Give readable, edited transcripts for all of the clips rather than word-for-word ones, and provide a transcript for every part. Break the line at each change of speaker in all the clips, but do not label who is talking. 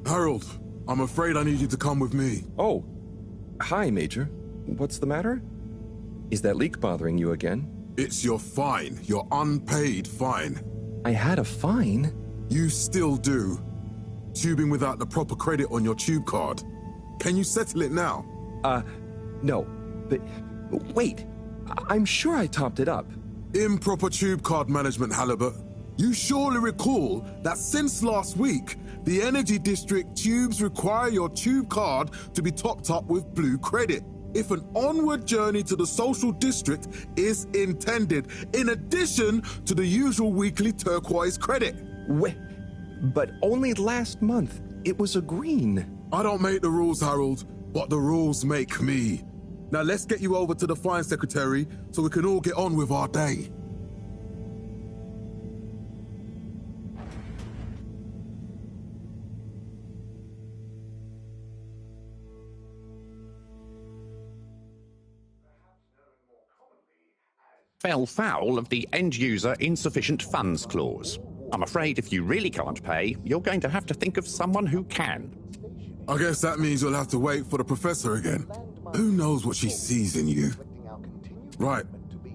Harold, I'm afraid I need you to come with me.
Oh, hi, Major. What's the matter? Is that leak bothering you again?
It's your fine, your unpaid fine.
I had a fine?
You still do. Tubing without the proper credit on your tube card. Can you settle it now?
No. But wait, I'm sure I topped it up.
Improper tube card management, Halibut. You surely recall that since last week, the Energy District tubes require your tube card to be topped up with blue credit if an onward journey to the social district is intended, in addition to the usual weekly turquoise credit.
Wait, but only last month it was a green.
I don't make the rules, Harold, but the rules make me. Now let's get you over to the fine secretary so we can all get on with our day.
Fell foul of the end-user insufficient funds clause. I'm afraid if you really can't pay, you're going to have to think of someone who can.
I guess that means you'll have to wait for the professor again. Who knows what she sees in you? Right,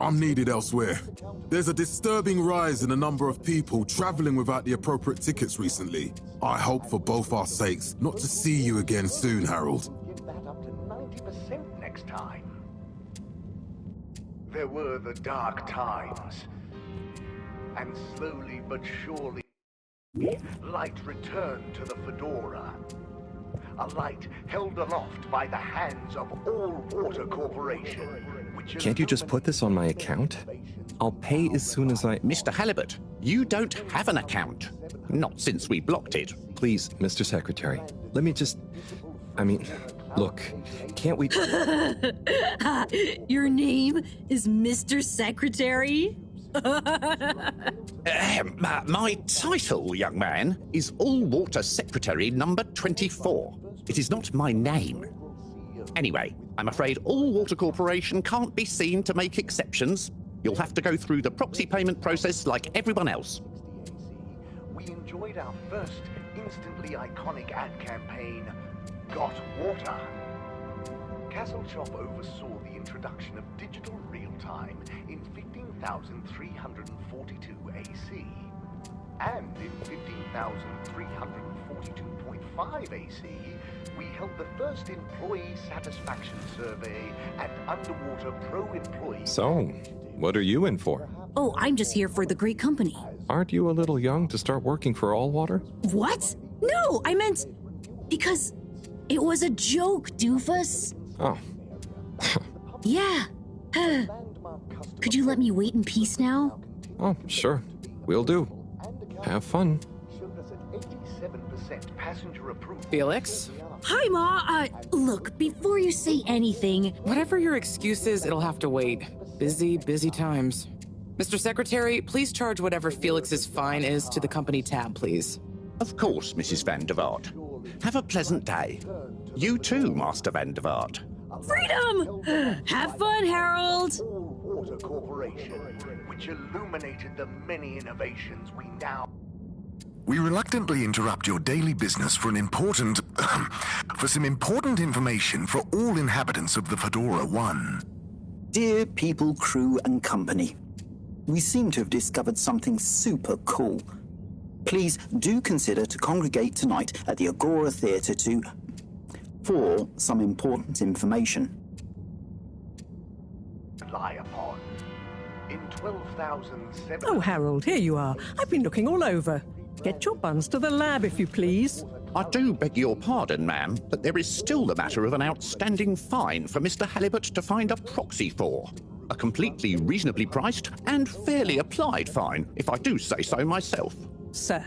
I'm needed elsewhere. There's a disturbing rise in the number of people traveling without the appropriate tickets recently. I hope for both our sakes not to see you again soon, Harold.
Get that up to 90% next time. There were the dark times, and slowly but surely, light returned to the Fedora. A light held aloft by the hands of All Water Corporation.
Can't you just put this on my account? I'll pay as soon as I...
Mr. Halibut, you don't have an account. Not since we blocked it.
Please, Mr. Secretary, let me just... Look, can't we...
Your name is Mr. Secretary?
My title, young man, is All Water Secretary number 24. It is not my name. Anyway, I'm afraid All Water Corporation can't be seen to make exceptions. You'll have to go through the proxy payment process like everyone else.
We enjoyed our first instantly iconic ad campaign, Got Water. Castle Shop oversaw the introduction of digital real-time in 15,342 AC. And in 15,342.5 AC, we held the first employee satisfaction survey at Underwater Pro Employee.
So, what are you in for?
Oh, I'm just here for the great company.
Aren't you a little young to start working for All Water?
What? No, I meant... because it was a joke, doofus.
Oh.
Yeah. Could you let me wait in peace now?
Oh, sure. Will do. Have fun.
Felix?
Hi, Ma. Look, before you say anything...
Whatever your excuse is, it'll have to wait. Busy, busy times. Mr. Secretary, please charge whatever Felix's fine is to the company tab, please.
Of course, Mrs. Van der Vaart. Have a pleasant day. You too, Master Van der Vaart.
Freedom! Have fun, Harold!
Water Corporation, which illuminated the many innovations we now...
We reluctantly interrupt your daily business for some important information for all inhabitants of the Fedora 1.
Dear people, crew, and company, we seem to have discovered something super cool. Please do consider to congregate tonight at the Agora Theatre for some important information.
Lie upon. In 12,007...
Oh, Harold, here you are. I've been looking all over. Get your buns to the lab, if you please.
I do beg your pardon, ma'am, but there is still the matter of an outstanding fine for Mr. Halibut to find a proxy for. A completely reasonably priced and fairly applied fine, if I do say so myself.
Sir,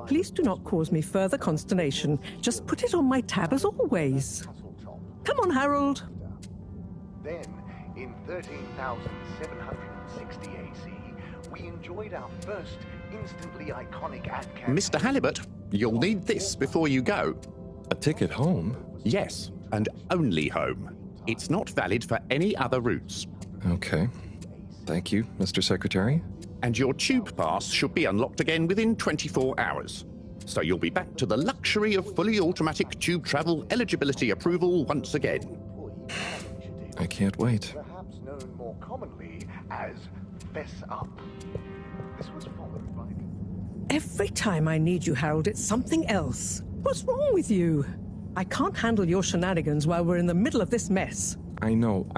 please do not cause me further consternation. Just put it on my tab as always. Come on, Harold.
Then, in 13,760 AC, we enjoyed our first instantly iconic ad campaign.
Mr. Halibut, you'll need this before you go.
A ticket home?
Yes, and only home. It's not valid for any other routes.
Okay. Thank you, Mr. Secretary.
And your tube pass should be unlocked again within 24 hours. So you'll be back to the luxury of fully automatic tube travel eligibility approval once again.
I can't wait.
Perhaps known more commonly as Fess Up. This was followed by the...
Every time I need you, Harold, it's something else. What's wrong with you? I can't handle your shenanigans while we're in the middle of this mess.
I know.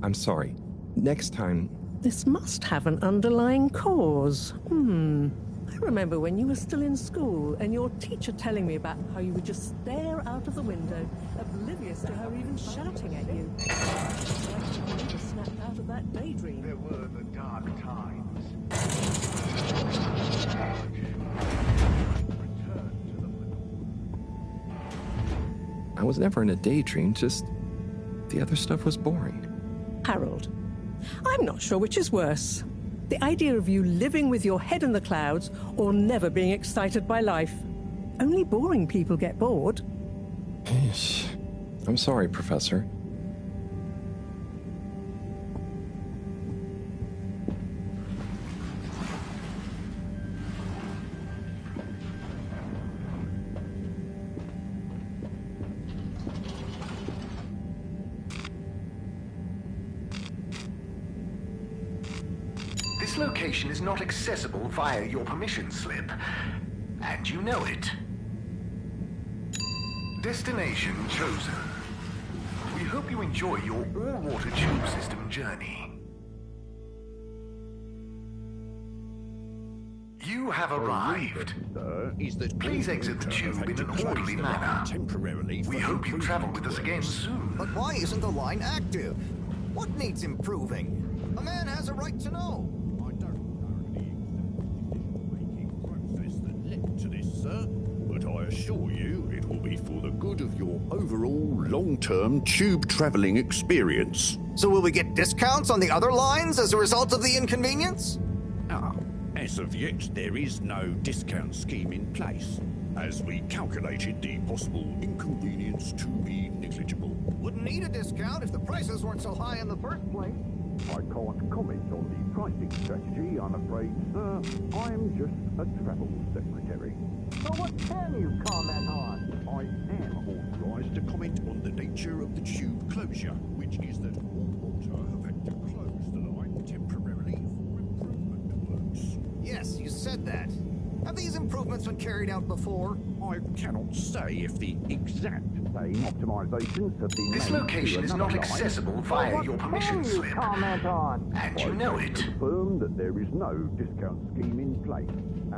I'm sorry. Next time...
This must have an underlying cause. I remember when you were still in school and your teacher telling me about how you would just stare out of the window, oblivious to her even shouting at you. I never snapped out of that daydream.
There were the dark times.
I was never in a daydream, just the other stuff was boring.
Harold, I'm not sure which is worse. The idea of you living with your head in the clouds or never being excited by life. Only boring people get bored.
I'm sorry, Professor.
This location is not accessible via your permission slip, and you know it. Destination chosen. We hope you enjoy your all-water tube system journey. You have arrived. Please exit the tube in an orderly manner. We hope you travel with us again soon.
But why isn't the line active? What needs improving? A man has a right to know.
I don't know the process that led to this, sir, but I assure you it will be for the good of your overall long-term tube travelling experience.
So will we get discounts on the other lines as a result of the inconvenience?
As of yet, there is no discount scheme in place, as we calculated the possible inconvenience to be negligible.
Wouldn't need a discount if the prices weren't so high in the first place.
I can't comment on the pricing strategy, I'm afraid, sir. I'm just a travel secretary.
So what can you comment on?
I am authorised to comment on the nature of the tube closure, which is that all water have had to close the line temporarily for improvement works.
Yes, you said that. Have these improvements been carried out before?
I cannot say if the exact same optimizations have been
This
made
location
to
is
another
not
line.
accessible via your permission slip,
Comment on.
and you know it.
Confirm that there is no discount scheme in place,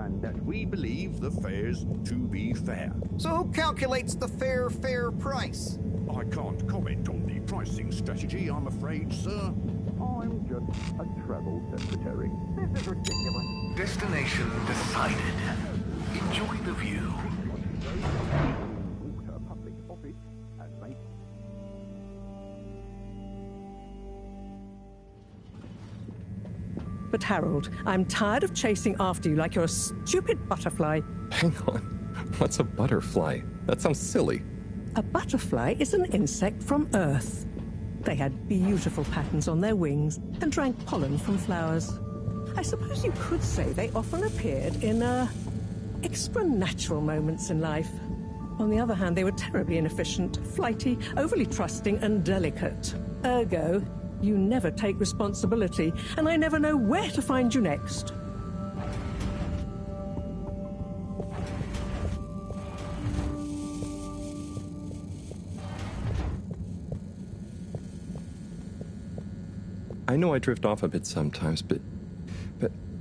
and that we believe the fares to be fair.
So who calculates the fair price?
I can't comment on the pricing strategy, I'm afraid, sir. I'm just a travel secretary.
This is ridiculous.
Destination decided. Enjoy the view.
Water Public Office and make
But Harold, I'm tired of chasing after you like you're a stupid butterfly.
Hang on. What's a butterfly? That sounds silly.
A butterfly is an insect from Earth. They had beautiful patterns on their wings and drank pollen from flowers. I suppose you could say they often appeared in extra natural moments in life. On the other hand, they were terribly inefficient, flighty, overly trusting, and delicate. Ergo, you never take responsibility, and I never know where to find you next.
I know I drift off a bit sometimes, but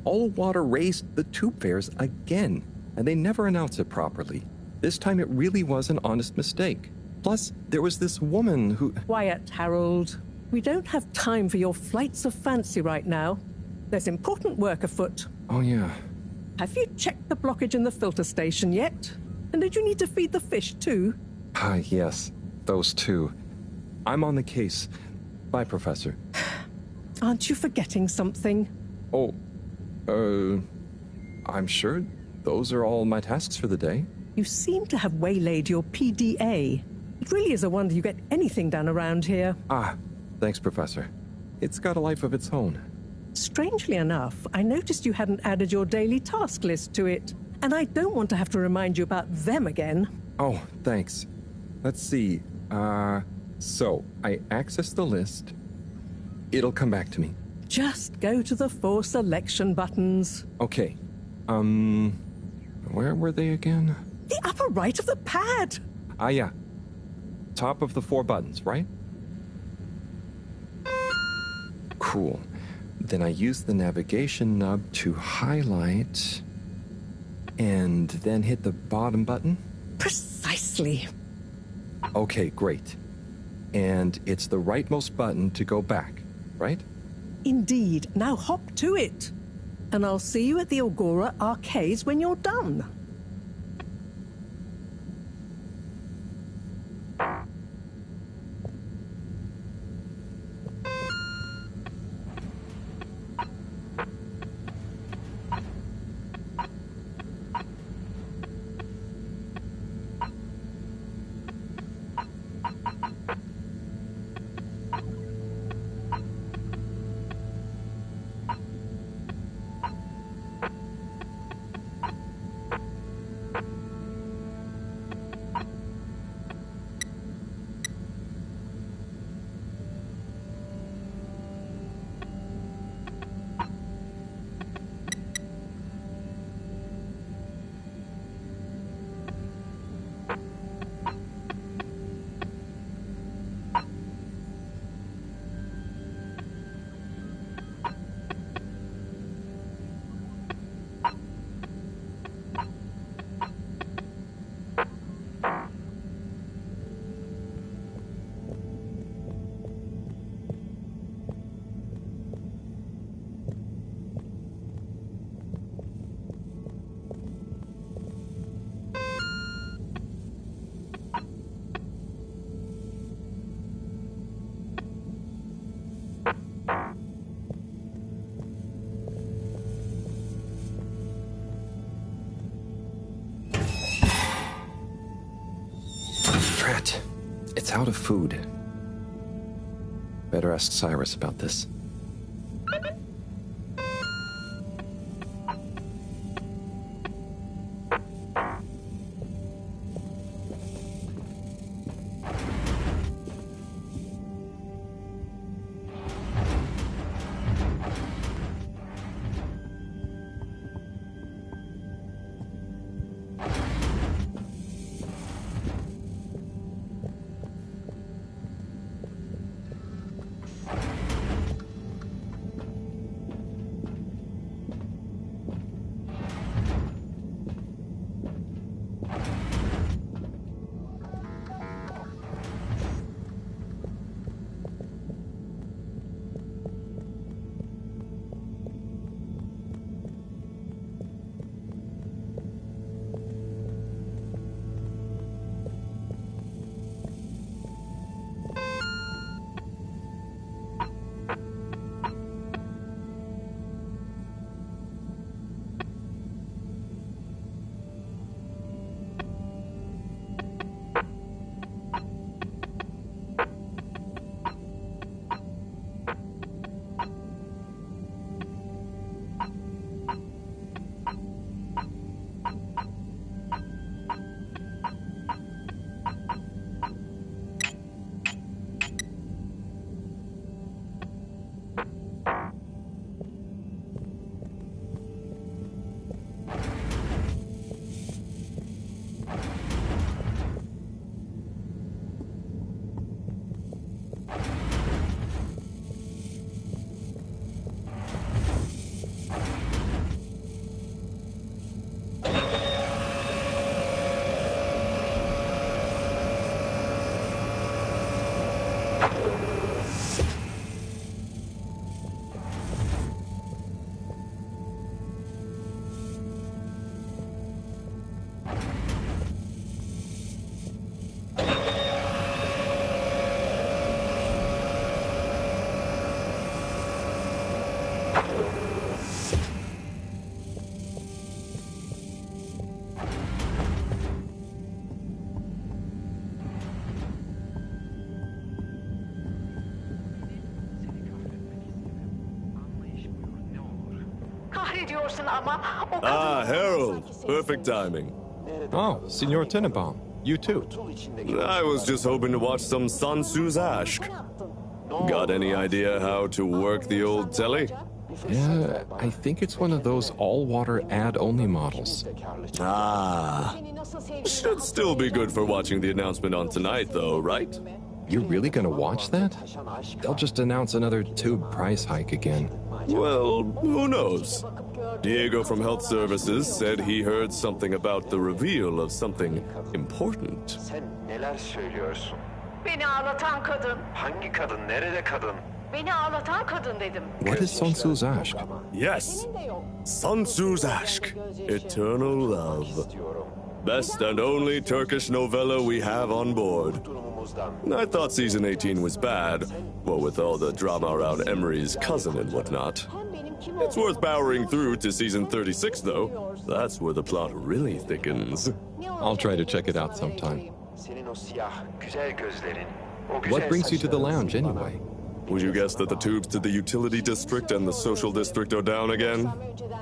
all water raised the tube fares again, and they never announce it properly. This time it really was an honest mistake. Plus, there was this woman who...
Quiet, Harold. We don't have time for your flights of fancy right now. There's important work afoot.
Oh, yeah.
Have you checked the blockage in the filter station yet? And did you need to feed the fish too?
Yes. Those two. I'm on the case. Bye, Professor.
Aren't you forgetting something?
Oh, I'm sure those are all my tasks for the day.
You seem to have waylaid your PDA. It really is a wonder you get anything done around here.
Thanks, Professor. It's got a life of its own.
Strangely enough, I noticed you hadn't added your daily task list to it. And I don't want to have to remind you about them again.
Oh, thanks. Let's see. So I access the list. It'll come back to me.
Just go to the 4 selection buttons.
Okay. Where were they again?
The upper right of the pad.
Ah, yeah. Top of the 4 buttons, right? Cool. Then I use the navigation nub to highlight and then hit the bottom button.
Precisely.
Okay, great. And it's the rightmost button to go back, right?
Indeed. Now hop to it. And I'll see you at the Agora arcades when you're done.
Drat. It's out of food. Better ask Cyrus about this.
ediyorsun ama o
Ah, Harold. Perfect timing.
Oh, Senor Tenenbaum. You too.
I was just hoping to watch some Sun Tzu's Ashk. Got any idea how to work the old telly?
Yeah, I think it's one of those all-water ad-only models.
Ah. Should still be good for watching the announcement on tonight, though, right?
You're really gonna watch that? They'll just announce another tube price hike again.
Well, who knows? Diego from Health Services said he heard something about the reveal of something important.
Neler söylüyorsun?
beni ağlatan kadın.
Hangi kadın? Nerede kadın?
Beni ağlatan kadın dedim.
What is Sun Tzu's Ashk?
Yes, Sun Tzu's Ashk, Eternal Love. Best and only Turkish novella we have on board. I thought season 18 was bad, well, with all the drama around Emery's cousin and whatnot. It's worth powering through to season 36, though. That's where the plot really thickens.
I'll try to check it out sometime.
Senin o siyah, güzel gözlerin.
What brings you to the lounge, anyway?
Would you guess that the tubes to the utility district and the social district are down again?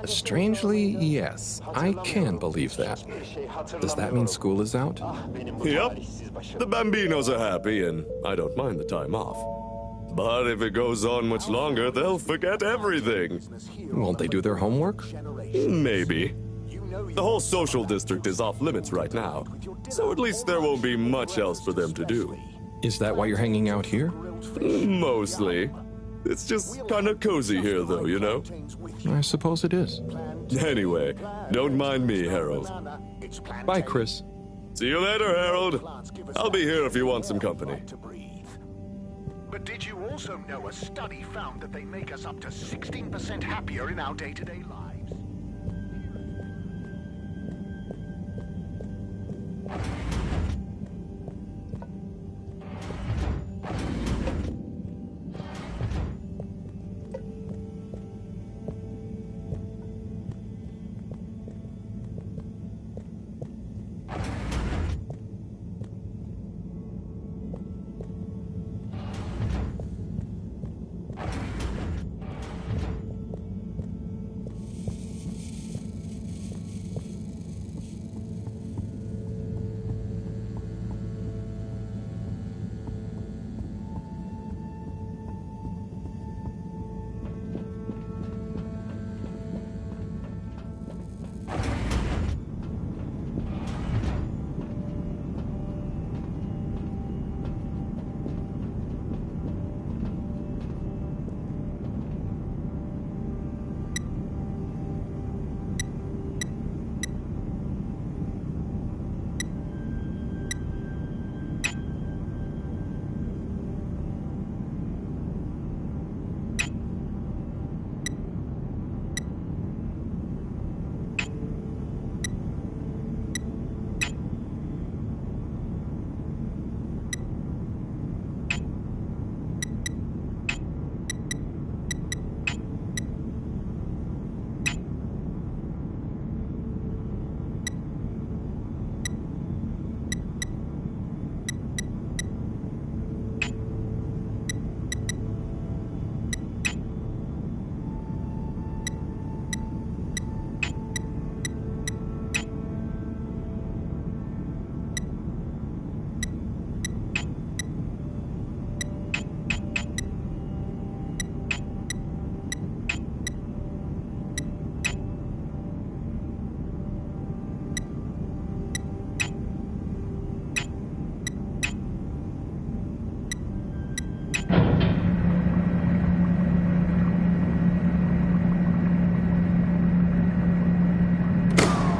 Strangely, yes. I can believe that. Does that mean school is out?
Yep. The Bambinos are happy, and I don't mind the time off. But if it goes on much longer, they'll forget everything.
Won't they do their homework?
Maybe. The whole social district is off limits right now, so at least there won't be much else for them to do.
Is that why you're hanging out here?
Mostly. It's just kind of cozy here, though, you know?
I suppose it is.
Anyway, don't mind me, Harold.
Bye, Chris.
See you later, Harold. I'll be here if you want some company.
But did you also know a study found that they make us up to 16% happier in our day-to-day lives?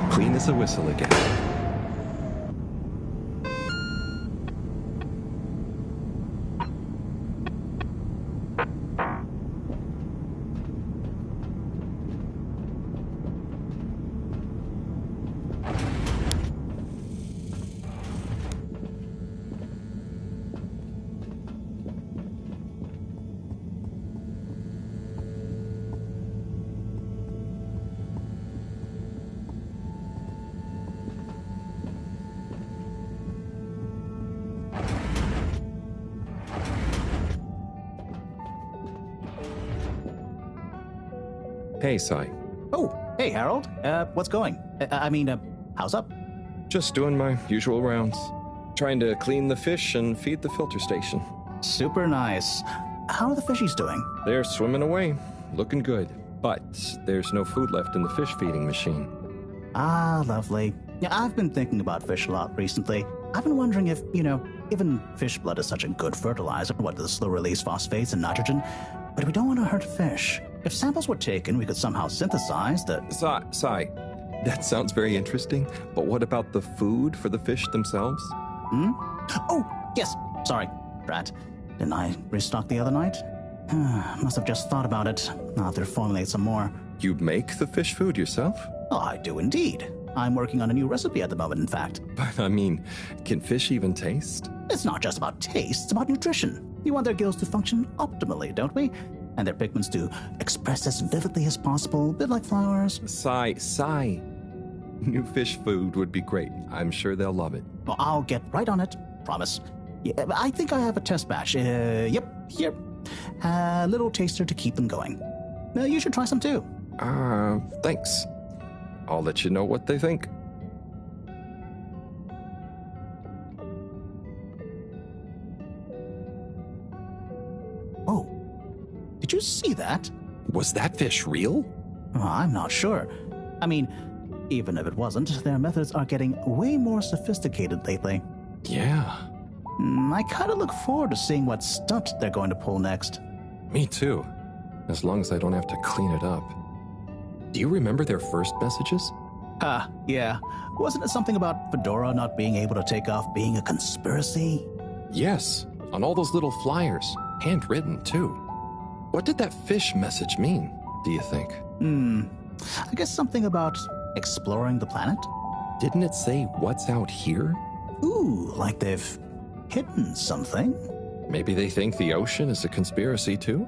Clean as a whistle again. Hey, Sai.
Oh, hey, Harold. What's going? How's up?
Just doing my usual rounds. Trying to clean the fish and feed the filter station.
Super nice. How are the fishies doing?
They're swimming away, looking good. But there's no food left in the fish feeding machine.
Ah, lovely. Yeah, I've been thinking about fish a lot recently. I've been wondering if, given fish blood is such a good fertilizer, what the slow-release phosphates and nitrogen, but we don't want to hurt fish. If samples were taken, we could somehow synthesize the...
Sai, that sounds very interesting, but what about the food for the fish themselves?
Oh, yes. Sorry, Brat. Didn't I restock the other night? Must have just thought about it. I'll have to formulate some more.
You make the fish food yourself?
Oh, I do indeed. I'm working on a new recipe at the moment, in fact.
But, can fish even taste?
It's not just about taste, it's about nutrition. We want their gills to function optimally, don't we? And their pigments to express as vividly as possible, a bit like flowers.
Sai. New fish food would be great. I'm sure they'll love it.
Well, I'll get right on it. Promise. Yeah, I think I have a test batch. Yep, here. A little taster to keep them going. You should try some too.
Thanks. I'll let you know what they think.
Oh, did you see that?
Was that fish real?
I'm not sure. Even if it wasn't, their methods are getting way more sophisticated lately.
Yeah.
I kind of look forward to seeing what stunt they're going to pull next.
Me too. As long as I don't have to clean it up. Do you remember their first messages?
Yeah. Wasn't it something about Fedora not being able to take off being a conspiracy?
Yes, on all those little flyers. Handwritten, too. What did that fish message mean, do you think?
I guess something about exploring the planet?
Didn't it say what's out here?
Ooh, like they've hidden something?
Maybe they think the ocean is a conspiracy, too?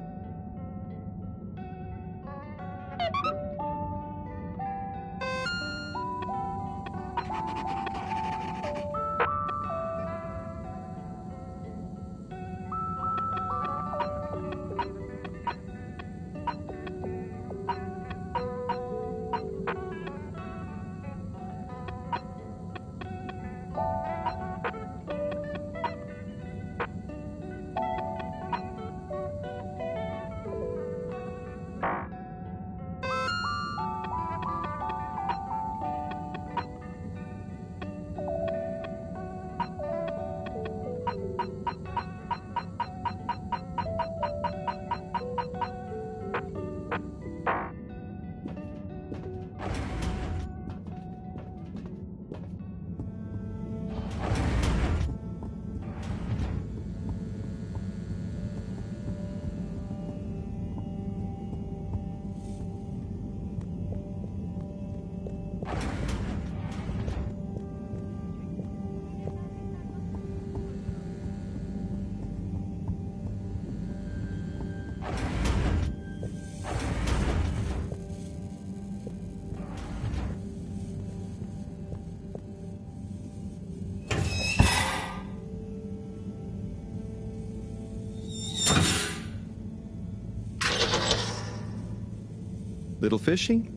Little fishy,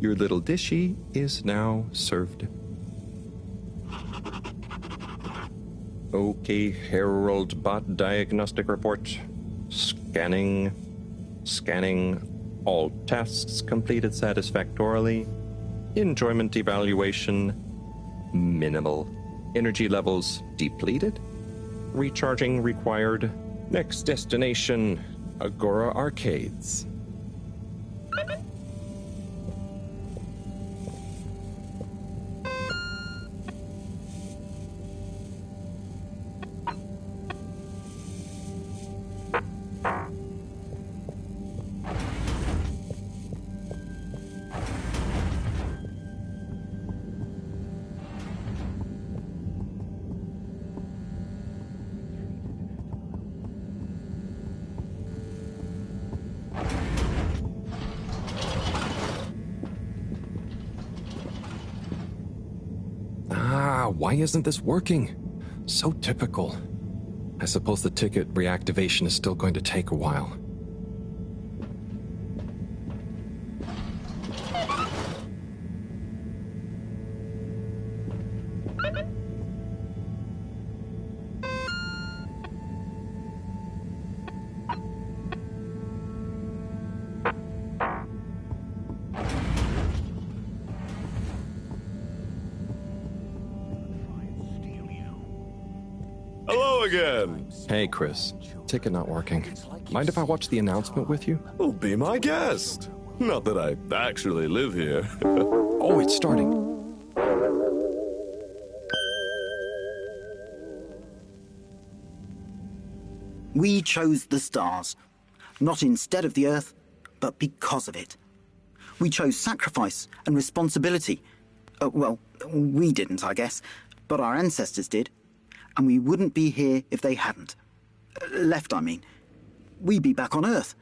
your little dishy is now served. Okay, Harold bot diagnostic report. Scanning. All tasks completed satisfactorily. Enjoyment evaluation minimal. Energy levels depleted. Recharging required. Next destination, Agora Arcades. Why isn't this working? So typical. I suppose the ticket reactivation is still going to take a while.
again.
Hey, Chris. Ticket not working. Mind if I watch the announcement with you?
Oh, be my guest. Not that I actually live here.
Oh, it's starting.
We chose the stars, not instead of the Earth, but because of it. We chose sacrifice and responsibility. Well, we didn't, I guess, but our ancestors did, and we wouldn't be here if they hadn't. Left, I mean. We'd be back on Earth,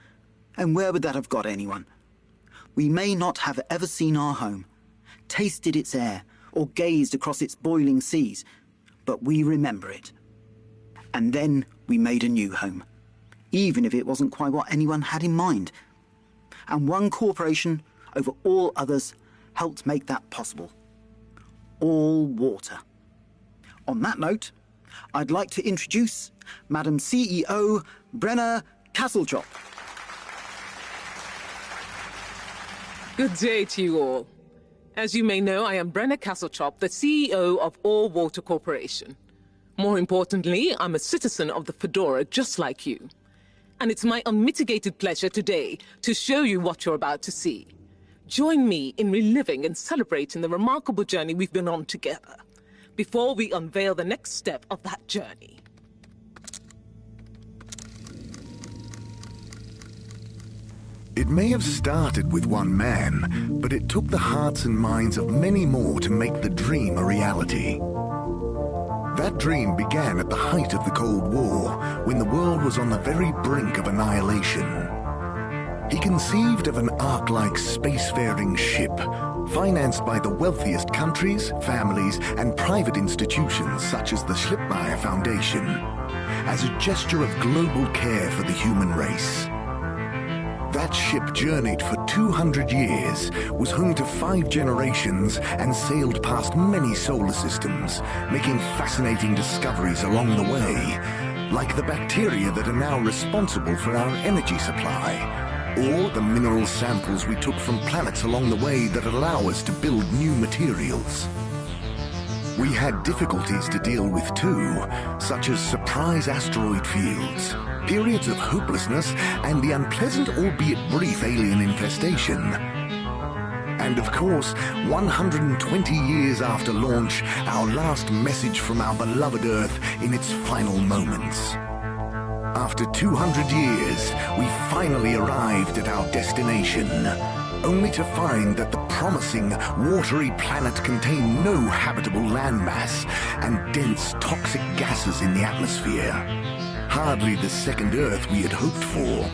and where would that have got anyone? We may not have ever seen our home, tasted its air, or gazed across its boiling seas, but we remember it. And then we made a new home, even if it wasn't quite what anyone had in mind. And one corporation over all others helped make that possible. All water. On that note, I'd like to introduce Madam CEO Brenna Castletop.
Good day to you all. As you may know, I am Brenna Castletop, the CEO of All Water Corporation. More importantly, I'm a citizen of the Fedora just like you. And it's my unmitigated pleasure today to show you what you're about to see. Join me in reliving and celebrating the remarkable journey we've been on together, before we unveil the next step of that journey.
It may have started with one man, but it took the hearts and minds of many more to make the dream a reality. That dream began at the height of the Cold War, when the world was on the very brink of annihilation. He conceived of an Ark-like spacefaring ship, financed by the wealthiest countries, families, and private institutions such as the Schlippmeyer Foundation, as a gesture of global care for the human race. That ship journeyed for 200 years, was home to 5 generations, and sailed past many solar systems, making fascinating discoveries along the way, like the bacteria that are now responsible for our energy supply, or the mineral samples we took from planets along the way that allow us to build new materials. We had difficulties to deal with too, such as surprise asteroid fields, periods of hopelessness, and the unpleasant albeit brief alien infestation. And of course, 120 years after launch, our last message from our beloved Earth in its final moments. After 200 years, we finally arrived at our destination, only to find that the promising, watery planet contained no habitable landmass and dense, toxic gases in the atmosphere. Hardly the second Earth we had hoped for.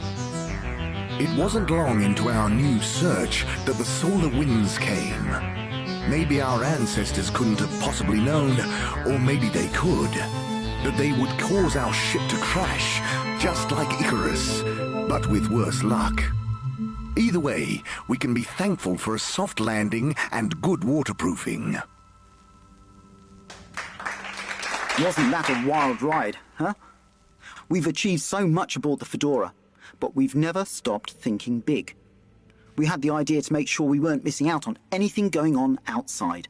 It wasn't long into our new search that the solar winds came. Maybe our ancestors couldn't have possibly known, or maybe they could, that they would cause our ship to crash, just like Icarus, but with worse luck. Either way, we can be thankful for a soft landing and good waterproofing.
Wasn't that a wild ride, huh? We've achieved so much aboard the Fedora, but we've never stopped thinking big. We had the idea to make sure we weren't missing out on anything going on outside.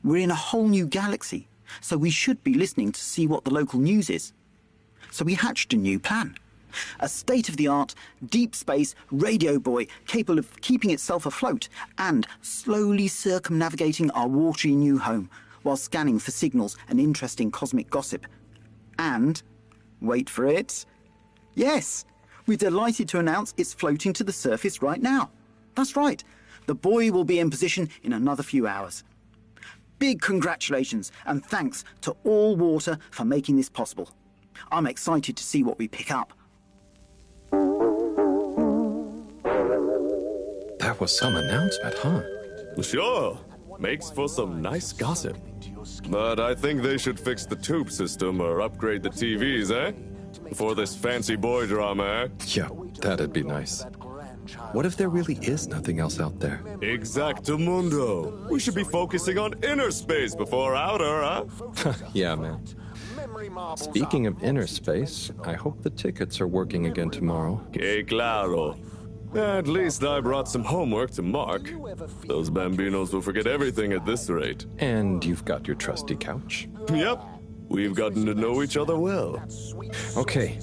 We're in a whole new galaxy, so we should be listening to see what the local news is. So we hatched a new plan. A state-of-the-art, deep space radio buoy capable of keeping itself afloat and slowly circumnavigating our watery new home while scanning for signals and interesting cosmic gossip. And, wait for it, yes, we're delighted to announce it's floating to the surface right now. That's right, the buoy will be in position in another few hours. Big congratulations and thanks to All Water for making this possible. I'm excited to see what we pick up.
That was some announcement, huh?
Sure. Makes for some nice gossip. But I think they should fix the tube system or upgrade the TVs, eh? For this fancy boy drama, eh?
Yeah, that'd be nice. What if there really is nothing else out there?
Exactamundo. We should be focusing on inner space before outer, huh?
Yeah, man. Speaking of inner space, I hope the tickets are working again tomorrow.
Que claro. At least I brought some homework to mark. Those bambinos will forget everything at this rate.
And you've got your trusty couch?
Yep. We've gotten to know each other well.
Okay,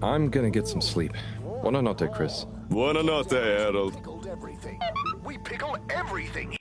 I'm gonna get some sleep. Buonanotte, Chris.
Buonanotte, Harold.
We pickle everything.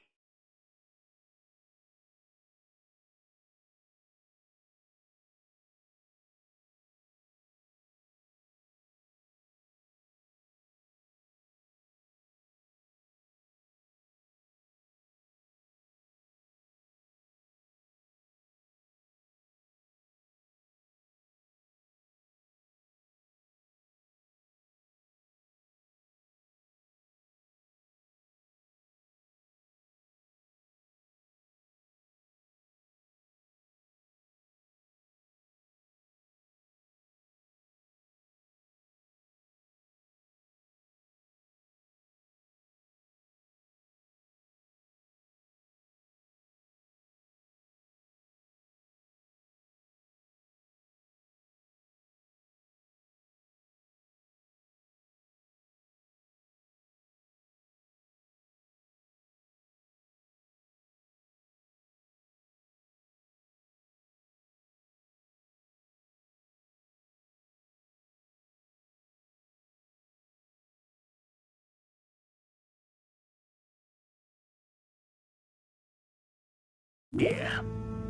Yeah,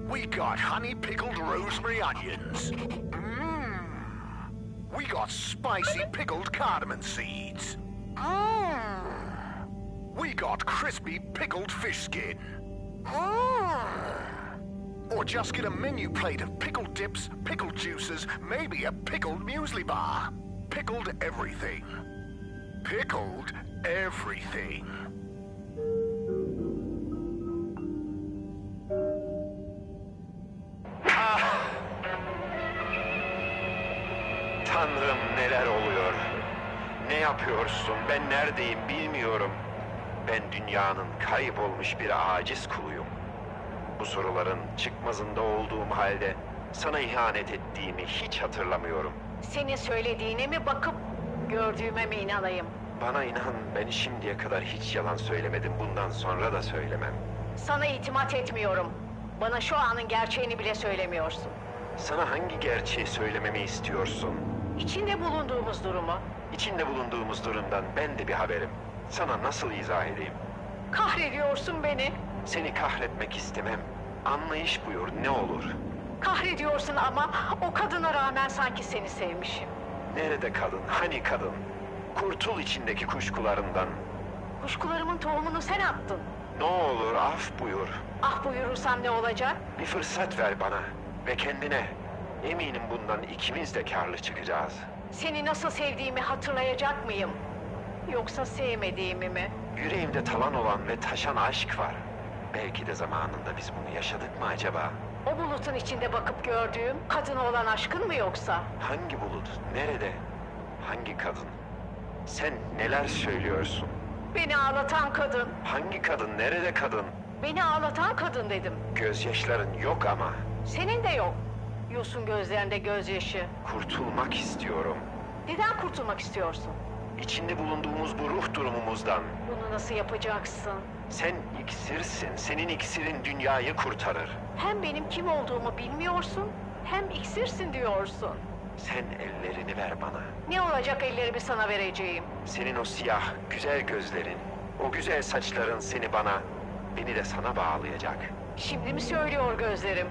we got honey pickled rosemary onions. We got spicy pickled cardamom seeds. We got crispy pickled fish skin. Or just get a menu plate of pickled dips, pickled juices, maybe a pickled muesli bar. Pickled everything. Pickled everything.
Tanrım, neler oluyor? Ne yapıyorsun? Ben neredeyim bilmiyorum. Ben dünyanın kaybolmuş bir aciz kuluyum. Bu soruların çıkmazında olduğum halde sana ihanet ettiğimi hiç hatırlamıyorum.
Senin söylediğine mi bakıp gördüğüme mi inanayım?
Bana inan, ben şimdiye kadar hiç yalan söylemedim. Bundan sonra da söylemem.
Sana itimat etmiyorum. Bana şu anın gerçeğini bile söylemiyorsun.
Sana hangi gerçeği söylememi istiyorsun?
İçinde bulunduğumuz durumu.
İçinde bulunduğumuz durumdan ben de bir haberim. Sana nasıl izah edeyim?
Kahrediyorsun beni.
Seni kahretmek istemem. Anlayış buyur, ne olur.
Kahrediyorsun ama o kadına rağmen sanki seni sevmişim.
Nerede kadın? Hani kadın? Kurtul içindeki kuşkularından.
Kuşkularımın tohumunu sen attın.
Ne olur af buyur.
Ah buyurursam ne olacak?
Bir fırsat ver bana ve kendine. Eminim bundan ikimiz de karlı çıkacağız.
Seni nasıl sevdiğimi hatırlayacak mıyım? Yoksa sevmediğimi mi?
Yüreğimde talan olan ve taşan aşk var. Belki de zamanında biz bunu yaşadık mı acaba?
O bulutun içinde bakıp gördüğüm kadına olan aşkın mı yoksa?
Hangi bulut? Nerede? Hangi kadın? Sen neler söylüyorsun?
Beni ağlatan kadın.
Hangi kadın? Nerede kadın?
Beni ağlatan kadın dedim.
Gözyaşların yok ama.
Senin de yok. Yosun gözlerinde gözyaşı.
Kurtulmak istiyorum.
Neden kurtulmak istiyorsun?
İçinde bulunduğumuz bu ruh durumumuzdan.
Bunu nasıl yapacaksın?
Sen iksirsin. Senin iksirin dünyayı kurtarır.
Hem benim kim olduğumu bilmiyorsun, hem iksirsin diyorsun.
Sen ellerini ver bana.
Ne olacak ellerimi sana vereceğim?
Senin o siyah, güzel gözlerin, o güzel saçların seni bana, beni de sana bağlayacak.
Şimdi mi söylüyor gözlerim?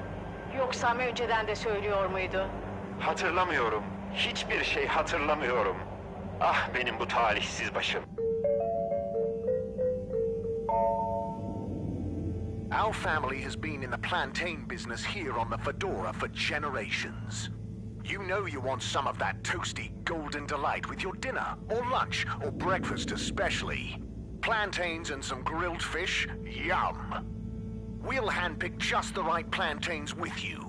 Yoksa önceden de söylüyor muydu?
Hatırlamıyorum. Hiçbir şey hatırlamıyorum. Ah benim bu talihsiz başım.
Our family has been in the plantain business here on the Fedora for generations. You know you want some of that toasty golden delight with your dinner, or lunch, or breakfast especially. Plantains and some grilled fish, yum. We'll handpick just the right plantains with you.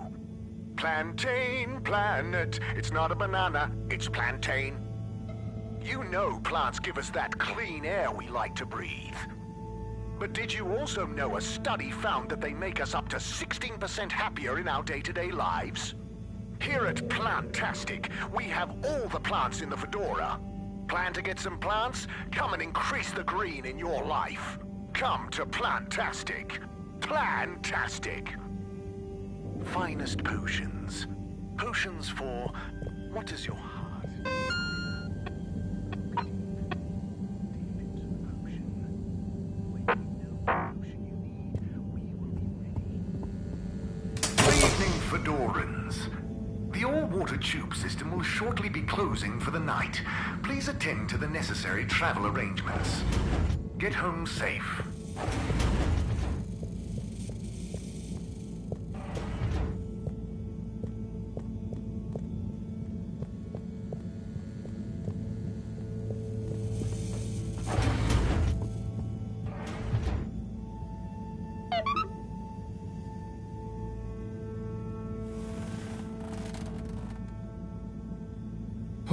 Plantain planet, it's not a banana, it's plantain. You know plants give us that clean air we like to breathe. But did you also know a study found that they make us up to 16% happier in our day-to-day lives? Here at Plantastic, we have all the plants in the Fedora. Plan to get some plants? Come and increase the green in your life. Come to Plantastic. Plantastic.
finest potions. Potions for what is your heart? Good evening, Fedorans. The all-water tube system will shortly be closing for the night. Please attend to the necessary travel arrangements. Get home safe.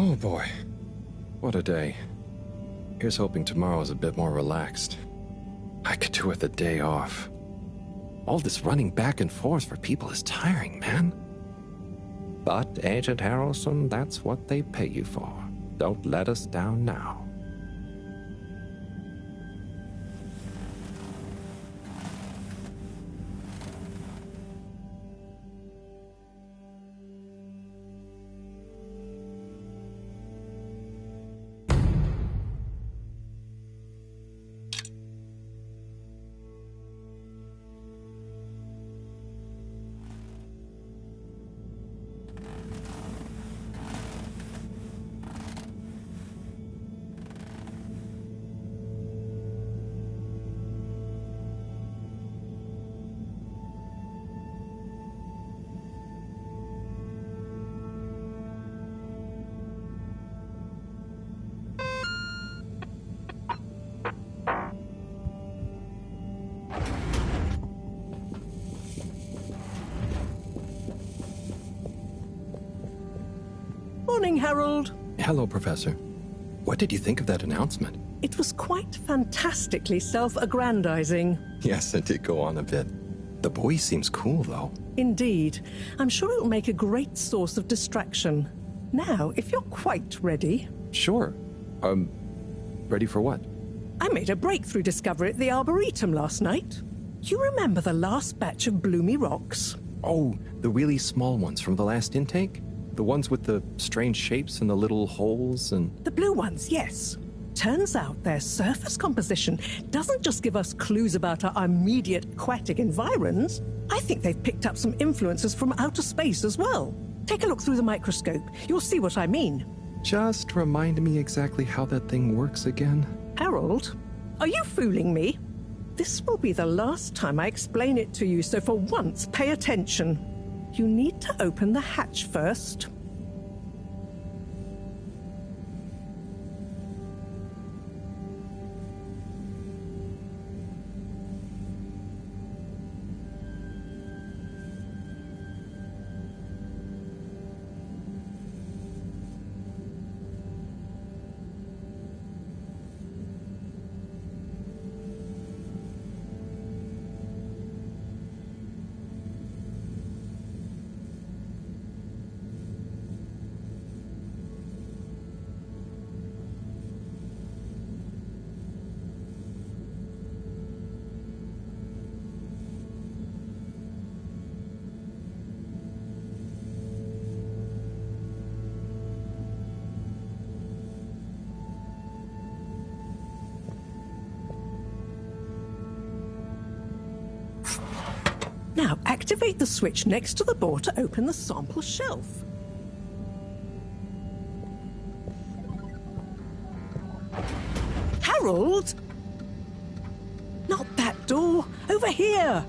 Oh boy, what a day. Here's hoping tomorrow's a bit more relaxed. I could do with a day off. All this running back and forth for people is tiring, man. But, Agent Harrelson, that's what they pay you for. Don't let us down now.
Morning, Harold.
Hello, Professor. What did you think of that announcement?
It was quite fantastically self-aggrandizing.
Yes, it did go on a bit. The boy seems cool, though.
Indeed. I'm sure it'll make a great source of distraction. Now, if you're quite ready...
Sure. Ready for what?
I made a breakthrough discovery at the Arboretum last night. You remember the last batch of bloomy rocks?
Oh, the really small ones from the last intake? The ones with the strange shapes and the little holes and...
The blue ones, yes. Turns out their surface composition doesn't just give us clues about our immediate aquatic environs. I think they've picked up some influences from outer space as well. Take a look through the microscope. You'll see what I mean.
Just remind me exactly how that thing works again.
Harold, are you fooling me? This will be the last time I explain it to you, so for once, pay attention. You need to open the hatch first. Now, activate the switch next to the board to open the sample shelf. Harold! Not that door! Over here!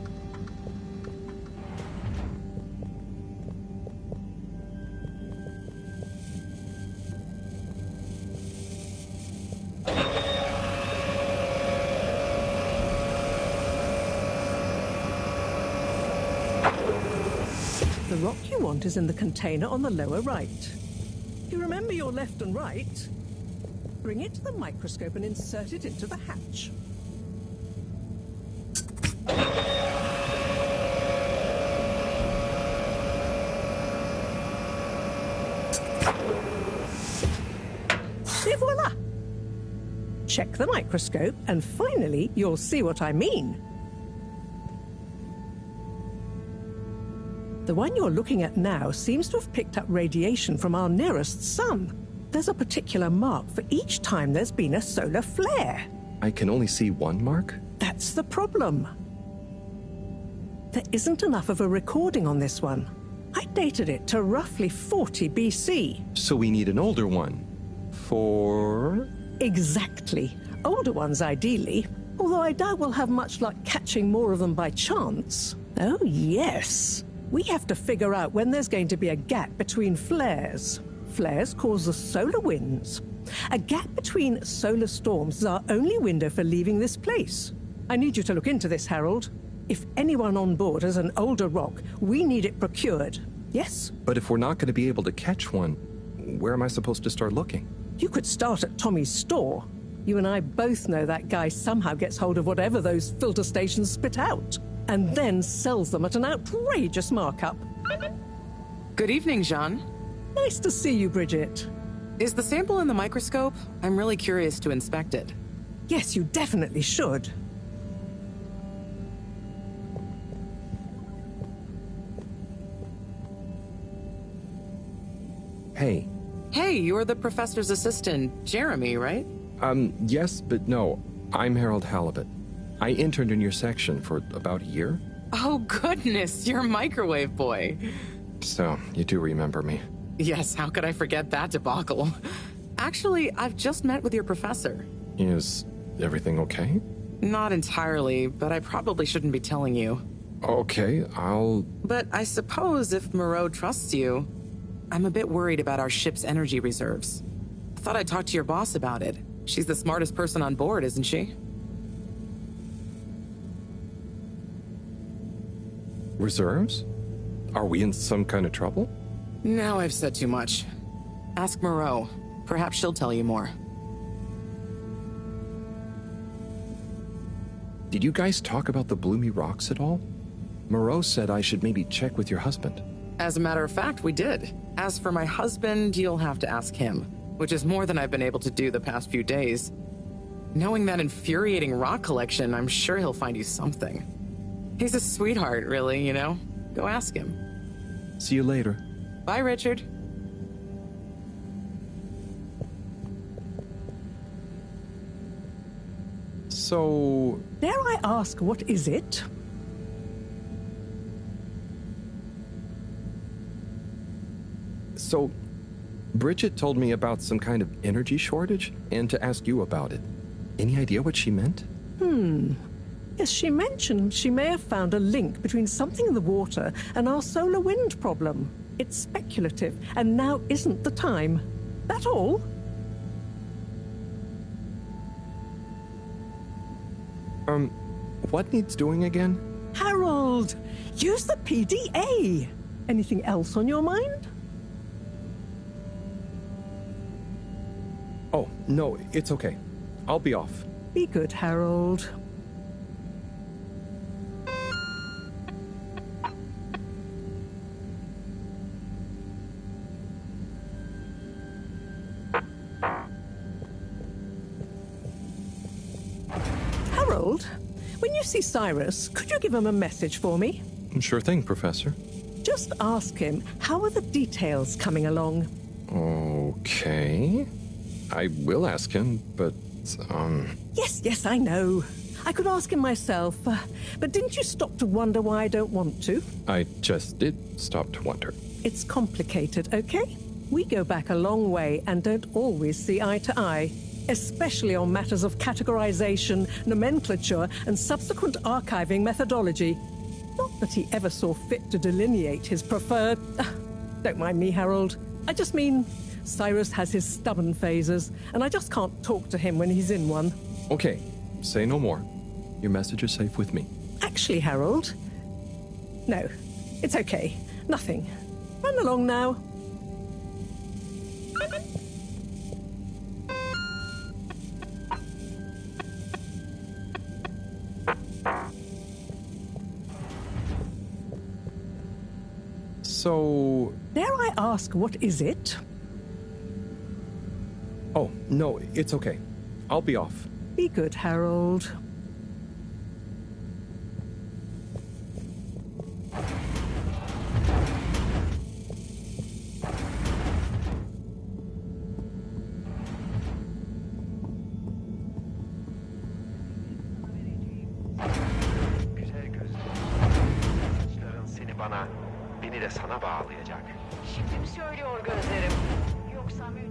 The rock you want is in the container on the lower right. You remember your left and right? Bring it to the microscope and insert it into the hatch. Et voila! Check the microscope and finally you'll see what I mean. The one you're looking at now seems to have picked up radiation from our nearest sun. There's a particular mark for each time there's been a solar flare.
I can only see one mark?
That's the problem. There isn't enough of a recording on this one. I dated it to roughly 40 BC.
So we need an older one. For?
Exactly. Older ones, ideally. Although I doubt we'll have much luck catching more of them by chance. Oh, yes. We have to figure out when there's going to be a gap between flares. Flares cause the solar winds. A gap between solar storms is our only window for leaving this place. I need you to look into this, Harold. If anyone on board has an older rock, we need it procured. Yes?
But if we're not going to be able to catch one, where am I supposed to start looking?
You could start at Tommy's store. You and I both know that guy somehow gets hold of whatever those filter stations spit out, and then sells them at an outrageous markup.
Good evening, Jean.
Nice to see you, Bridget.
Is the sample in the microscope? I'm really curious to inspect it.
Yes, you definitely should.
Hey.
Hey, you're the professor's assistant, Jeremy, right?
Yes, but no. I'm Harold Halibut. I interned in your section for about a year.
Oh, goodness, you're a microwave boy.
So, you do remember me.
Yes, how could I forget that debacle? Actually, I've just met with your professor.
Is everything okay?
Not entirely, but I probably shouldn't be telling you.
Okay,
But I suppose if Moreau trusts you, I'm a bit worried about our ship's energy reserves. I thought I'd talk to your boss about it. She's the smartest person on board, isn't she?
Reserves? Are we in some kind of trouble?
Now I've said too much. Ask Moreau. Perhaps she'll tell you more.
Did you guys talk about the Bloomy Rocks at all? Moreau said I should maybe check with your husband.
As a matter of fact, we did. As for my husband, you'll have to ask him, which is more than I've been able to do the past few days. Knowing that infuriating rock collection, I'm sure he'll find you something. He's a sweetheart, really, you know? Go ask him.
See you later.
Bye, Richard.
So...
Dare I ask, what is it?
So, Bridget told me about some kind of energy shortage, and to ask you about it. Any idea what she meant?
Yes, she mentioned she may have found a link between something in the water and our solar wind problem. It's speculative, and now isn't the time. That all?
What needs doing again?
Harold, use the PDA. Anything else on your mind?
Oh, no, it's okay. I'll be off.
Be good, Harold. Harold, when you see Cyrus, could you give him a message for me?
Sure thing, Professor.
Just ask him, how are the details coming along?
Okay. I will ask him, but,
Yes, I know. I could ask him myself, but didn't you stop to wonder why I don't want to?
I just did stop to wonder.
It's complicated, okay? We go back a long way and don't always see eye to eye, especially on matters of categorization, nomenclature, and subsequent archiving methodology. Not that he ever saw fit to delineate his preferred... Don't mind me, Harold. I just mean... Cyrus has his stubborn phases, and I just can't talk to him when he's in one.
Okay, say no more. Your message is safe with me.
Actually, Harold... No, it's okay. Nothing. Run along now.
So...
Dare I ask, what is it?
Oh, no, it's okay. I'll be off.
Be good, Harold.
beni de sana bağlayacak.
Şimdi mi söylüyor gözlerim? Yoksa mücadele...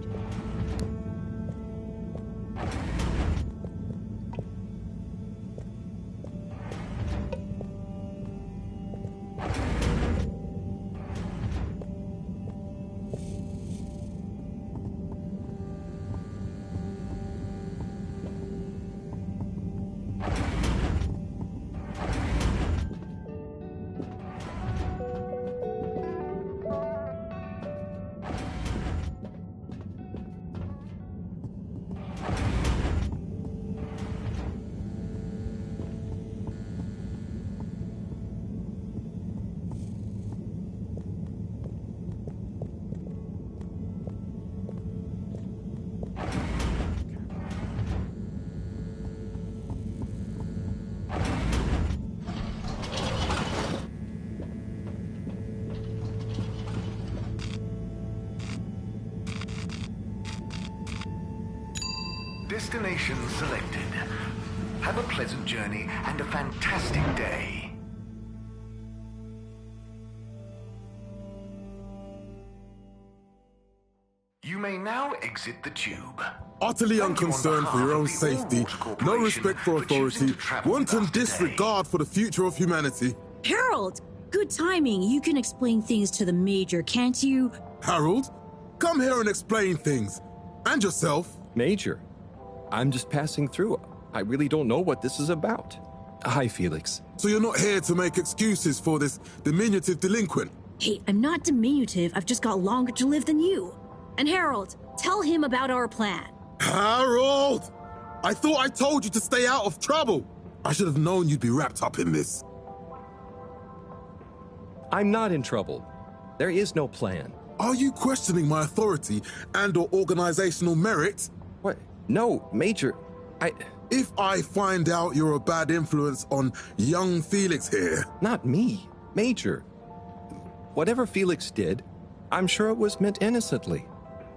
Destination selected. Have a pleasant journey and a fantastic day. You may now exit the tube.
Utterly unconcerned for your own safety, no respect for authority, wanton disregard for the future of humanity.
Harold! Good timing. You can explain things to the Major, can't you?
Harold, come here and explain things. And yourself.
Major, I'm just passing through. I really don't know what this is about. Hi, Felix.
So you're not here to make excuses for this diminutive delinquent?
Hey, I'm not diminutive. I've just got longer to live than you. And Harold, tell him about our plan.
Harold! I thought I told you to stay out of trouble. I should have known you'd be wrapped up in this.
I'm not in trouble. There is no plan.
Are you questioning my authority and/or organizational merit?
What? No, Major.
If I find out you're a bad influence on young Felix here...
Not me, Major. Whatever Felix did, I'm sure it was meant innocently.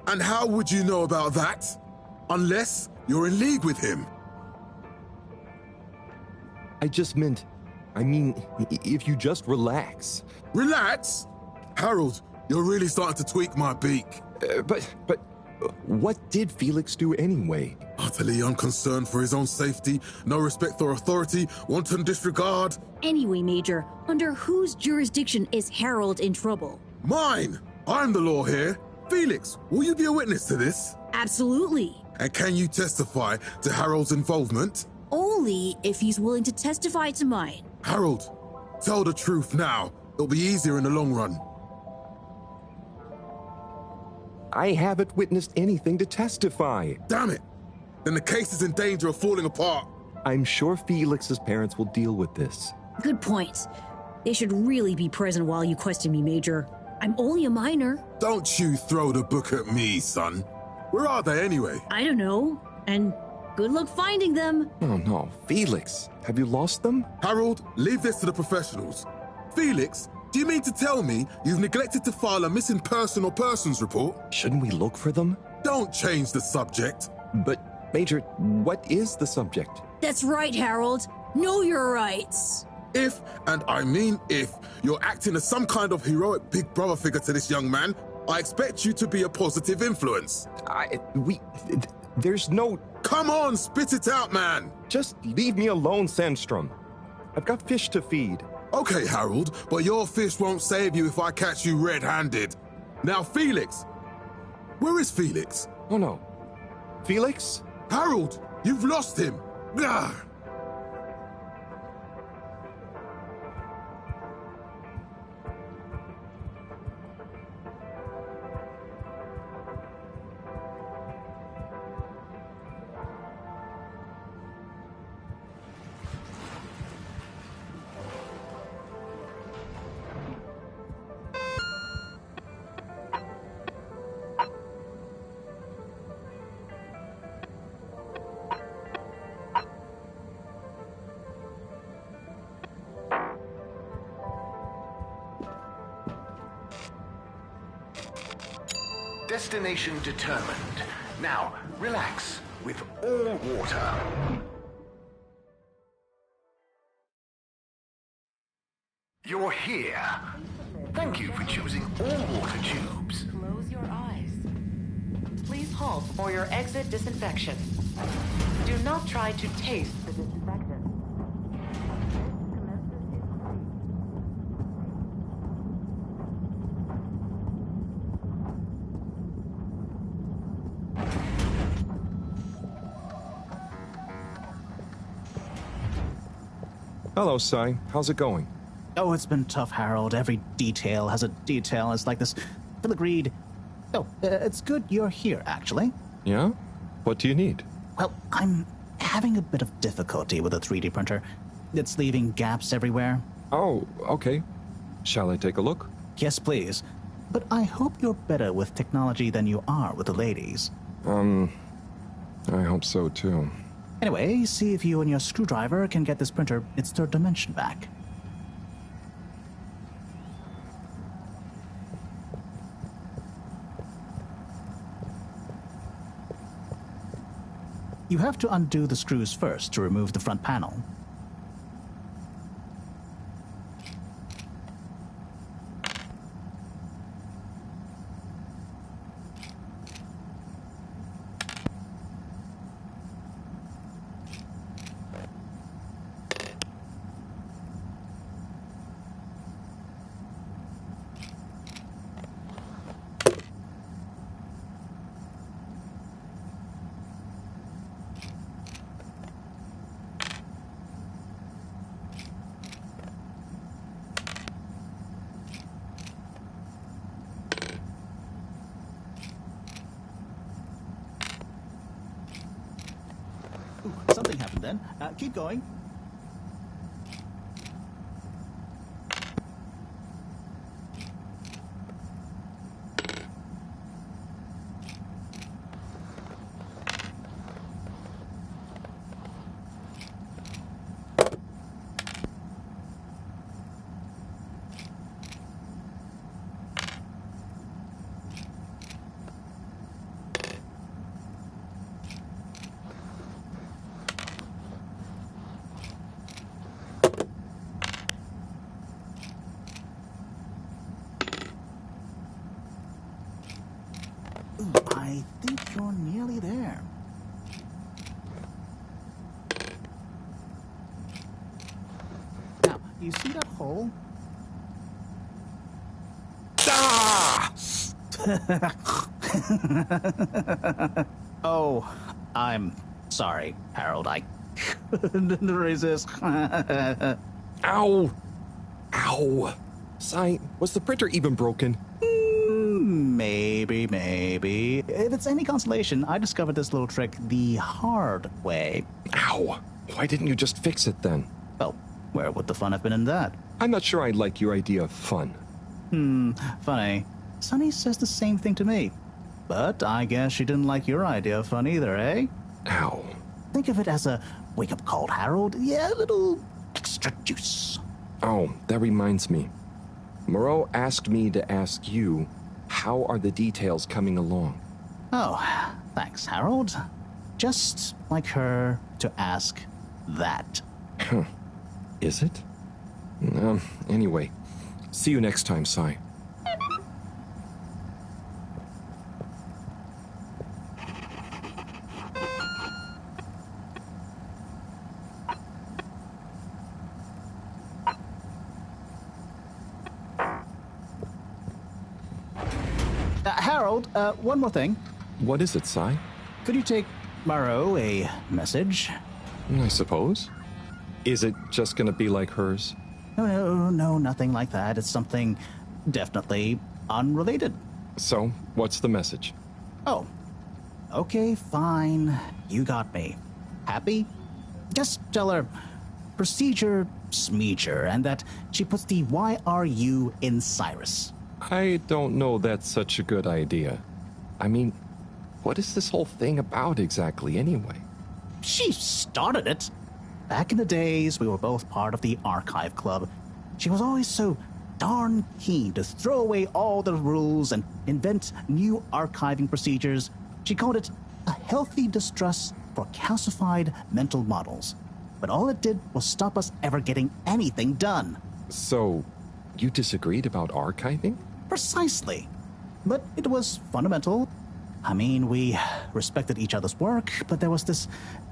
And how would you know about that? Unless you're in league with him.
I mean, if you just relax.
Relax? Harold, you're really starting to tweak my beak.
But what did Felix do anyway?
Utterly unconcerned for his own safety, no respect for authority, wanton disregard.
Anyway, Major, under whose jurisdiction is Harold in trouble?
Mine! I'm the law here. Felix, will you be a witness to this?
Absolutely.
And can you testify to Harold's involvement?
Only if he's willing to testify to mine.
Harold, tell the truth now. It'll be easier in the long run.
I haven't witnessed anything to testify.
Damn it! Then the case is in danger of falling apart.
I'm sure Felix's parents will deal with this.
Good point. They should really be present while you question me, Major. I'm only a minor.
Don't you throw the book at me, son. Where are they anyway?
I don't know. And good luck finding them.
Oh no, Felix, have you lost them?
Harold, leave this to the professionals. Felix, do you mean to tell me you've neglected to file a missing person or persons report?
Shouldn't we look for them?
Don't change the subject.
But, Major, what is the subject?
That's right, Harold. Know your rights.
If, and I mean if, you're acting as some kind of heroic big brother figure to this young man, I expect you to be a positive influence.
There's no...
Come on, spit it out, man!
Just leave me alone, Sandstrom. I've got fish to feed.
Okay, Harold, but your fish won't save you if I catch you red-handed. Now, Felix. Where is Felix?
Oh, no. Felix?
Harold, you've lost him. Gah!
Destination determined. Now, relax with all water. You're here.
Thank you for choosing all water tubes.
Close your eyes. Please halt for your exit disinfection. Do not try to taste the disinfectant.
Hello, Sai. How's it going?
Oh, it's been tough, Harold. Every detail has a detail. It's like this filigreed. Oh, it's good you're here, actually.
Yeah? What do you need?
Well, I'm having a bit of difficulty with a 3D printer. It's leaving gaps everywhere.
Oh, okay. Shall I take a look?
Yes, please. But I hope you're better with technology than you are with the ladies.
I hope so, too.
Anyway, see if you and your screwdriver can get this printer its third dimension back. You have to undo the screws first to remove the front panel. Ooh, something happened then. Keep going. I think you're nearly there. Now, you see that hole?
Ah!
Oh, I'm sorry, Harold. I couldn't resist.
Ow! Ow! Sai, was the printer even broken?
Maybe. If it's any consolation, I discovered this little trick the hard way.
Ow! Why didn't you just fix it then?
Well, where would the fun have been in that?
I'm not sure I like your idea of fun.
Funny. Sunny says the same thing to me. But I guess she didn't like your idea of fun either, eh?
Ow.
Think of it as a wake-up call, Harold. Yeah, a little extra juice.
Oh, that reminds me. Moreau asked me to ask you, how are the details coming along?
Oh, thanks, Harold. Just like her to ask that.
Huh. Is it? Anyway, see you next time, Sai.
Harold, one more thing.
What is it, Sai?
Could you take Moreau a message?
I suppose. Is it just gonna be like hers?
No, nothing like that. It's something definitely unrelated.
So, what's the message?
Oh, okay, fine. You got me. Happy? Just tell her procedure smeecher and that she puts the YRU in Cyrus.
I don't know that's such a good idea. I mean, what is this whole thing about exactly anyway?
She started it. Back in the days, we were both part of the archive club. She was always so darn keen to throw away all the rules and invent new archiving procedures. She called it a healthy distrust for calcified mental models. But all it did was stop us ever getting anything done.
So, you disagreed about archiving?
Precisely. But it was fundamental. I mean, we respected each other's work, but there was this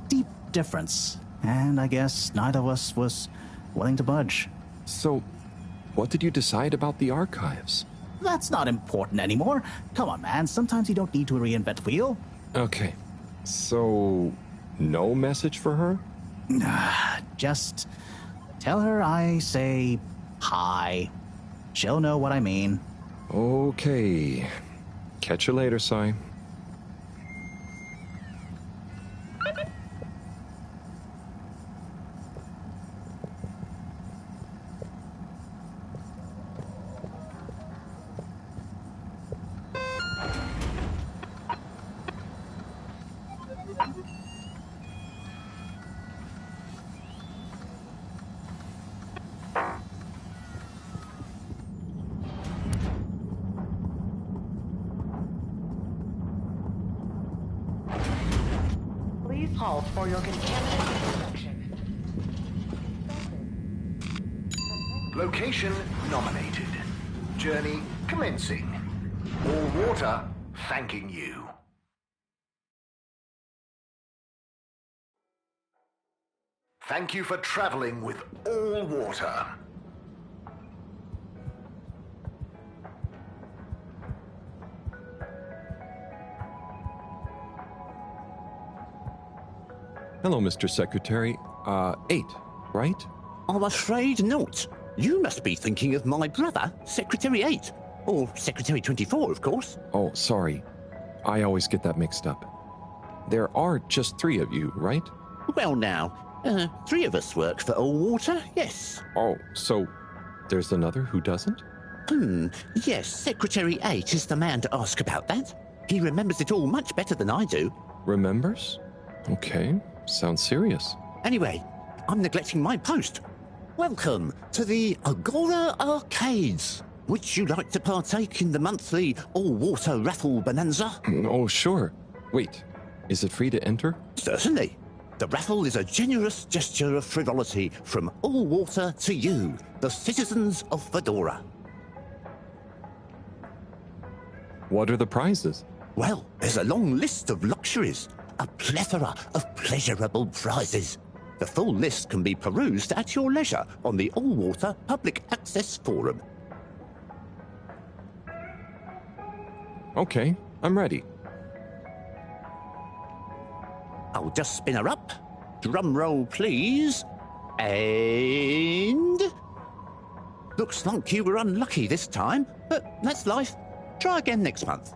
deep difference. And I guess neither of us was willing to budge.
So, what did you decide about the archives?
That's not important anymore. Come on, man. Sometimes you don't need to reinvent the wheel.
Okay. So, no message for her?
Just tell her I say hi. She'll know what I mean.
Okay. Catch you later, Sai.
Please halt for your contaminant inspection.
Location nominated. Journey commencing. All water thanking you. Thank you for traveling with all water.
Hello, Mr. Secretary. 8, right?
I'm afraid not. You must be thinking of my brother, Secretary 8. Or Secretary 24, of course.
Oh, sorry. I always get that mixed up. There are just 3 of you, right?
Well now, 3 of us work for All Water, yes.
Oh, so there's another who doesn't?
Yes, Secretary 8 is the man to ask about that. He remembers it all much better than I do.
Remembers? Okay, sounds serious.
Anyway, I'm neglecting my post. Welcome to the Agora Arcades. Would you like to partake in the monthly all-water raffle bonanza?
Oh, sure. Wait, is it free to enter?
Certainly. The raffle is a generous gesture of frivolity from All Water to you, the citizens of Fedora.
What are the prizes?
Well, there's a long list of luxuries, a plethora of pleasurable prizes. The full list can be perused at your leisure on the All Water Public Access Forum.
Okay, I'm ready.
I'll just spin her up. Drum roll, please. And... Looks like you were unlucky this time, but that's life. Try again next month.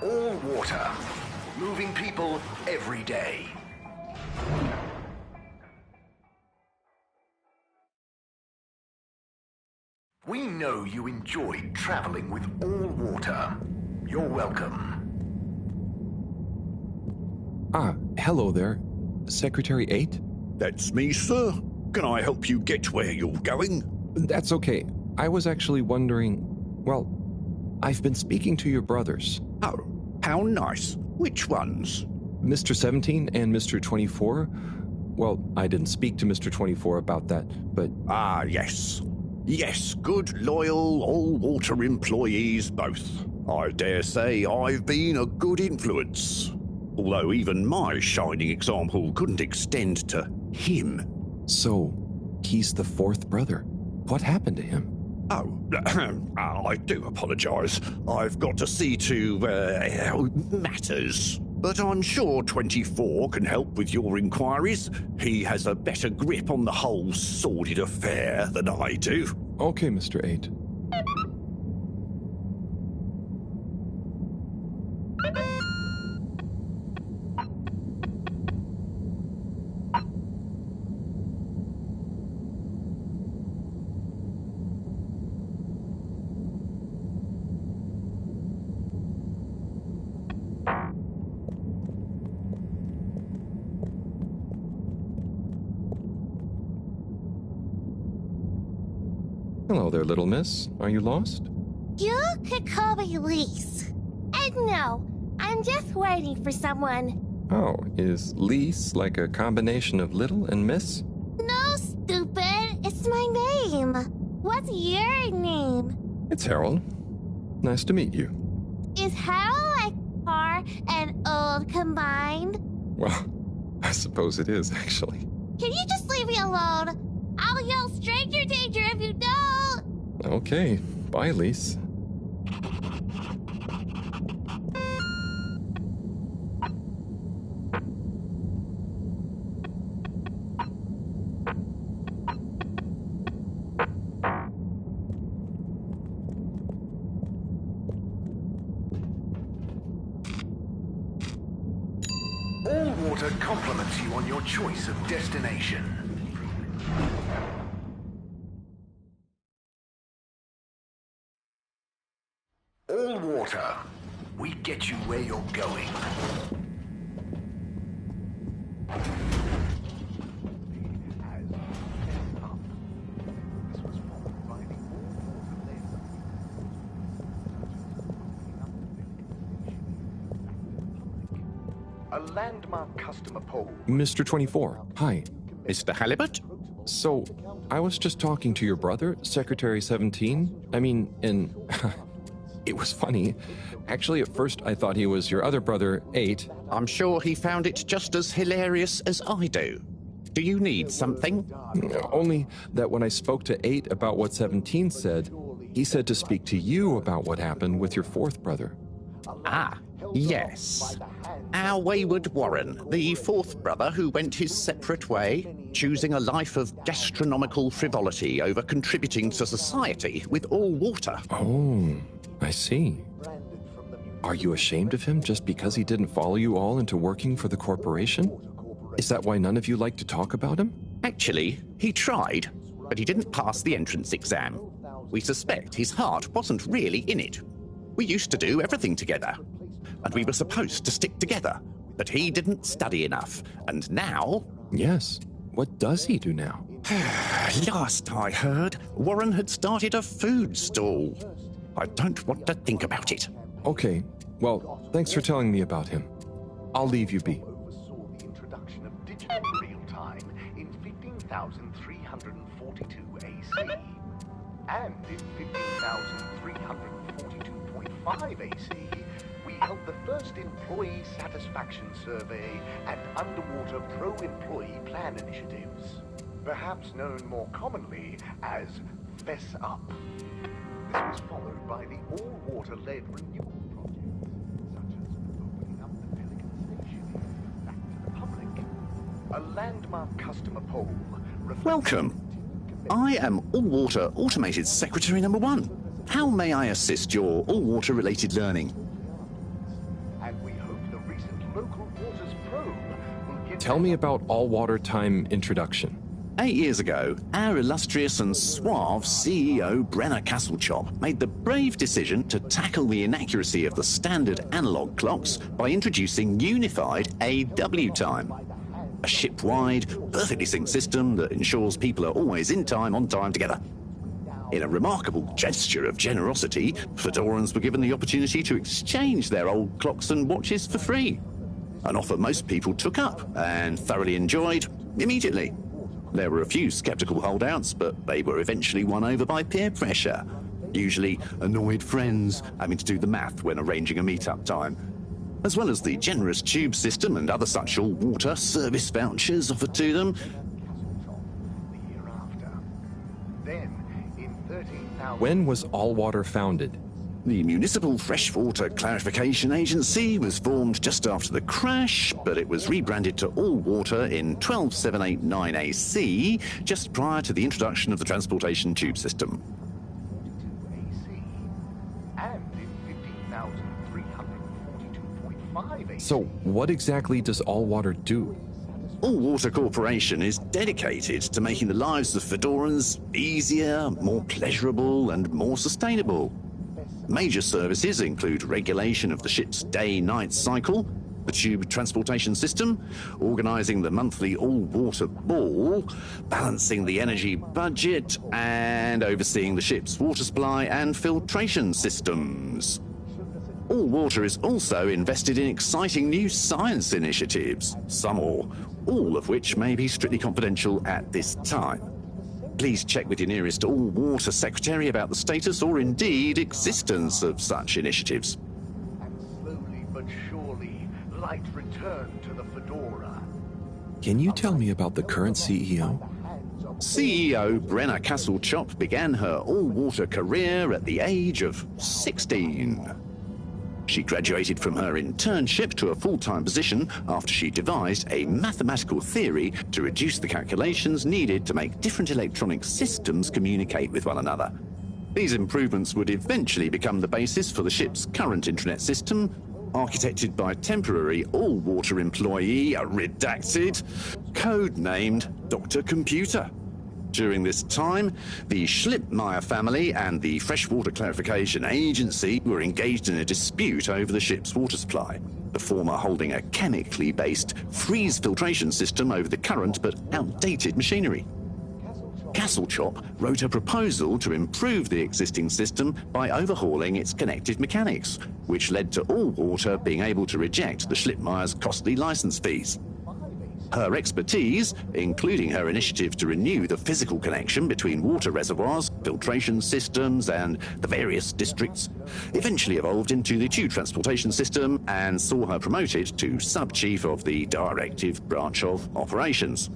All water. Moving people every day. We know you enjoyed traveling with All Water. You're welcome.
Hello there. Secretary 8?
That's me, sir. Can I help you get where you're going?
That's okay. I was actually wondering... Well, I've been speaking to your brothers.
Oh, how nice. Which ones?
Mr. 17 and Mr. 24. Well, I didn't speak to Mr. 24 about that, but...
Ah, yes. Yes, good, loyal, all-water employees both. I dare say I've been a good influence. Although even my shining example couldn't extend to him.
So, he's the 4th brother. What happened to him?
Oh, I do apologise. I've got to see to, matters. But I'm sure 24 can help with your inquiries. He has a better grip on the whole sordid affair than I do.
Okay, Mr. 8. Hello there, little miss. Are you lost?
You could call me Lise. And no, I'm just waiting for someone.
Oh, is Lise like a combination of little and miss?
No, stupid. It's my name. What's your name?
It's Harold. Nice to meet you.
Is Harold like car and old combined?
Well, I suppose it is, actually.
Can you just leave me alone? I'll yell stranger danger if you don't!
Okay, bye, Lise.
Allwater compliments you on your choice of destination. Allwater, we get you where you're going. A landmark customer poll.
Mr. 24, hi.
Mr. Halibut?
So, I was just talking to your brother, Secretary 17. I mean, and it was funny. Actually, at first I thought he was your other brother, 8.
I'm sure he found it just as hilarious as I do. Do you need something?
Only that when I spoke to 8 about what 17 said, he said to speak to you about what happened with your 4th brother.
Ah, yes. Our wayward Warren, the 4th brother who went his separate way, choosing a life of gastronomical frivolity over contributing to society with Allwater.
Oh, I see. Are you ashamed of him just because he didn't follow you all into working for the corporation? Is that why none of you like to talk about him?
Actually, he tried, but he didn't pass the entrance exam. We suspect his heart wasn't really in it. We used to do everything together, and we were supposed to stick together, but he didn't study enough, and now...
Yes. What does he do now?
Last I heard, Warren had started a food stall. I don't want to think about it.
Okay. Well, thanks for telling me about him. I'll leave you be.
Oversaw the introduction of digital real-time in 15,342 AC. And in 15,342.5 AC, we held the first employee satisfaction survey and underwater pro-employee plan initiatives, perhaps known more commonly as Fess Up. This was followed by the all-water-led renewal projects, such as opening up the Pelican Station back to the public. A landmark customer poll reflects...
Welcome. I am Allwater Automated Secretary number 1. How may I assist your all-water-related learning?
And we hope the recent local waters probe will get...
Tell me about all-water time introduction.
8 years ago, our illustrious and suave CEO, Brenner Castlechop, made the brave decision to tackle the inaccuracy of the standard analog clocks by introducing unified AW time. A ship-wide, perfectly synced system that ensures people are always in time, on time together. In a remarkable gesture of generosity, Fedorans were given the opportunity to exchange their old clocks and watches for free. An offer most people took up and thoroughly enjoyed immediately. There were a few skeptical holdouts, but they were eventually won over by peer pressure. Usually annoyed friends having to do the math when arranging a meet-up time. As well as the generous tube system and other such all-water service vouchers offered to them.
When was Allwater founded?
The Municipal Freshwater Clarification Agency was formed just after the crash, but it was rebranded to Allwater in 12789 AC, just prior to the introduction of the transportation tube system.
So, what exactly does Allwater do?
Allwater Corporation is dedicated to making the lives of Fedorans easier, more pleasurable, and more sustainable. Major services include regulation of the ship's day-night cycle, the tube transportation system, organising the monthly all-water ball, balancing the energy budget, and overseeing the ship's water supply and filtration systems. All Water is also invested in exciting new science initiatives, some or all of which may be strictly confidential at this time. Please check with your nearest All Water secretary about the status or indeed existence of such initiatives.
Slowly but surely, light returned to the Fedora.
Can you tell me about the current CEO?
CEO Brenna Castlechop began her all-water career at the age of 16. She graduated from her internship to a full-time position after she devised a mathematical theory to reduce the calculations needed to make different electronic systems communicate with one another. These improvements would eventually become the basis for the ship's current intranet system, architected by temporary all-water employee, redacted, code-named Dr. Computer. During this time, the Schlippmeyer family and the Freshwater Clarification Agency were engaged in a dispute over the ship's water supply, the former holding a chemically-based freeze filtration system over the current but outdated machinery. Castlechop wrote a proposal to improve the existing system by overhauling its connected mechanics, which led to All Water being able to reject the Schlippmeyer's costly license fees. Her expertise, including her initiative to renew the physical connection between water reservoirs, filtration systems, and the various districts, eventually evolved into the tube transportation system and saw her promoted to sub-chief of the directive branch of operations.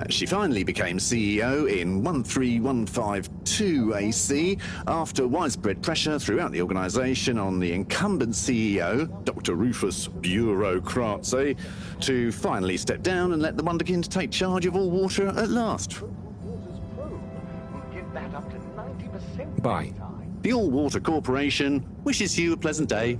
She finally became CEO in 13152 AC after widespread pressure throughout the organisation on the incumbent CEO, Dr. Rufus Bureaucratze, to finally step down and let the Wonderkind take charge of All Water at last.
Bye.
The All Water Corporation wishes you a pleasant day.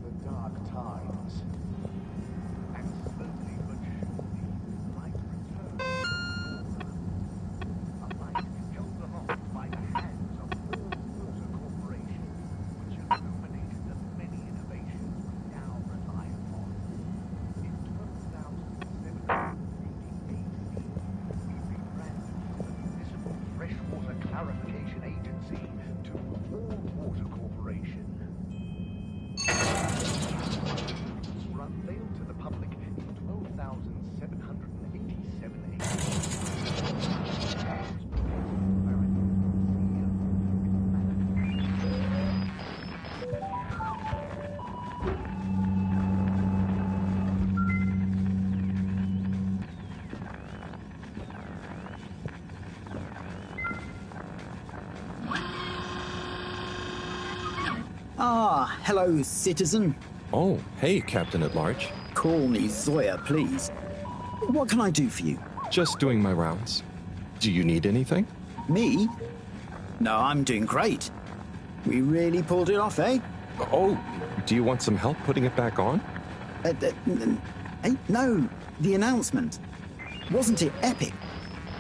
Ah, hello, citizen.
Oh, hey, Captain at Large.
Call me Zoya, please. What can I do for you?
Just doing my rounds. Do you need anything?
Me? No, I'm doing great. We really pulled it off, eh?
Oh, do you want some help putting it back on?
No, the announcement. Wasn't it epic?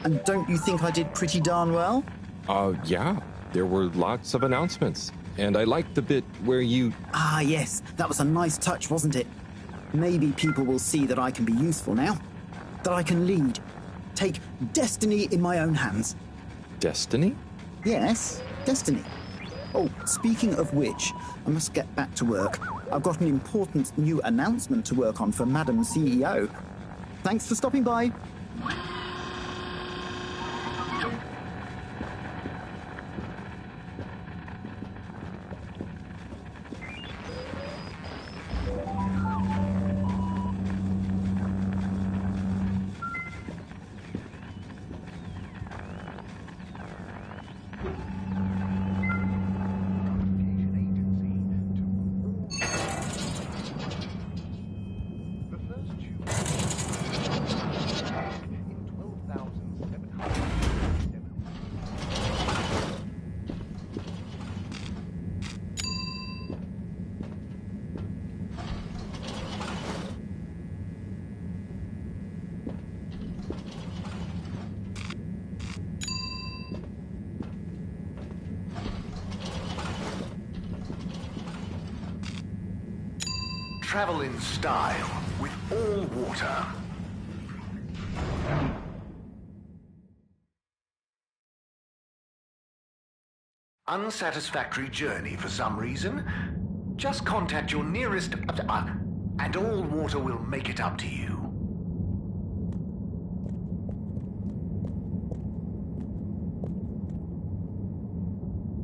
And don't you think I did pretty darn well?
Yeah. There were lots of announcements. And I liked the bit where you...
Ah, yes. That was a nice touch, wasn't it? Maybe people will see that I can be useful now. That I can lead. Take destiny in my own hands.
Destiny?
Yes, destiny. Oh, speaking of which, I must get back to work. I've got an important new announcement to work on for Madam CEO. Thanks for stopping by.
Travel in style. with all water. Unsatisfactory journey for some reason? Just contact your nearest... and all water will make it up to you.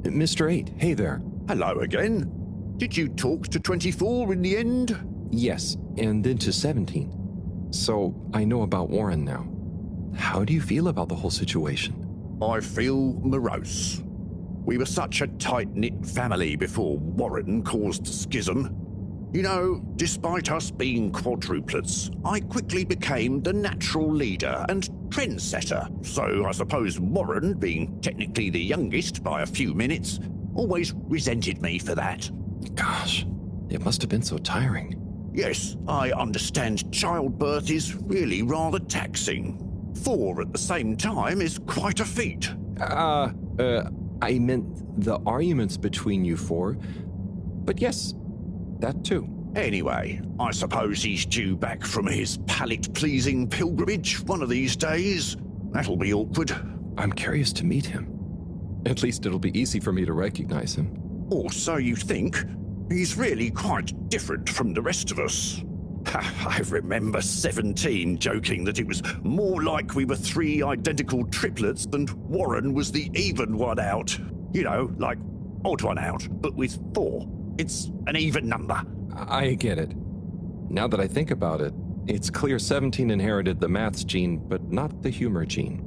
Mr. 8, hey there.
Hello again. Did you talk to 24 in the end?
Yes, and then to 17. So, I know about Warren now. How do you feel about the whole situation?
I feel morose. We were such a tight-knit family before Warren caused schism. You know, despite us being quadruplets, I quickly became the natural leader and trendsetter, so I suppose Warren, being technically the youngest by a few minutes, always resented me for that.
Gosh, it must have been so tiring.
Yes, I understand childbirth is really rather taxing. 4 at the same time is quite a feat.
I meant the arguments between you 4, but yes, that too.
Anyway, I suppose he's due back from his palate-pleasing pilgrimage one of these days. That'll be awkward.
I'm curious to meet him. At least it'll be easy for me to recognize him.
Or so you think. He's really quite different from the rest of us. I remember 17 joking that it was more like we were 3 identical triplets than Warren was the even one out. You know, like odd one out, but with 4. It's an even number.
I get it. Now that I think about it, it's clear 17 inherited the maths gene, but not the humor gene.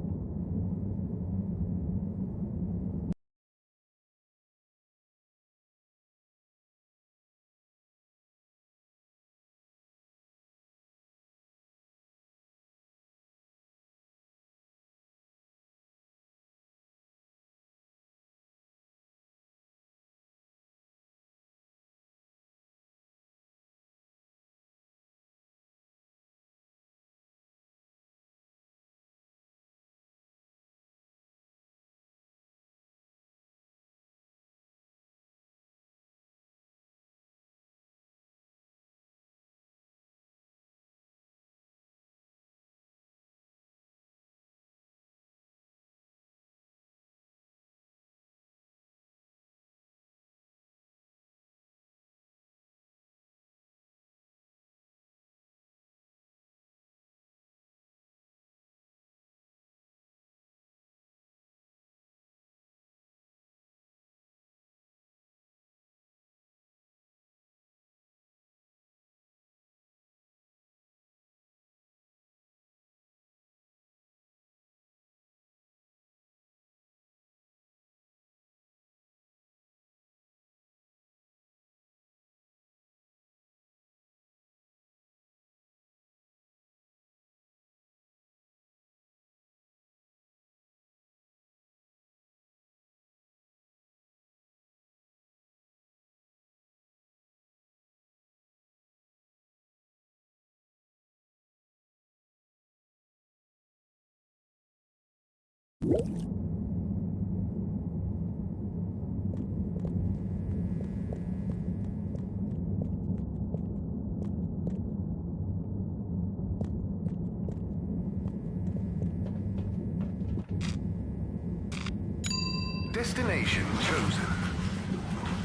Destination chosen.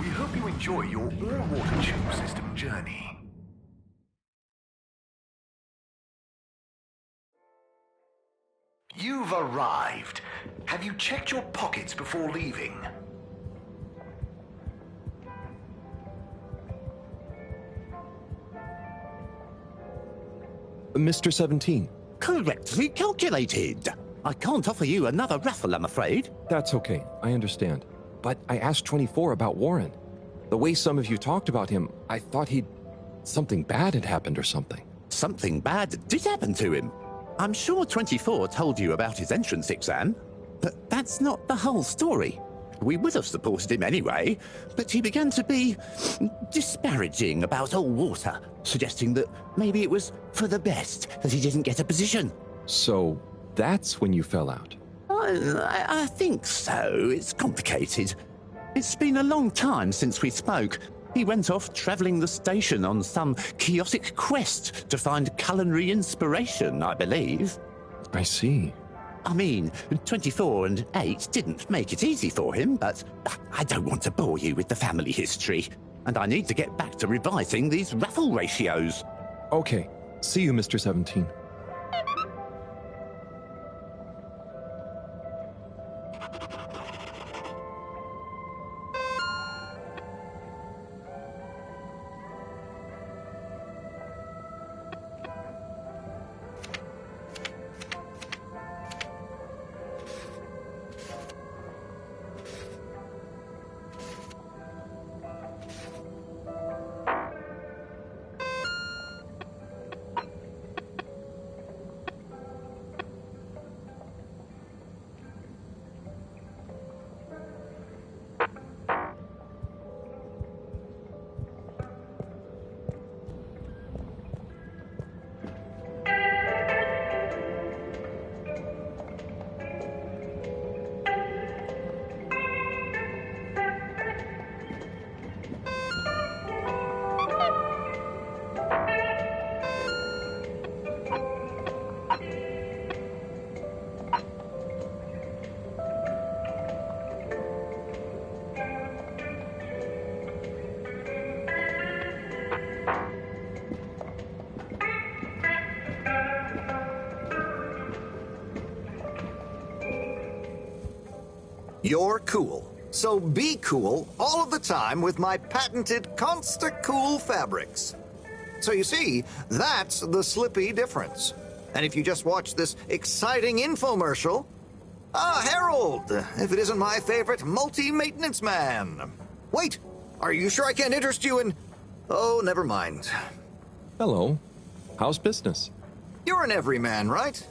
We hope you enjoy your all-water tube system journey. You've arrived. Have you checked your pockets before leaving?
Mr. 17.
Correctly calculated. I can't offer you another raffle, I'm afraid.
That's okay, I understand. But I asked 24 about Warren. The way some of you talked about him, I thought something bad had happened or something.
Something bad did happen to him. I'm sure 24 told you about his entrance exam, but that's not the whole story. We would have supported him anyway, but he began to be disparaging about all water, suggesting that maybe it was for the best that he didn't get a position.
So that's when you fell out?
I think so. It's complicated. It's been a long time since we spoke. He went off travelling the station on some chaotic quest to find culinary inspiration, I believe.
I see.
I mean, 24 and 8 didn't make it easy for him, but I don't want to bore you with the family history, and I need to get back to revising these raffle ratios.
Okay. See you, Mr. 17.
You're cool. So be cool all of the time with my patented Consta-Cool fabrics. So you see, that's the Slippy difference. And if you just watch this exciting infomercial... Harold! If it isn't my favorite multi-maintenance man. Wait, are you sure I can't interest you in... Oh, never mind.
Hello. How's business?
You're an everyman, right?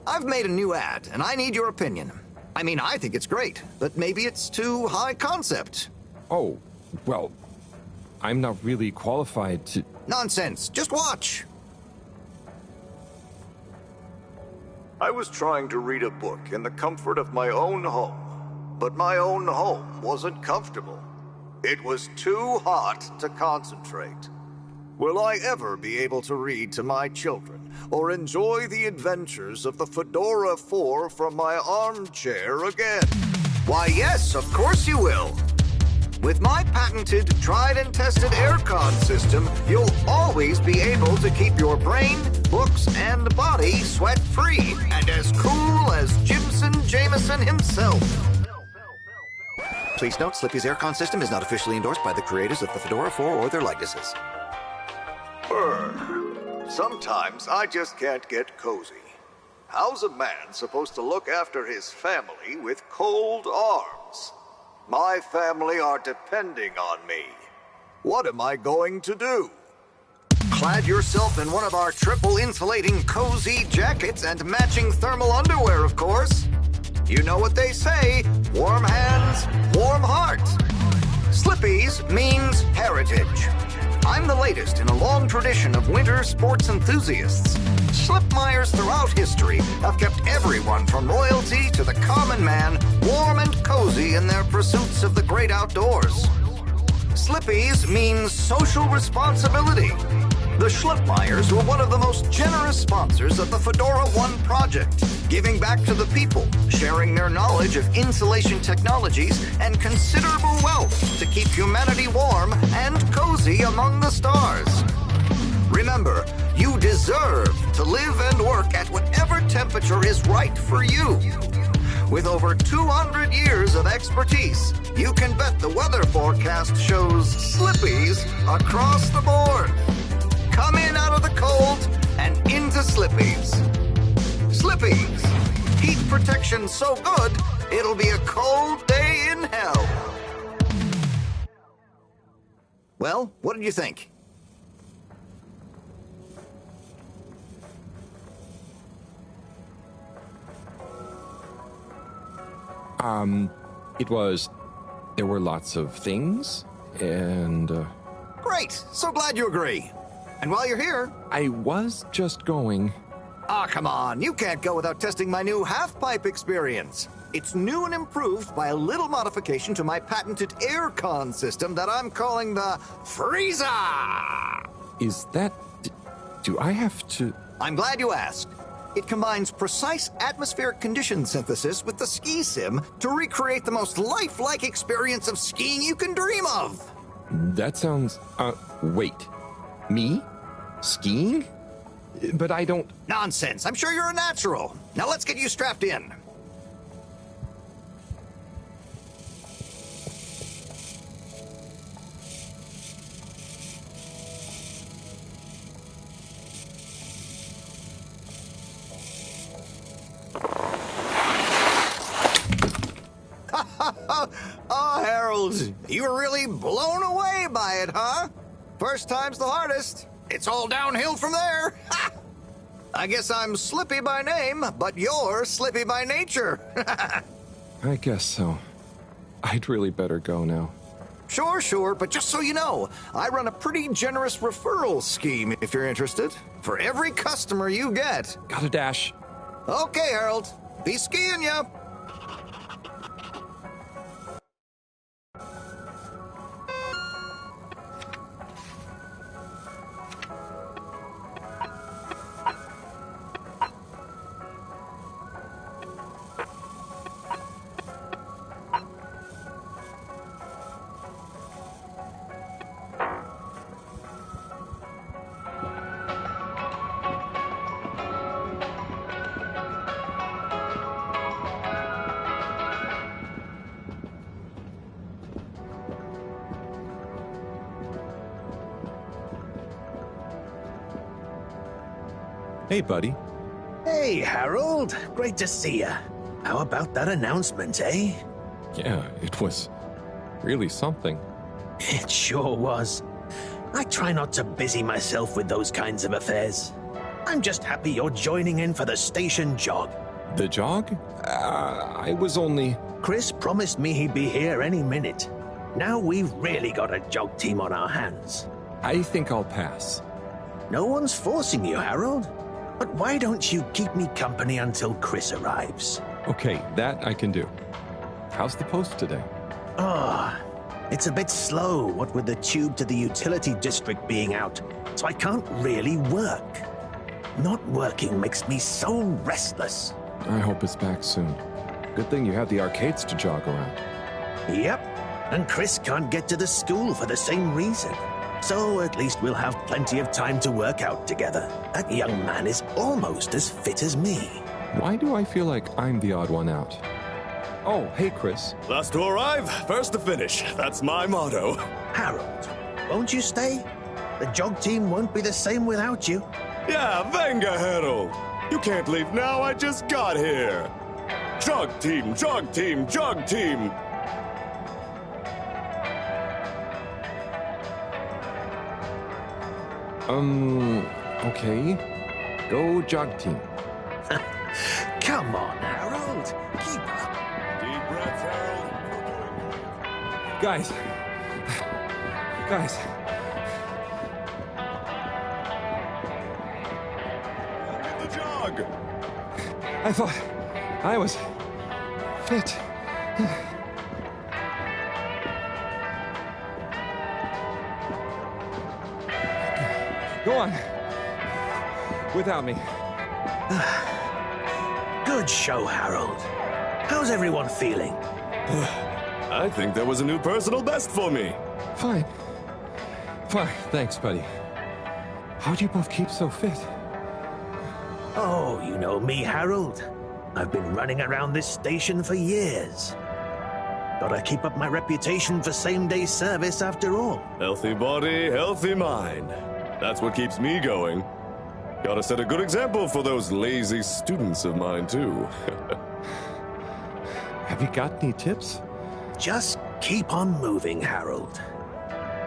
I've made a new ad, and I need your opinion. I mean, I think it's great, but maybe it's too high concept.
Oh, well, I'm not really qualified to...
Nonsense. Just watch.
I was trying to read a book in the comfort of my own home, but my own home wasn't comfortable. It was too hot to concentrate. Will I ever be able to read to my children or enjoy the adventures of the Fedora 4 from my armchair again?
Why, yes, of course you will. With my patented, tried and tested aircon system, you'll always be able to keep your brain, books, and body sweat-free and as cool as Jimson Jameson himself. Please note, Slippy's aircon system is not officially endorsed by the creators of the Fedora 4 or their likenesses.
Sometimes I just can't get cozy. How's a man supposed to look after his family with cold arms? My family are depending on me. What am I going to do?
Clad yourself in one of our triple insulating cozy jackets and matching thermal underwear, of course. You know what they say, warm hands, warm heart. Slippy's means heritage. I'm the latest in a long tradition of winter sports enthusiasts. Slipmeyers throughout history have kept everyone from royalty to the common man warm and cozy in their pursuits of the great outdoors. Slippy's means social responsibility. The Schlipmeyers were one of the most generous sponsors of the Fedora 1 project, giving back to the people, sharing their knowledge of insulation technologies and considerable wealth to keep humanity warm and cozy among the stars. Remember, you deserve to live and work at whatever temperature is right for you. With over 200 years of expertise, you can bet the weather forecast shows Slippies across the board. Come in out of the cold and into Slippies. Slippies. Heat protection so good, it'll be a cold day in hell. Well, what did you think?
There were lots of things, and...
Great! So glad you agree. And while you're here...
I was just going...
Ah, come on. You can't go without testing my new half-pipe experience. It's new and improved by a little modification to my patented aircon system that I'm calling the Freezer!
Is that... Do I have to...
I'm glad you asked. It combines precise atmospheric condition synthesis with the ski sim to recreate the most lifelike experience of skiing you can dream of.
That sounds... wait. Me? Skiing? But I don't...
Nonsense. I'm sure you're a natural. Now let's get you strapped in. Oh, Harold, you were really blown away by it, huh? First time's the hardest. It's all downhill from there. I guess I'm Slippy by name, but you're Slippy by nature.
I guess so. I'd really better go now.
Sure, but just so you know, I run a pretty generous referral scheme if you're interested. For every customer you get.
Gotta dash.
Okay, Harold. Be skiing ya.
Hey, buddy.
Hey, Harold. Great to see ya. How about that announcement, eh?
Yeah, it was really something.
It sure was. I try not to busy myself with those kinds of affairs. I'm just happy you're joining in for the station jog.
The jog? I was only...
Chris promised me he'd be here any minute. Now we've really got a jog team on our hands.
I think I'll pass.
No one's forcing you, Harold. But why don't you keep me company until Chris arrives?
Okay, that I can do. How's the post today?
It's a bit slow, what with the tube to the utility district being out, so I can't really work. Not working makes me so restless.
I hope it's back soon. Good thing you have the arcades to jog around.
Yep, and Chris can't get to the school for the same reason. So at least we'll have plenty of time to work out together. That young man is almost as fit as me.
Why do I feel like I'm the odd one out? Oh, hey, Chris.
Last to arrive, first to finish. That's my motto.
Harold, won't you stay? The jog team won't be the same without you.
Yeah, venga, Harold. You can't leave now, I just got here. Jog team, jog team, jog team.
Okay. Go jog team.
Come on, Harold. Keep up.
Deep breaths, Harold.
Guys.
Get the jog.
I thought I was fit. Go on. Without me.
Good show, Harold. How's everyone feeling?
I think there was a new personal best for me.
Fine. Thanks, buddy. How'd you both keep so fit?
Oh, you know me, Harold. I've been running around this station for years. Gotta keep up my reputation for same-day service after all.
Healthy body, healthy mind. That's what keeps me going. Gotta set a good example for those lazy students of mine, too.
Have you got any tips?
Just keep on moving, Harold.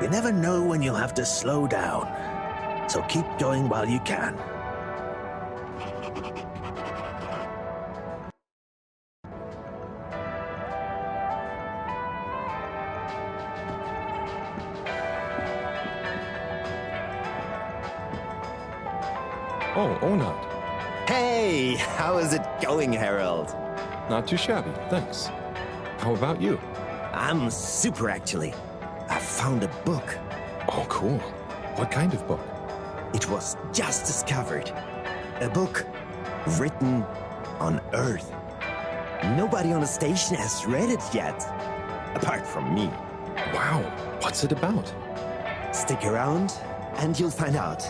You never know when you'll have to slow down. So keep going while you can.
Oh, Onat.
Hey, how is it going, Harold?
Not too shabby, thanks. How about you?
I'm super, actually. I found a book.
Oh, cool. What kind of book?
It was just discovered. A book written on Earth. Nobody on the station has read it yet, apart from me.
Wow, what's it about?
Stick around and you'll find out.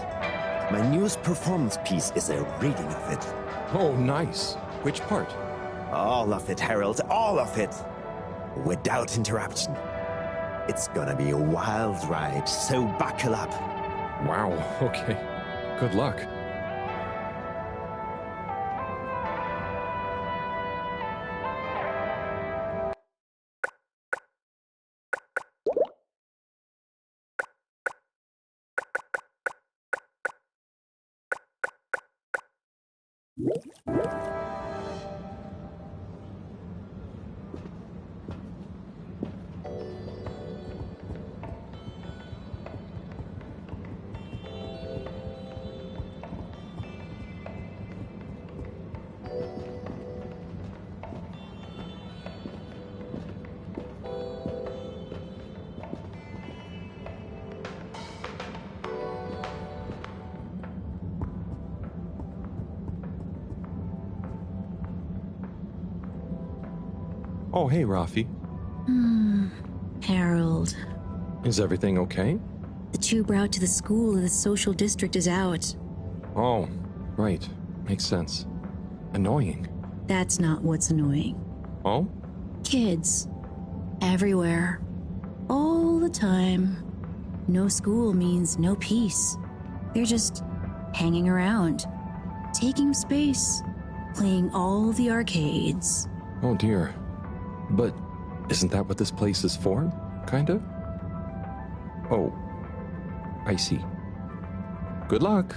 My newest performance piece is a reading of it.
Oh, nice. Which part?
All of it, Harold, all of it. Without interruption. It's gonna be a wild ride, so buckle up.
Wow, okay. Good luck. Oh, hey, Rafi.
Harold.
Is everything okay?
The tube route to the school in the social district is out.
Oh, right. Makes sense. Annoying.
That's not what's annoying.
Oh?
Kids. Everywhere. All the time. No school means no peace. They're just hanging around. Taking space. Playing all the arcades.
Oh, dear. But isn't that what this place is for? Kinda? Oh, I see. Good luck.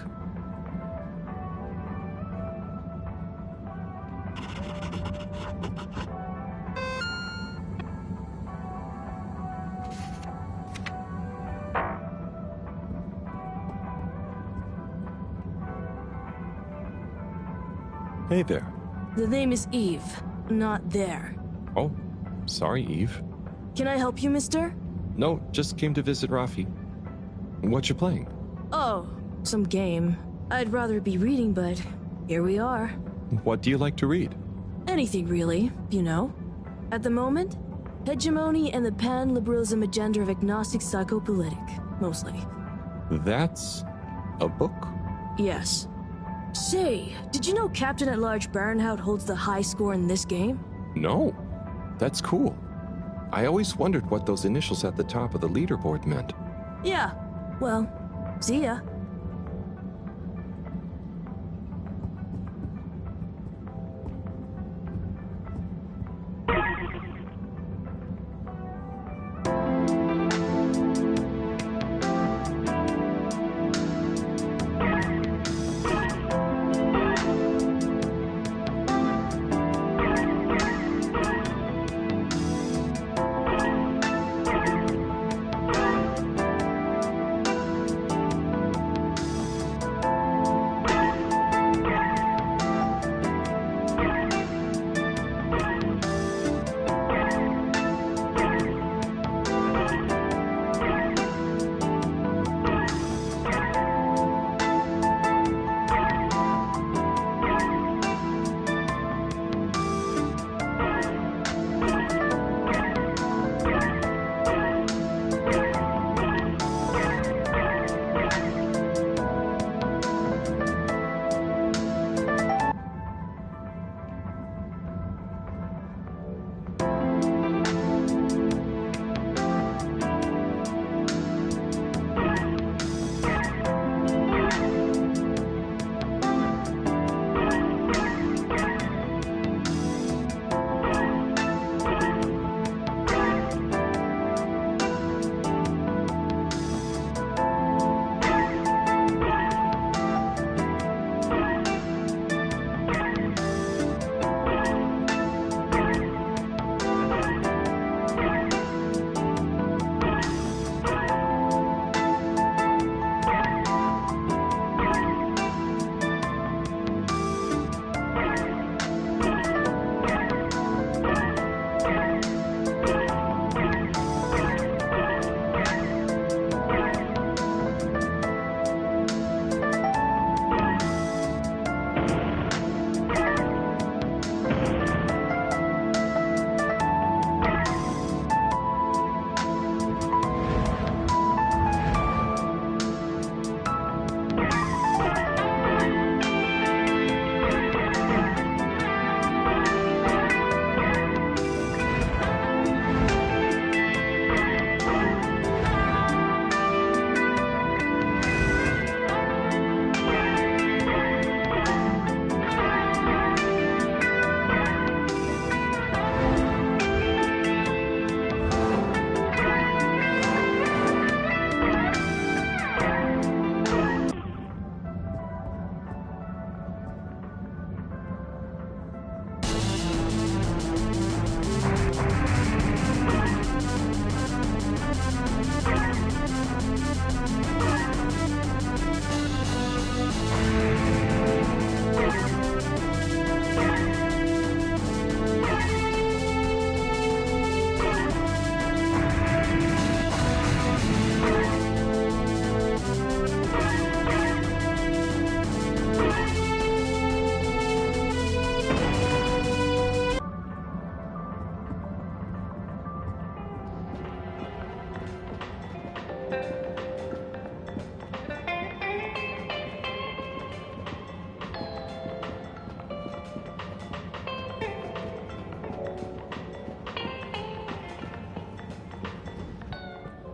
Hey there.
The name is Eve, not there.
Oh, sorry, Eve.
Can I help you, mister?
No, just came to visit Rafi. What you playing?
Oh, some game. I'd rather be reading, but here we are.
What do you like to read?
Anything really, you know. At the moment, hegemony and the pan-liberalism agenda of agnostic psychopolitic, mostly.
That's a book?
Yes. Say, did you know Captain-at-Large Baronhout holds the high score in this game?
No. That's cool. I always wondered what those initials at the top of the leaderboard meant.
Yeah. Well, see ya.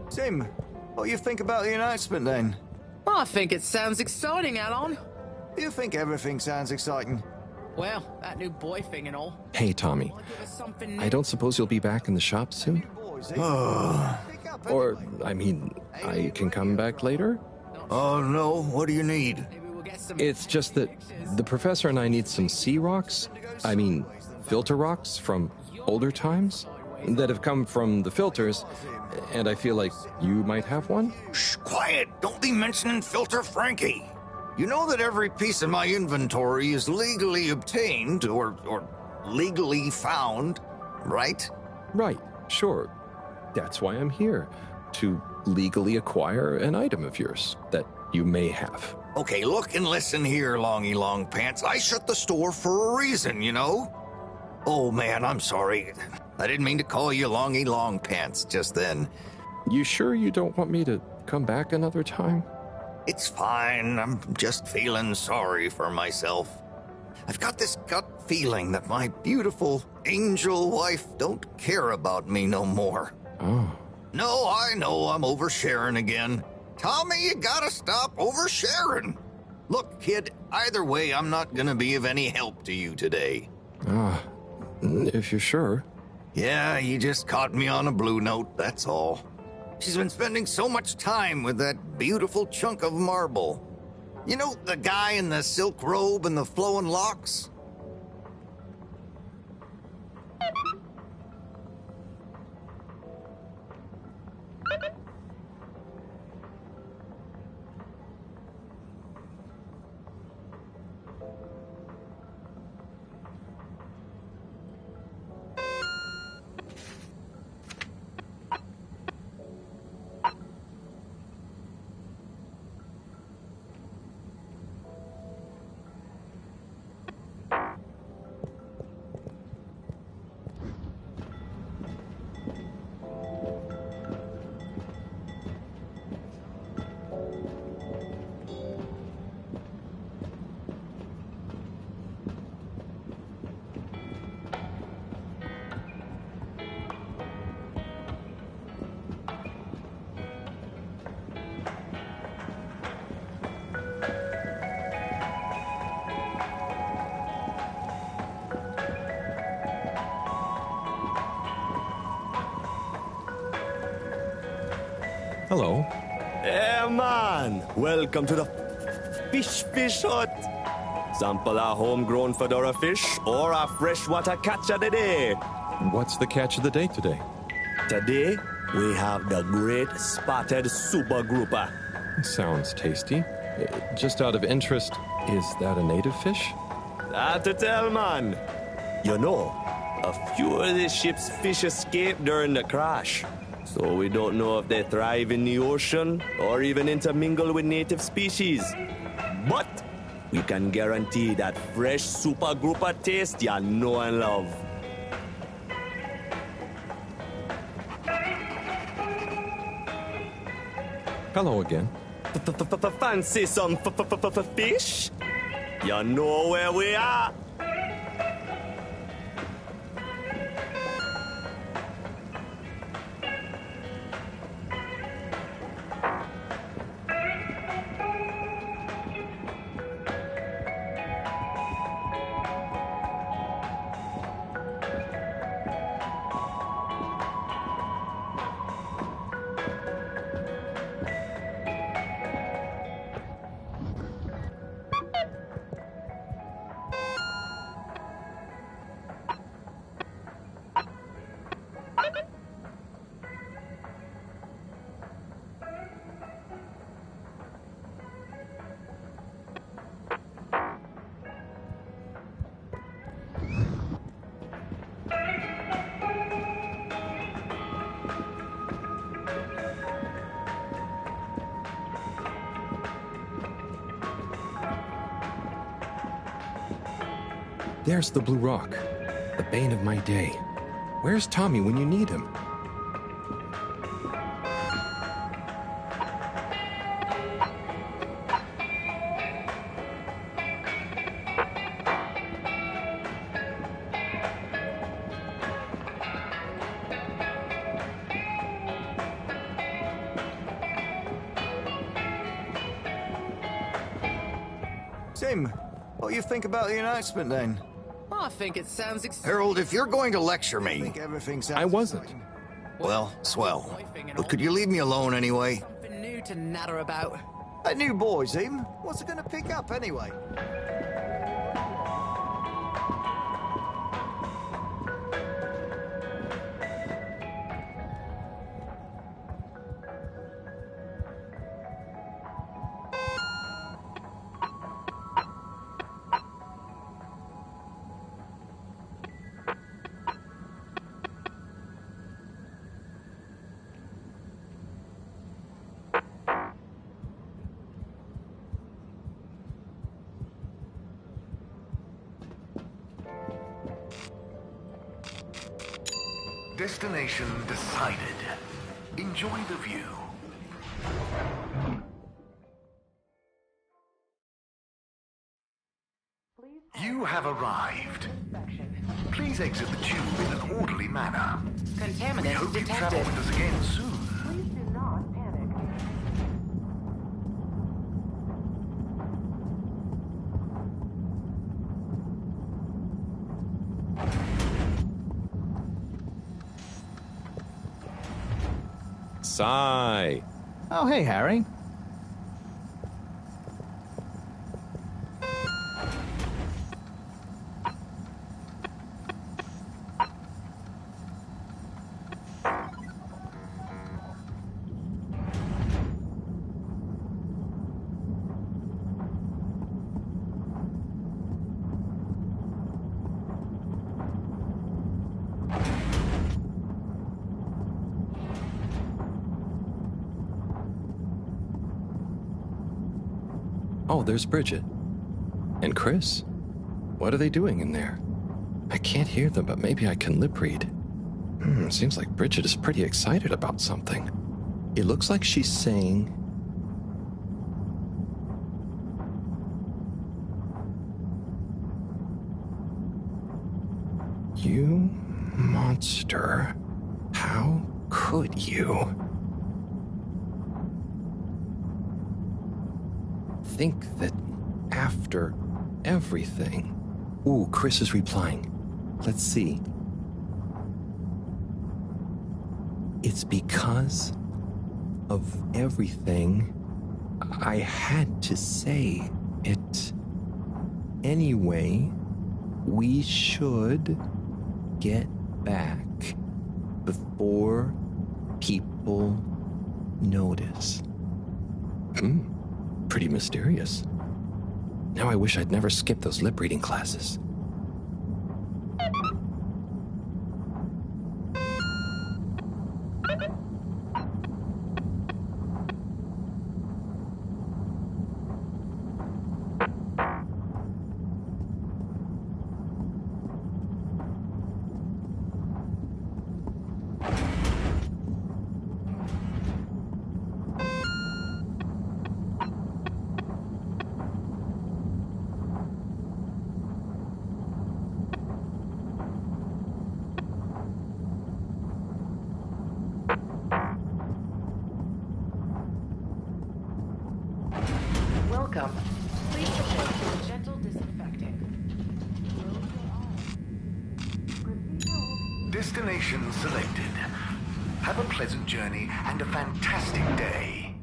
Sim, what do you think about the announcement then?
I think it sounds exciting, Alon.
Do you think everything sounds exciting?
Well, that new boy thing and all.
Hey, Tommy. I don't suppose you'll be back in the shop soon? Or, I mean, I can come back later?
Oh, no. What do you need?
It's just that the professor and I need some sea rocks. I mean, filter rocks from older times that have come from the filters, and I feel like you might have one?
Shh, quiet. Don't be mentioning Filter Frankie. You know that every piece in my inventory is legally obtained or legally found, right?
Right, sure. That's why I'm here, to legally acquire an item of yours that you may have.
Okay, look and listen here, Longy Long Pants. I shut the store for a reason, you know? Oh, man, I'm sorry. I didn't mean to call you Longy Long Pants just then.
You sure you don't want me to come back another time?
It's fine. I'm just feeling sorry for myself. I've got this gut feeling that my beautiful angel wife don't care about me no more.
Oh.
No, I know I'm oversharing again. Tommy, you gotta stop oversharing. Look, kid, either way, I'm not gonna be of any help to you today.
If you're sure.
Yeah, you just caught me on a blue note, that's all. She's been spending so much time with that beautiful chunk of marble. You know, the guy in the silk robe and the flowing locks?
Hello.
Hey, man. Welcome to the Fish Hut. Sample a homegrown fedora fish or a freshwater catch of the day.
What's the catch of the day today?
Today, we have the great spotted super grouper.
Sounds tasty. Just out of interest, is that a native fish?
Hard to tell, man. You know, a few of the ship's fish escaped during the crash. So we don't know if they thrive in the ocean or even intermingle with native species. But we can guarantee that fresh super grouper taste you know and love.
Hello again.
Fancy some fish? You know where we are.
There's the blue rock, the bane of my day. Where's Tommy when you need him?
Tim, what do you think about the announcement then?
I think it sounds exciting.
Harold, if you're going to lecture me...
I wasn't.
Well, swell. But could you leave me alone anyway?
Something new to natter about.
That new boy's him. What's it gonna pick up anyway?
Destination decided. Enjoy the view. You have arrived. Please exit the tube in an orderly manner.
Contaminant
We hope you travel
detected.
with us again soon.
Please do not panic.
Sigh.
Oh, hey, Harry.
Oh, there's Bridget. And Chris. What are they doing in there? I can't hear them, but maybe I can lip read. Seems like Bridget is pretty excited about something. It looks like she's saying... You monster. How could you? Think that after everything... Ooh, Chris is replying. Let's see. It's because of everything I had to say it. Anyway, we should get back before people notice. Pretty mysterious. Now I wish I'd never skipped those lip reading classes.
Welcome. Please proceed to a gentle disinfecting.
Destination selected. Have a pleasant journey and a fantastic day.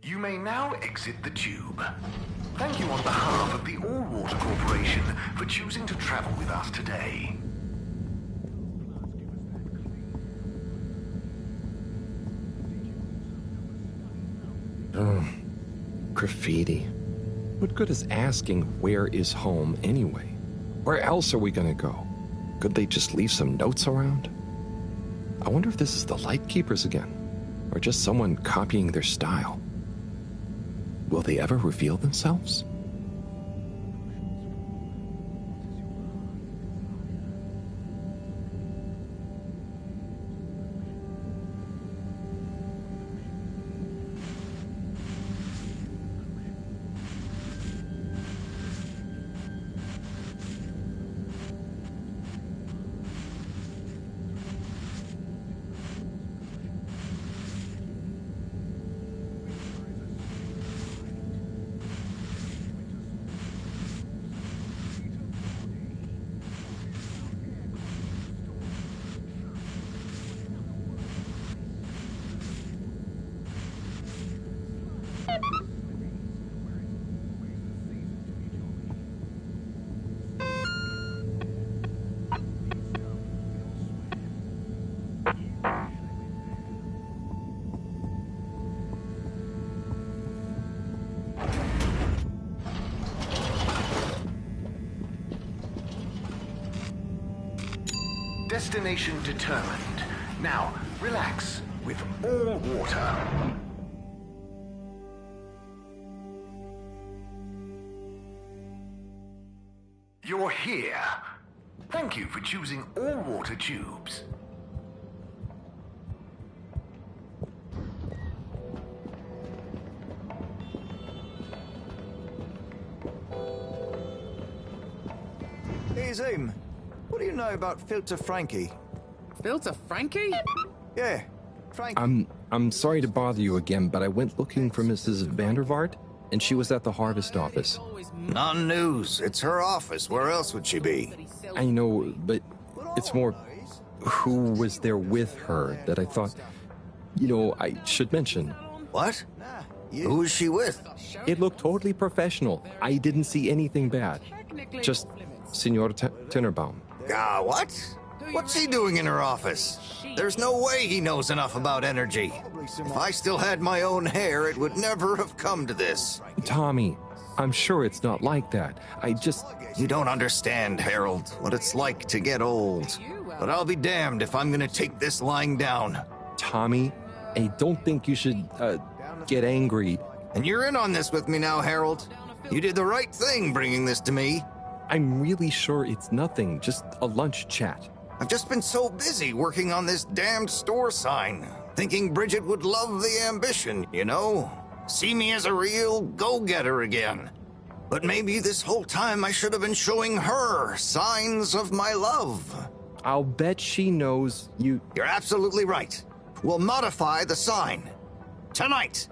You may now exit the tube. Thank you on behalf of the All Water Corporation for choosing to travel with us today.
Graffiti. What good is asking where is home anyway? Where else are we gonna go? Could they just leave some notes around? I wonder if this is the Lightkeepers again, or just someone copying their style. Will they ever reveal themselves?
Destination determined. Now, relax with all water. You're here. Thank you for choosing all water tubes.
Hey, Zoom. What do you know about Filter Frankie?
Filter Frankie?
Yeah, Frankie.
I'm sorry to bother you again, but I went looking for Mrs. Vandervaart, and she was at the harvest office.
Non-news. It's her office. Where else would she be?
I know, but it's more who was there with her that I thought, I should mention.
What? Who was she with?
It looked totally professional. I didn't see anything bad. Just Senor Tinnerbaum.
What? What's he doing in her office? There's no way he knows enough about energy. If I still had my own hair, it would never have come to this.
Tommy, I'm sure it's not like that.
You don't understand, Harold, what it's like to get old. But I'll be damned if I'm gonna take this lying down.
Tommy, I don't think you should, get angry.
And you're in on this with me now, Harold. You did the right thing bringing this to me.
I'm really sure it's nothing, just a lunch chat.
I've just been so busy working on this damned store sign, thinking Bridget would love the ambition, See me as a real go-getter again. But maybe this whole time I should have been showing her signs of my love.
I'll bet she knows you...
You're absolutely right. We'll modify the sign. Tonight.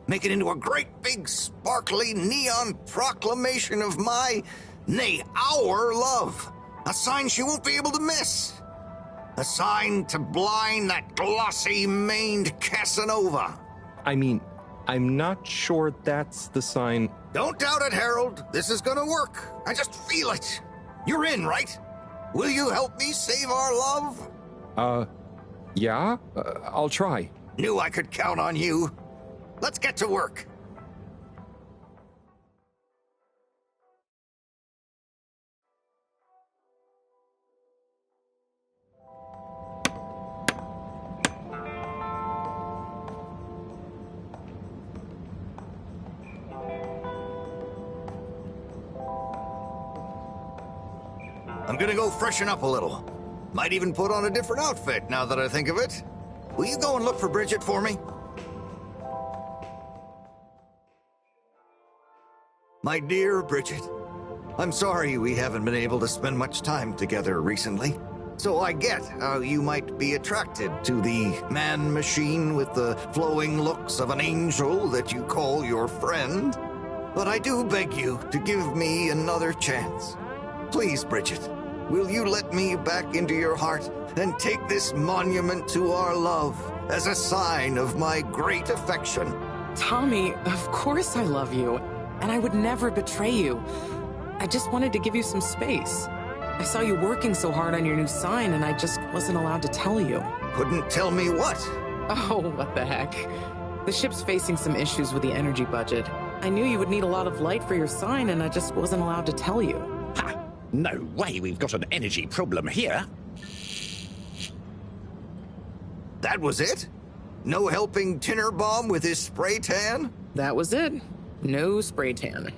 Make it into a great big sparkly neon proclamation of my, nay, our love. A sign she won't be able to miss. A sign to blind that glossy-maned Casanova.
I mean, I'm not sure that's the sign.
Don't doubt it, Harold. This is gonna work. I just feel it. You're in, right? Will you help me save our love?
Yeah? I'll try.
Knew I could count on you. Let's get to work. I'm gonna go freshen up a little. Might even put on a different outfit now that I think of it. Will you go and look for Bridget for me? My dear Bridget, I'm sorry we haven't been able to spend much time together recently. So I get how you might be attracted to the man-machine with the flowing looks of an angel that you call your friend. But I do beg you to give me another chance. Please, Bridget, will you let me back into your heart and take this monument to our love as a sign of my great affection?
Tommy, of course I love you, and I would never betray you. I just wanted to give you some space. I saw you working so hard on your new sign, and I just wasn't allowed to tell you.
Couldn't tell me what?
Oh, what the heck. The ship's facing some issues with the energy budget. I knew you would need a lot of light for your sign, and I just wasn't allowed to tell you.
Ha! No way we've got an energy problem here.
That was it? No helping Tinnerbaum with his spray tan?
That was it. No spray tan.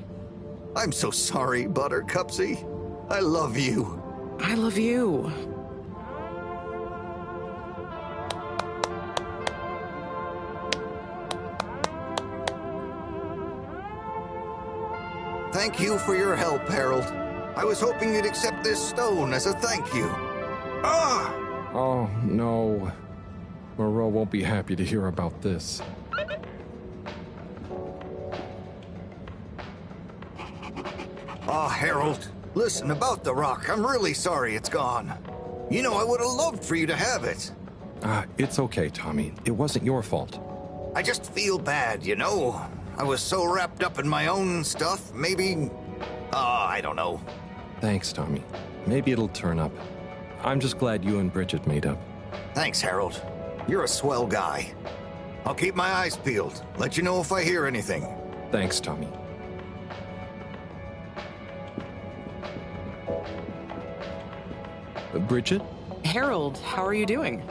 I'm so sorry, Buttercupsy. I love you.
I love you.
Thank you for your help, Harold. I was hoping you'd accept this stone as a thank you. Ah!
Oh, no. Moreau won't be happy to hear about this.
Ah, Harold, listen, about the rock, I'm really sorry it's gone. You know, I would have loved for you to have it.
It's okay, Tommy. It wasn't your fault.
I just feel bad, you know? I was so wrapped up in my own stuff, maybe... I don't know.
Thanks, Tommy. Maybe it'll turn up. I'm just glad you and Bridget made up.
Thanks, Harold. You're a swell guy. I'll keep my eyes peeled. Let you know if I hear anything.
Thanks, Tommy. Bridget?
Harold, how are you doing?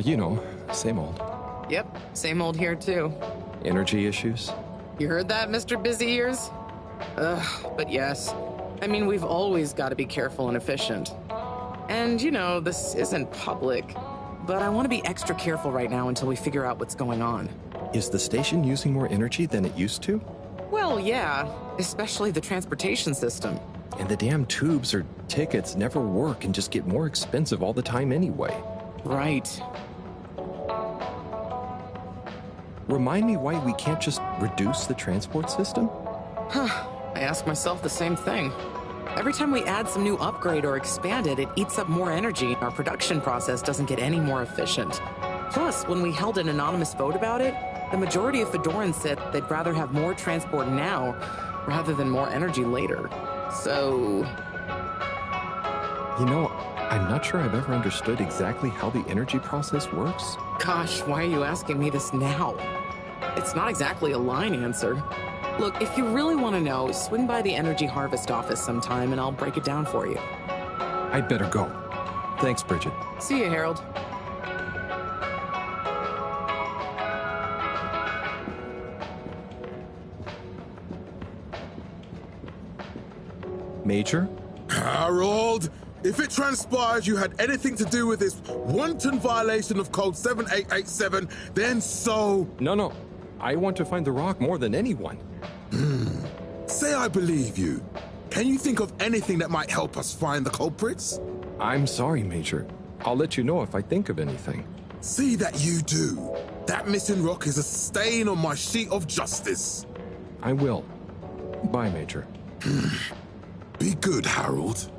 You know, same old.
Yep, same old here too.
Energy issues?
You heard that, Mr. Busy Ears? Ugh, but yes. I mean, we've always got to be careful and efficient. And, you know, this isn't public, but I want to be extra careful right now until we figure out what's going on.
Is the station using more energy than it used to?
Well, yeah, especially the transportation system.
And the damn tubes or tickets never work and just get more expensive all the time anyway.
Right.
Remind me why we can't just reduce the transport system?
Huh. I ask myself the same thing. Every time we add some new upgrade or expand it, it eats up more energy and our production process doesn't get any more efficient. Plus, when we held an anonymous vote about it, the majority of Fedorans said they'd rather have more transport now rather than more energy later. So...
You know, I'm not sure I've ever understood exactly how the energy process works.
Gosh, why are you asking me this now? It's not exactly a line answer. Look, if you really want to know, swing by the Energy Harvest office sometime and I'll break it down for you.
I'd better go. Thanks, Bridget.
See you, Harold.
Major?
Harold, if it transpires you had anything to do with this wanton violation of Code 7887, then so...
No. I want to find the rock more than anyone.
Say I believe you. Can you think of anything that might help us find the culprits?
I'm sorry, Major. I'll let you know if I think of anything.
See that you do. That missing rock is a stain on my sheet of justice.
I will. Bye, Major.
Be good, Harold.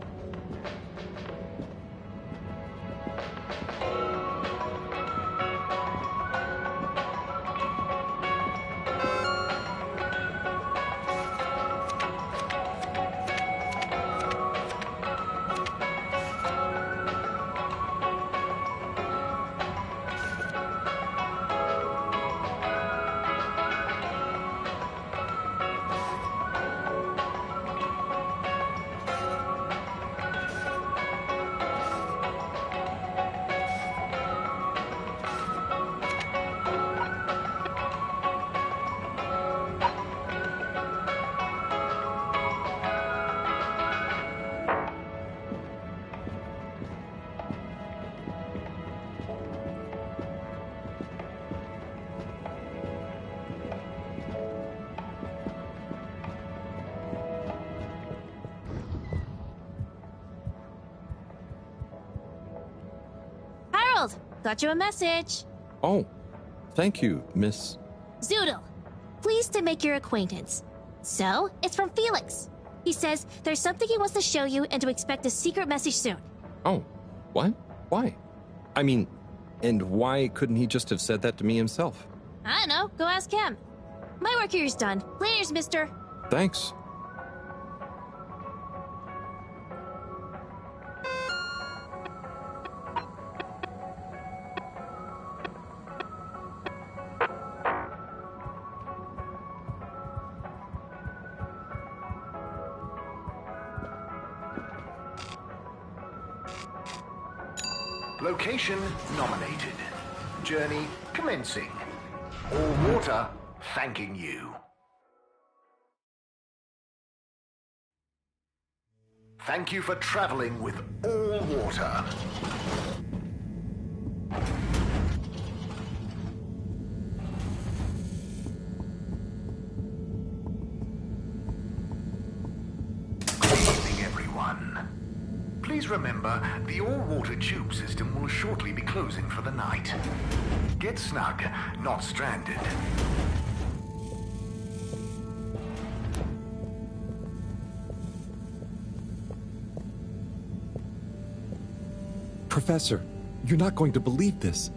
Got you a message.
Oh, thank you, Miss...
Zoodle. Pleased to make your acquaintance. So, it's from Felix. He says there's something he wants to show you and to expect a secret message soon.
Oh, what? Why? I mean, and why couldn't he just have said that to me himself?
I don't know. Go ask him. My work here is done. Laters, mister.
Thanks.
Location nominated. Journey commencing. All water thanking you. Thank you for traveling with all water. Good evening, everyone. Please remember, the all-water tube system will shortly be closing for the night. Get snug, not stranded.
Professor, you're not going to believe this.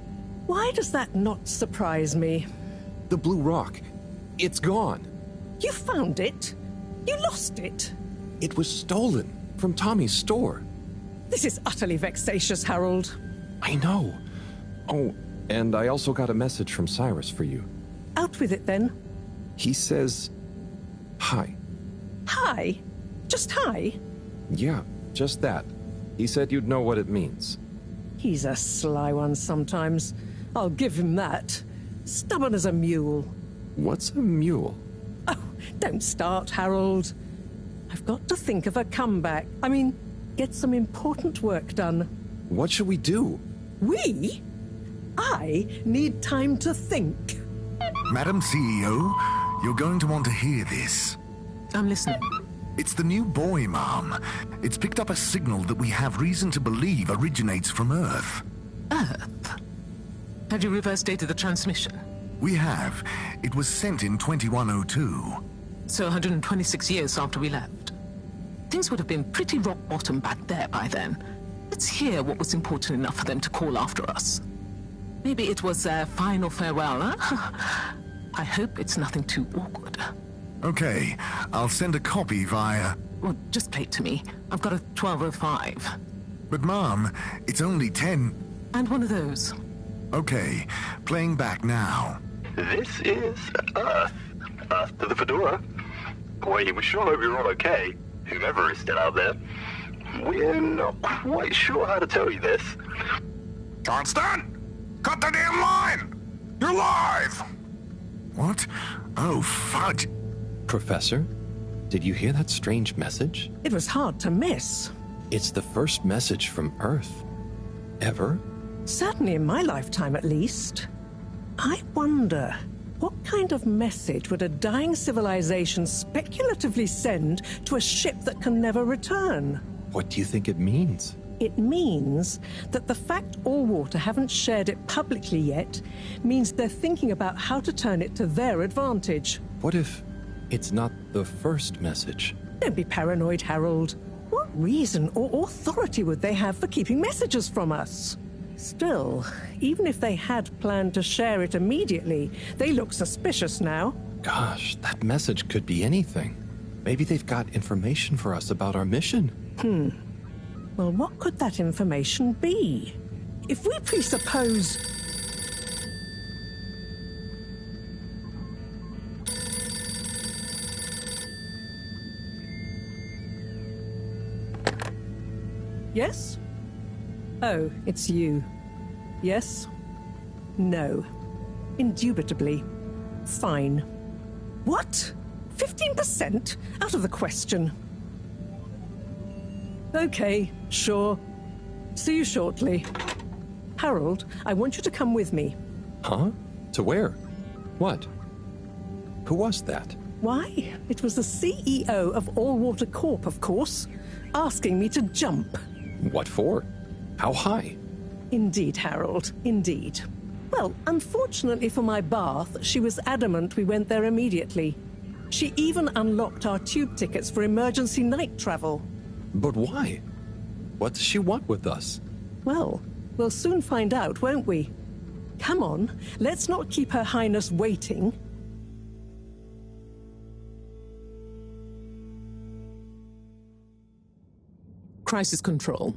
Why does that not surprise me?
The blue rock. It's gone.
You found it? You lost it?
It was stolen from Tommy's store.
This is utterly vexatious, Harold.
I know. Oh, and I also got a message from Cyrus for you.
Out with it, then.
He says, hi.
Hi? Just hi?
Yeah, just that. He said you'd know what it means.
He's a sly one sometimes. I'll give him that. Stubborn as a mule.
What's a mule?
Oh, don't start, Harold. I've got to think of a comeback. I mean, get some important work done.
What should we do?
We? I need time to think.
Madam CEO, you're going to want to hear this.
I'm listening.
It's the new boy, Mom. It's picked up a signal that we have reason to believe originates from Earth.
Earth? Have you reverse dated the transmission?
We have. It was sent in 2102.
So 126 years after we left. Things would have been pretty rock bottom back there by then. Let's hear what was important enough for them to call after us. Maybe it was their final farewell, huh? I hope it's nothing too awkward.
Okay, I'll send a copy via...
Well, just play it to me. I've got a 1205.
But Mom, it's only 10...
And one of those.
Okay, playing back now.
This is Earth. Earth to the Fedora. We sure hope you're all okay, whomever is still out there. We're not quite sure how to tell you this.
Johnston! Cut the damn line! You're live! What? Oh, fudge.
Professor, did you hear that strange message?
It was hard to miss.
It's the first message from Earth. Ever?
Certainly in my lifetime, at least. I wonder, what kind of message would a dying civilization speculatively send to a ship that can never return?
What do you think it means?
It means that the fact Allwater haven't shared it publicly yet means they're thinking about how to turn it to their advantage.
What if it's not the first message?
Don't be paranoid, Harold. What reason or authority would they have for keeping messages from us? Still, even if they had planned to share it immediately, they look suspicious now.
Gosh, that message could be anything. Maybe they've got information for us about our mission.
Well, what could that information be? If we presuppose... Yes? Oh, it's you. Yes? No. Indubitably. Fine. What? 15%? Out of the question. Okay, sure. See you shortly. Harold, I want you to come with me.
Huh? To where? What? Who was that?
Why, it was the CEO of Allwater Corp, of course, asking me to jump.
What for? How high?
Indeed, Harold, indeed. Well, unfortunately for my bath, she was adamant we went there immediately. She even unlocked our tube tickets for emergency night travel.
But why? What does she want with us?
Well, we'll soon find out, won't we? Come on, let's not keep Her Highness waiting.
Crisis control.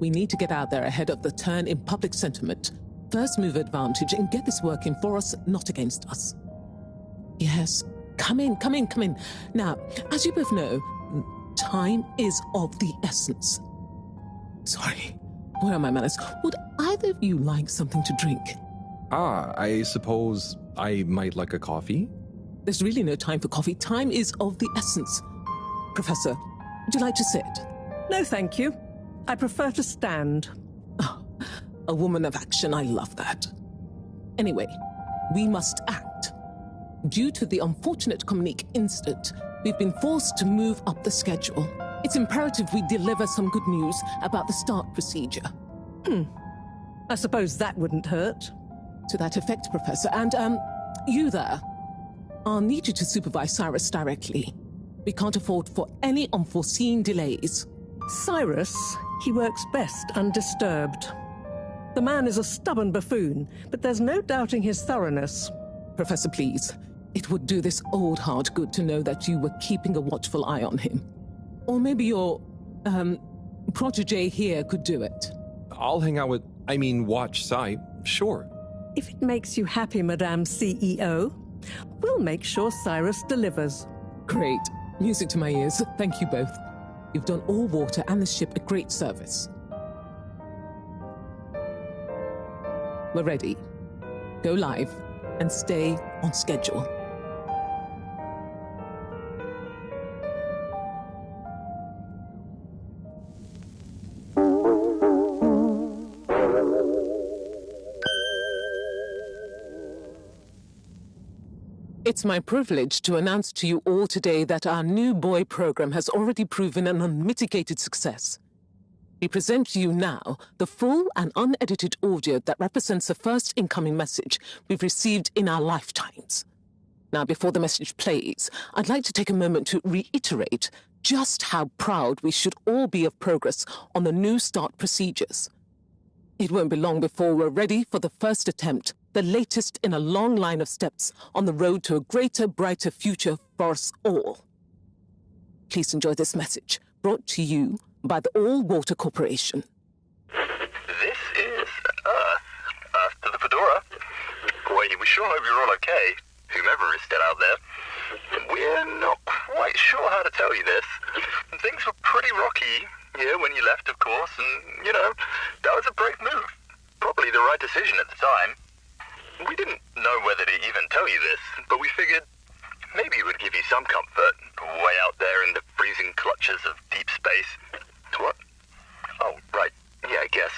We need to get out there ahead of the turn in public sentiment. First move advantage and get this working for us, not against us. Yes, come in. Now, as you both know, time is of the essence. Sorry, where are my manners? Would either of you like something to drink?
I suppose I might like a coffee?
There's really no time for coffee. Time is of the essence. Professor, would you like to sit?
No, thank you. I prefer to stand.
Oh, a woman of action, I love that. Anyway, we must act. Due to the unfortunate Communique incident, we've been forced to move up the schedule. It's imperative we deliver some good news about the start procedure.
I suppose that wouldn't hurt.
To that effect, Professor. And, you there. I'll need you to supervise Cyrus directly. We can't afford for any unforeseen delays.
Cyrus, he works best undisturbed. The man is a stubborn buffoon, but there's no doubting his thoroughness.
Professor, please. It would do this old heart good to know that you were keeping a watchful eye on him. Or maybe your, protégé here could do it.
I'll hang out with, watch Cy, sure.
If it makes you happy, Madame CEO, we'll make sure Cyrus delivers.
Great. Music to my ears. Thank you both. You've done Allwater and the ship a great service. We're ready. Go live and stay on schedule. It's my privilege to announce to you all today that our new boy program has already proven an unmitigated success. We present to you now the full and unedited audio that represents the first incoming message we've received in our lifetimes. Now, before the message plays, I'd like to take a moment to reiterate just how proud we should all be of progress on the new start procedures. It won't be long before we're ready for the first attempt, the latest in a long line of steps on the road to a greater, brighter future for us all. Please enjoy this message, brought to you by the All Water Corporation.
This is Earth to the Fedora. We sure hope you're all okay, whomever is still out there. We're not quite sure how to tell you this. Things were pretty rocky here when you left, of course, and, that was a brave move. Probably the right decision at the time. We didn't know whether to even tell you this, but we figured maybe it would give you some comfort, way out there in the freezing clutches of deep space. What? Oh, right. Yeah, I guess.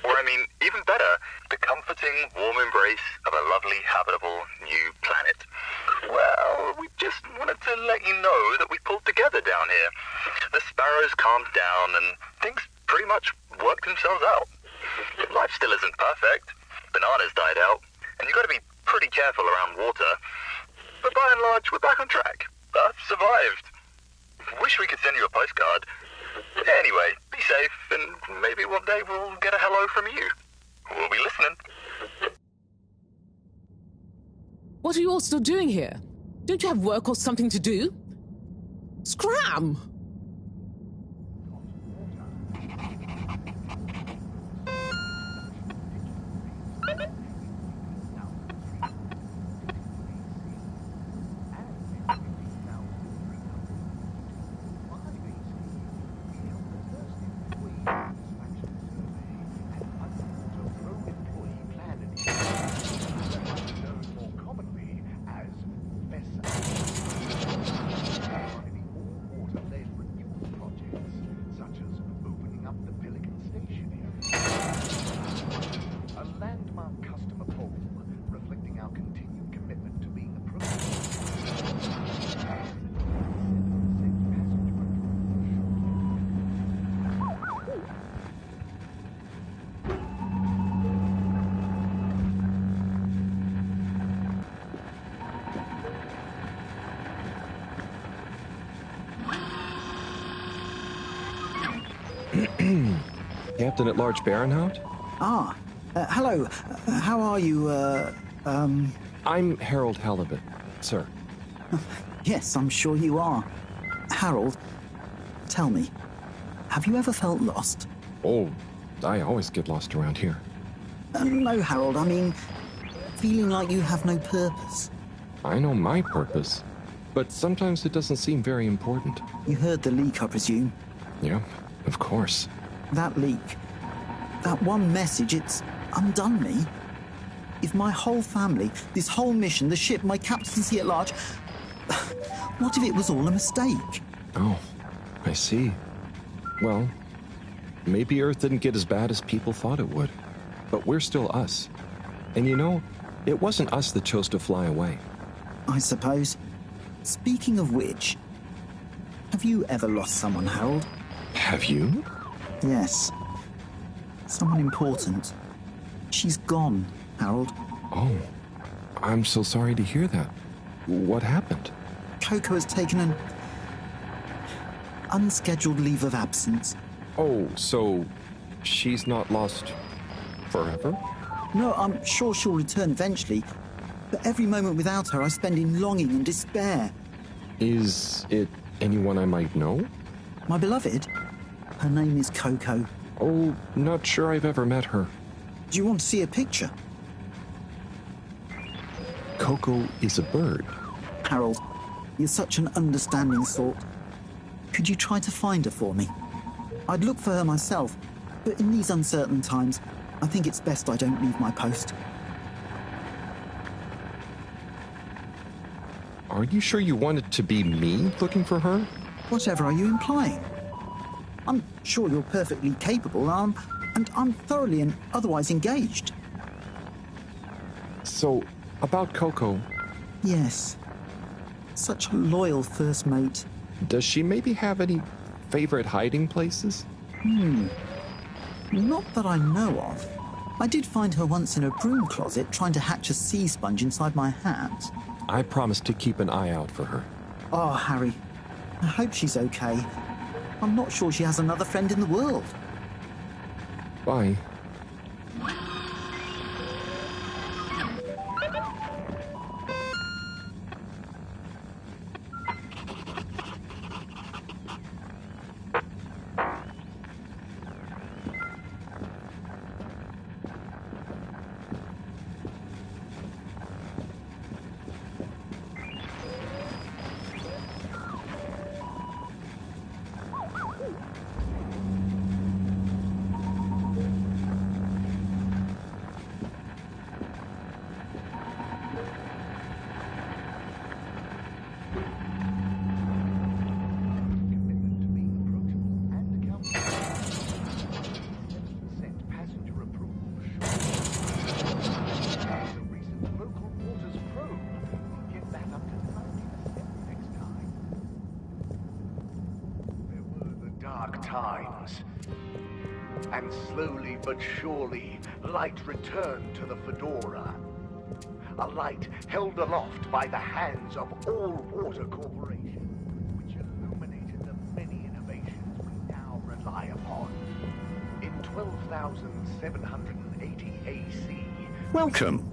Or, even better, the comforting, warm embrace of a lovely, habitable new planet. Well, we just wanted to let you know that we pulled together down here. The sparrows calmed down and things pretty much worked themselves out. Life still isn't perfect. Bananas died out, and you've got to be pretty careful around water. But by and large, we're back on track. Earth survived. Wish we could send you a postcard. Anyway, be safe, and maybe one day we'll get a hello from you. We'll be listening.
What are you all still doing here? Don't you have work or something to do? Scram!
Captain at Large Baronhout?
Hello. How are you,
I'm Harold Halibut, sir.
Yes, I'm sure you are. Harold, tell me, have you ever felt lost?
Oh, I always get lost around here.
No, Harold, feeling like you have no purpose.
I know my purpose, but sometimes it doesn't seem very important.
You heard the leak, I presume?
Yeah, of course.
That leak, that one message, it's undone me. If my whole family, this whole mission, the ship, my captaincy at large, what if it was all a mistake?
Oh, I see. Well, maybe Earth didn't get as bad as people thought it would. But we're still us. And it wasn't us that chose to fly away.
I suppose. Speaking of which, have you ever lost someone, Harold?
Have you?
Yes. Someone important. She's gone, Harold.
Oh, I'm so sorry to hear that. What happened?
Coco has taken an unscheduled leave of absence.
Oh, so she's not lost forever?
No, I'm sure she'll return eventually. But every moment without her I spend in longing and despair.
Is it anyone I might know?
My beloved? Her name is Coco.
Oh, not sure I've ever met her.
Do you want to see a picture?
Coco is a bird.
Harold, you're such an understanding sort. Could you try to find her for me? I'd look for her myself, But in these uncertain times, I think it's best I don't leave my post.
Are you sure you want it to be me looking for her?
Whatever are you implying? I'm sure you're perfectly capable, and I'm thoroughly and otherwise engaged.
So, about Coco.
Yes. Such a loyal first mate.
Does she maybe have any favorite hiding places?
Not that I know of. I did find her once in a broom closet trying to hatch a sea sponge inside my hat.
I promise to keep an eye out for her.
Oh, Harry. I hope she's okay. I'm not sure she has another friend in the world.
Bye.
Times. And slowly but surely, light returned to the Fedora. A light held aloft by the hands of All Water Corporation, which illuminated the many innovations we now rely upon. In 12,780 AC...
Welcome.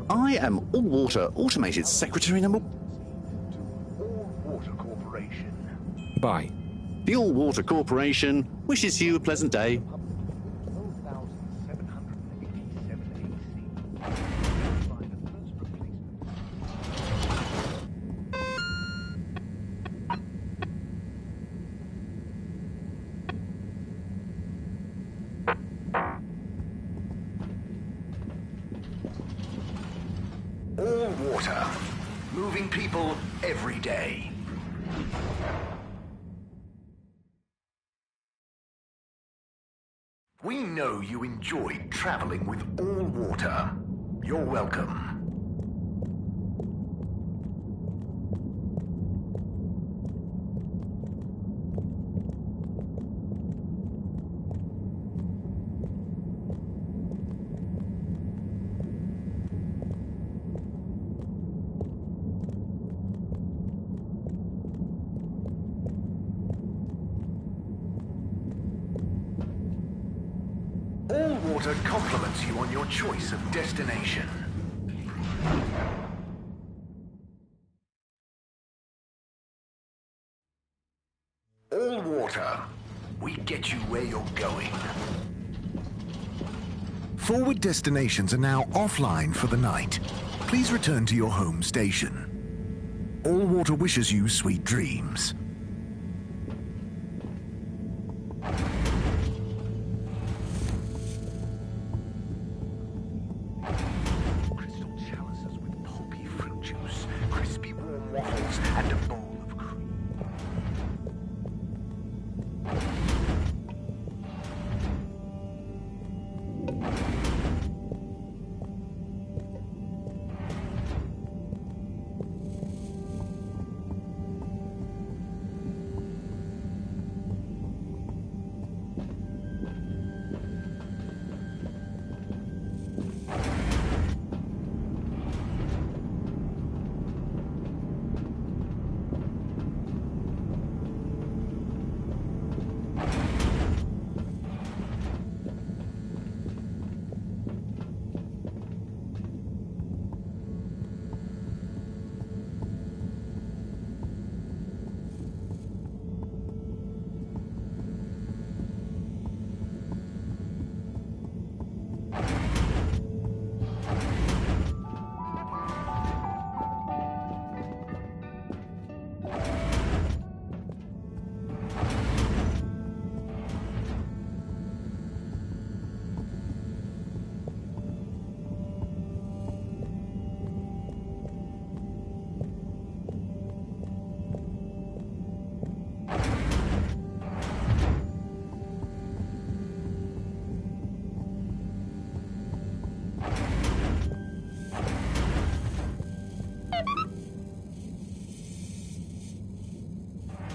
I am All Water Automated Secretary number...
All Water Corporation.
Bye.
The All Water Corporation wishes you a pleasant day.
All Water. Moving people every day. We know you enjoyed traveling with All Water. You're welcome. All Water compliments you on your choice of destination. All Water. We get you where you're going.
Forward destinations are now offline for the night. Please return to your home station. All Water wishes you sweet dreams.
Crystal chalices with pulpy fruit juice, crispy warm waffles, and a bowl of cream.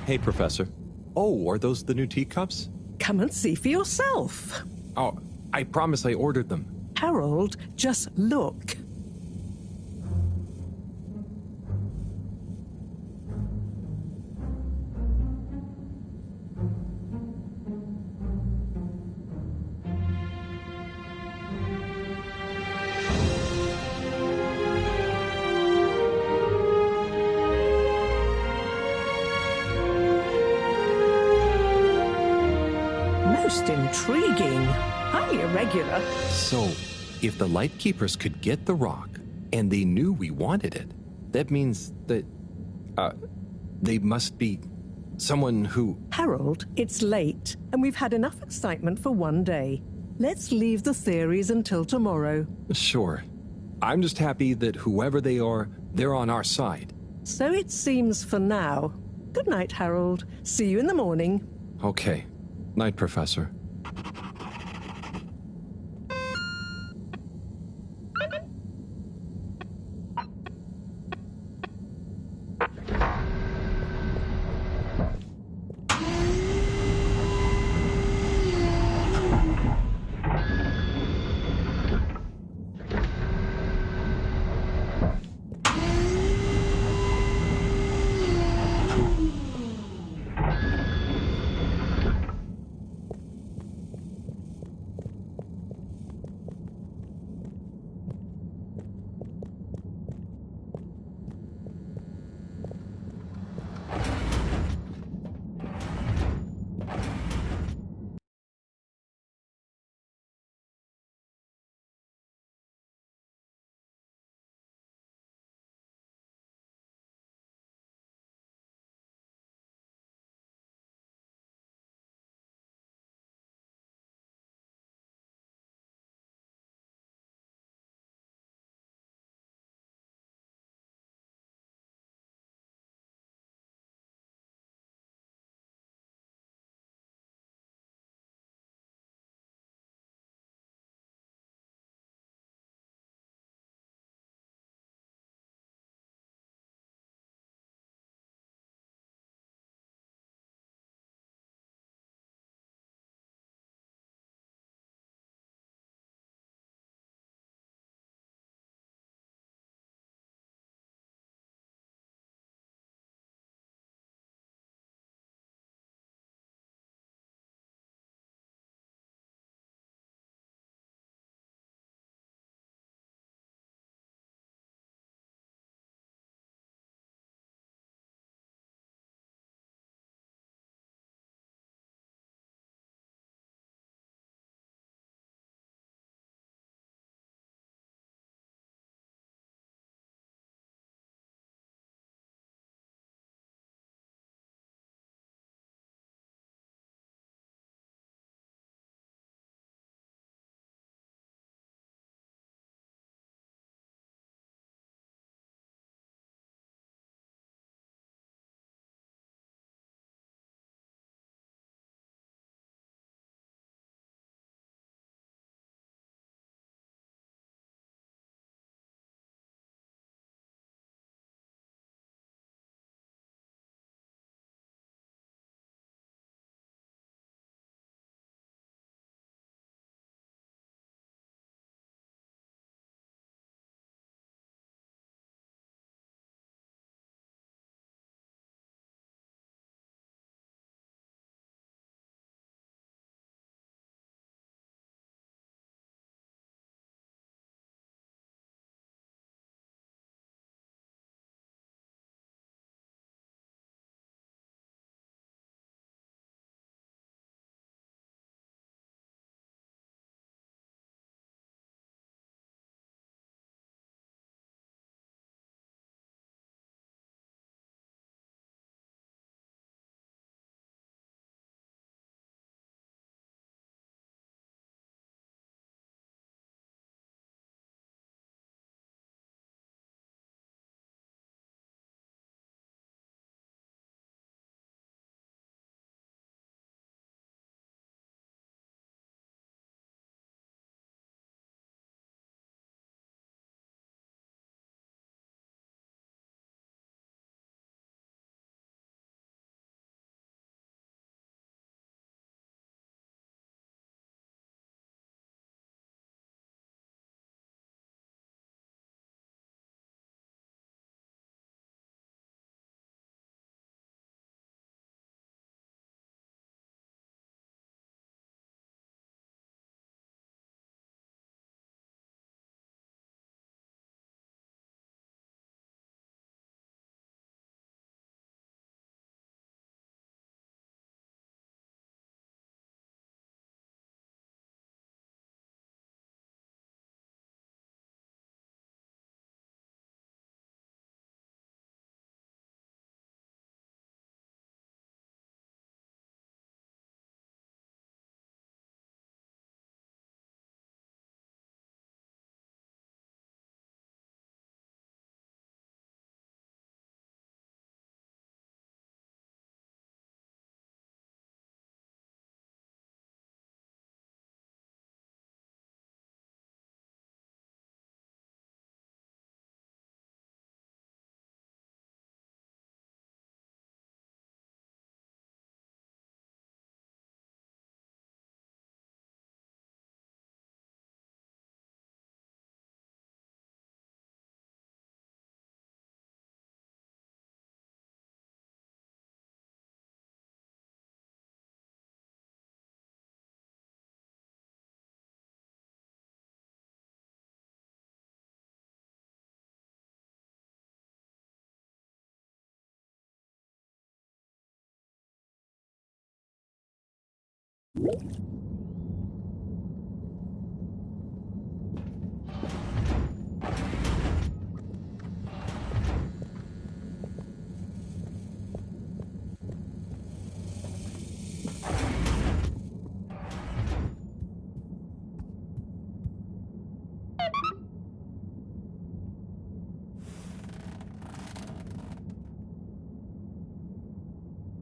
Hey, Professor. Oh, are those the new teacups?
Come and see for yourself.
Oh, I promise I ordered them.
Harold, just look. Most intriguing. Highly irregular.
So, if the Lightkeepers could get the rock, and they knew we wanted it, that means that, they must be someone who...
Harold, it's late, and we've had enough excitement for one day. Let's leave the theories until tomorrow.
Sure. I'm just happy that whoever they are, they're on our side.
So it seems for now. Good night, Harold. See you in the morning.
Okay. Night, Professor.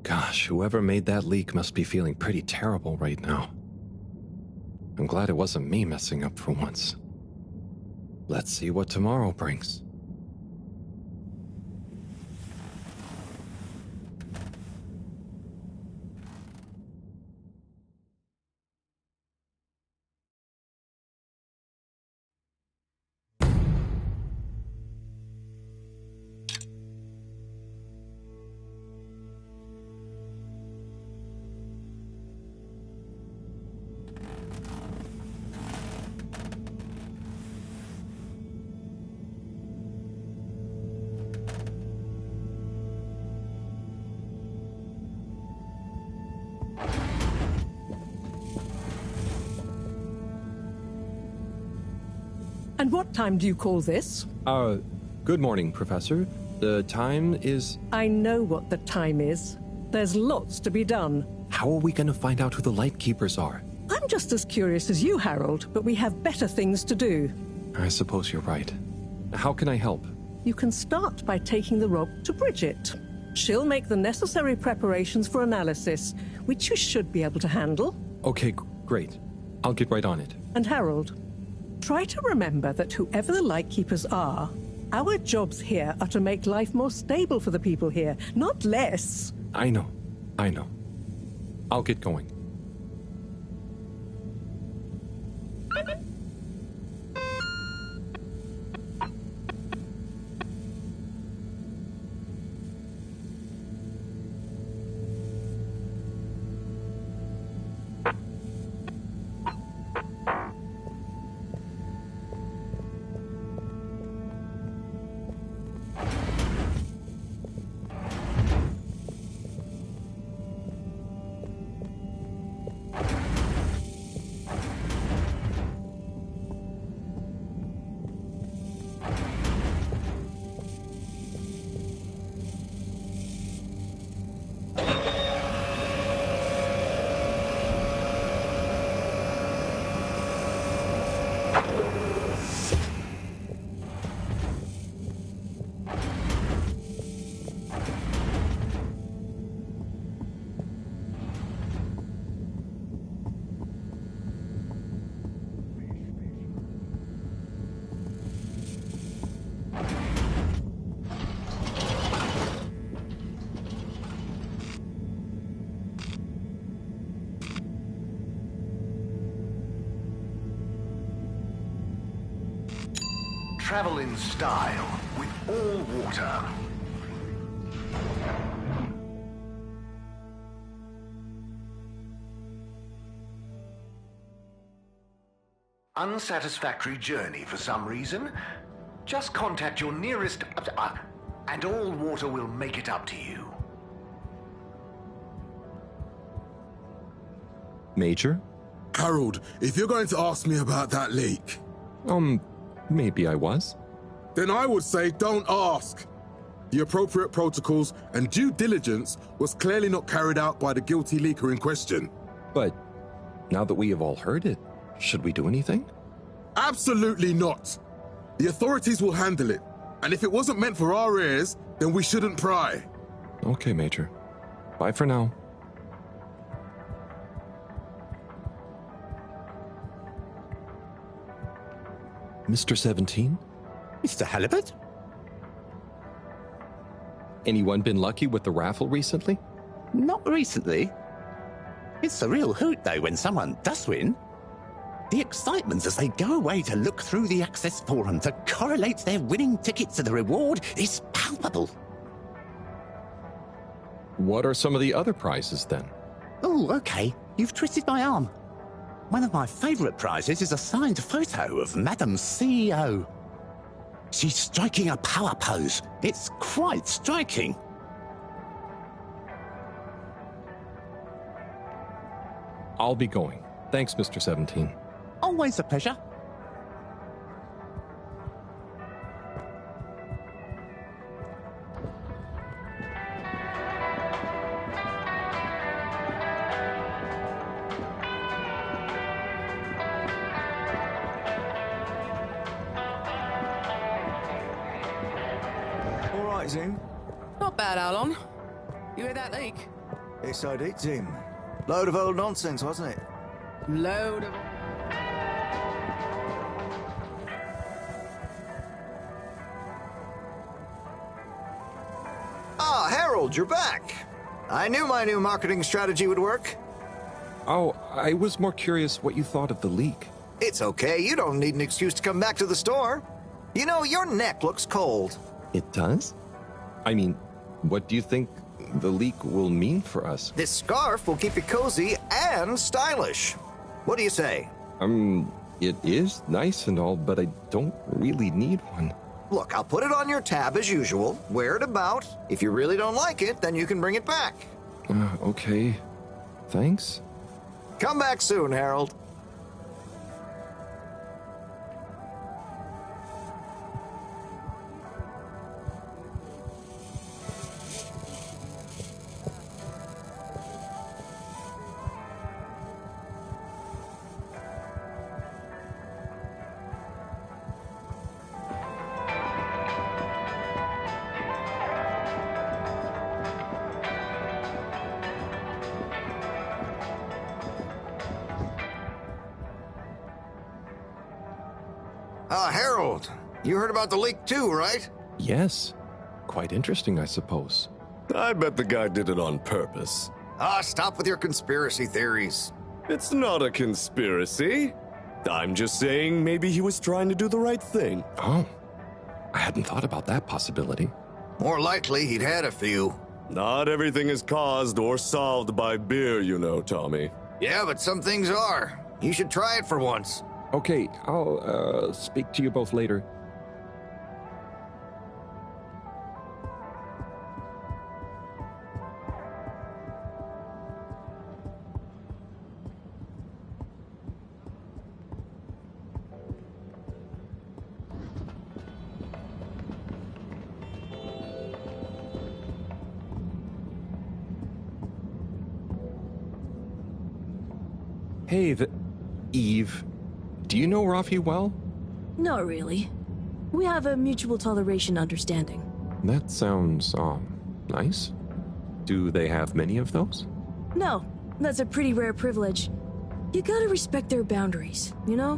Gosh, whoever made that leak must be feeling pretty terrible right now. I'm glad it wasn't me messing up for once. Let's see what tomorrow brings.
And what time do you call this?
Good morning, Professor. The time is...
I know what the time is. There's lots to be done.
How are we going to find out who the Lightkeepers are?
I'm just as curious as you, Harold, but we have better things to do.
I suppose you're right. How can I help?
You can start by taking the rob to Bridget. She'll make the necessary preparations for analysis, which you should be able to handle.
Okay, great. I'll get right on it.
And Harold, try to remember that whoever the Lightkeepers are, our jobs here are to make life more stable for the people here, not less.
I know. I'll get going.
Travel in style with all water. Unsatisfactory journey for some reason? Just contact your nearest... and all water will make it up to you.
Major?
Harold, if you're going to ask me about that leak...
Maybe I was.
Then I would say don't ask. The appropriate protocols and due diligence was clearly not carried out by the guilty leaker in question.
But now that we have all heard it, should we do anything?
Absolutely not. The authorities will handle it. And if it wasn't meant for our ears, then we shouldn't pry.
Okay, Major. Bye for now. Mr. 17?
Mr. Halibut?
Anyone been lucky with the raffle recently?
Not recently. It's a real hoot, though, when someone does win. The excitement as they go away to look through the access forum to correlate their winning ticket to the reward is palpable.
What are some of the other prizes, then?
Oh, okay. You've twisted my arm. One of my favourite prizes is a signed photo of Madam CEO. She's striking a power pose. It's quite striking.
I'll be going. Thanks, Mr. 17.
Always a pleasure.
All right, Zim.
Not bad, Alon. You hear that leak?
Yes, I did, Zim. Load of old nonsense, wasn't it?
Load of...
Ah, Harold, you're back. I knew my new marketing strategy would work.
Oh, I was more curious what you thought of the leak.
It's okay. You don't need an excuse to come back to the store. You know, your neck looks cold.
It does? I mean, what do you think the leak will mean for us?
This scarf will keep you cozy and stylish. What do you say?
It is nice and all, but I don't really need one.
Look, I'll put it on your tab as usual. Wear it about. If you really don't like it, then you can bring it back.
Okay. Thanks.
Come back soon, Harold. Harold, you heard about the leak too, right?
Yes. Quite interesting, I suppose.
I bet the guy did it on purpose.
Stop with your conspiracy theories.
It's not a conspiracy. I'm just saying maybe he was trying to do the right thing.
Oh, I hadn't thought about that possibility.
More likely, he'd had a few.
Not everything is caused or solved by beer, you know, Tommy.
Yeah, but some things are. You should try it for once.
Okay, I'll speak to you both later. Hey, Eve. Do you know Rafi well?
Not really. We have a mutual toleration understanding.
That sounds, nice. Do they have many of those?
No, that's a pretty rare privilege. You gotta respect their boundaries, you know?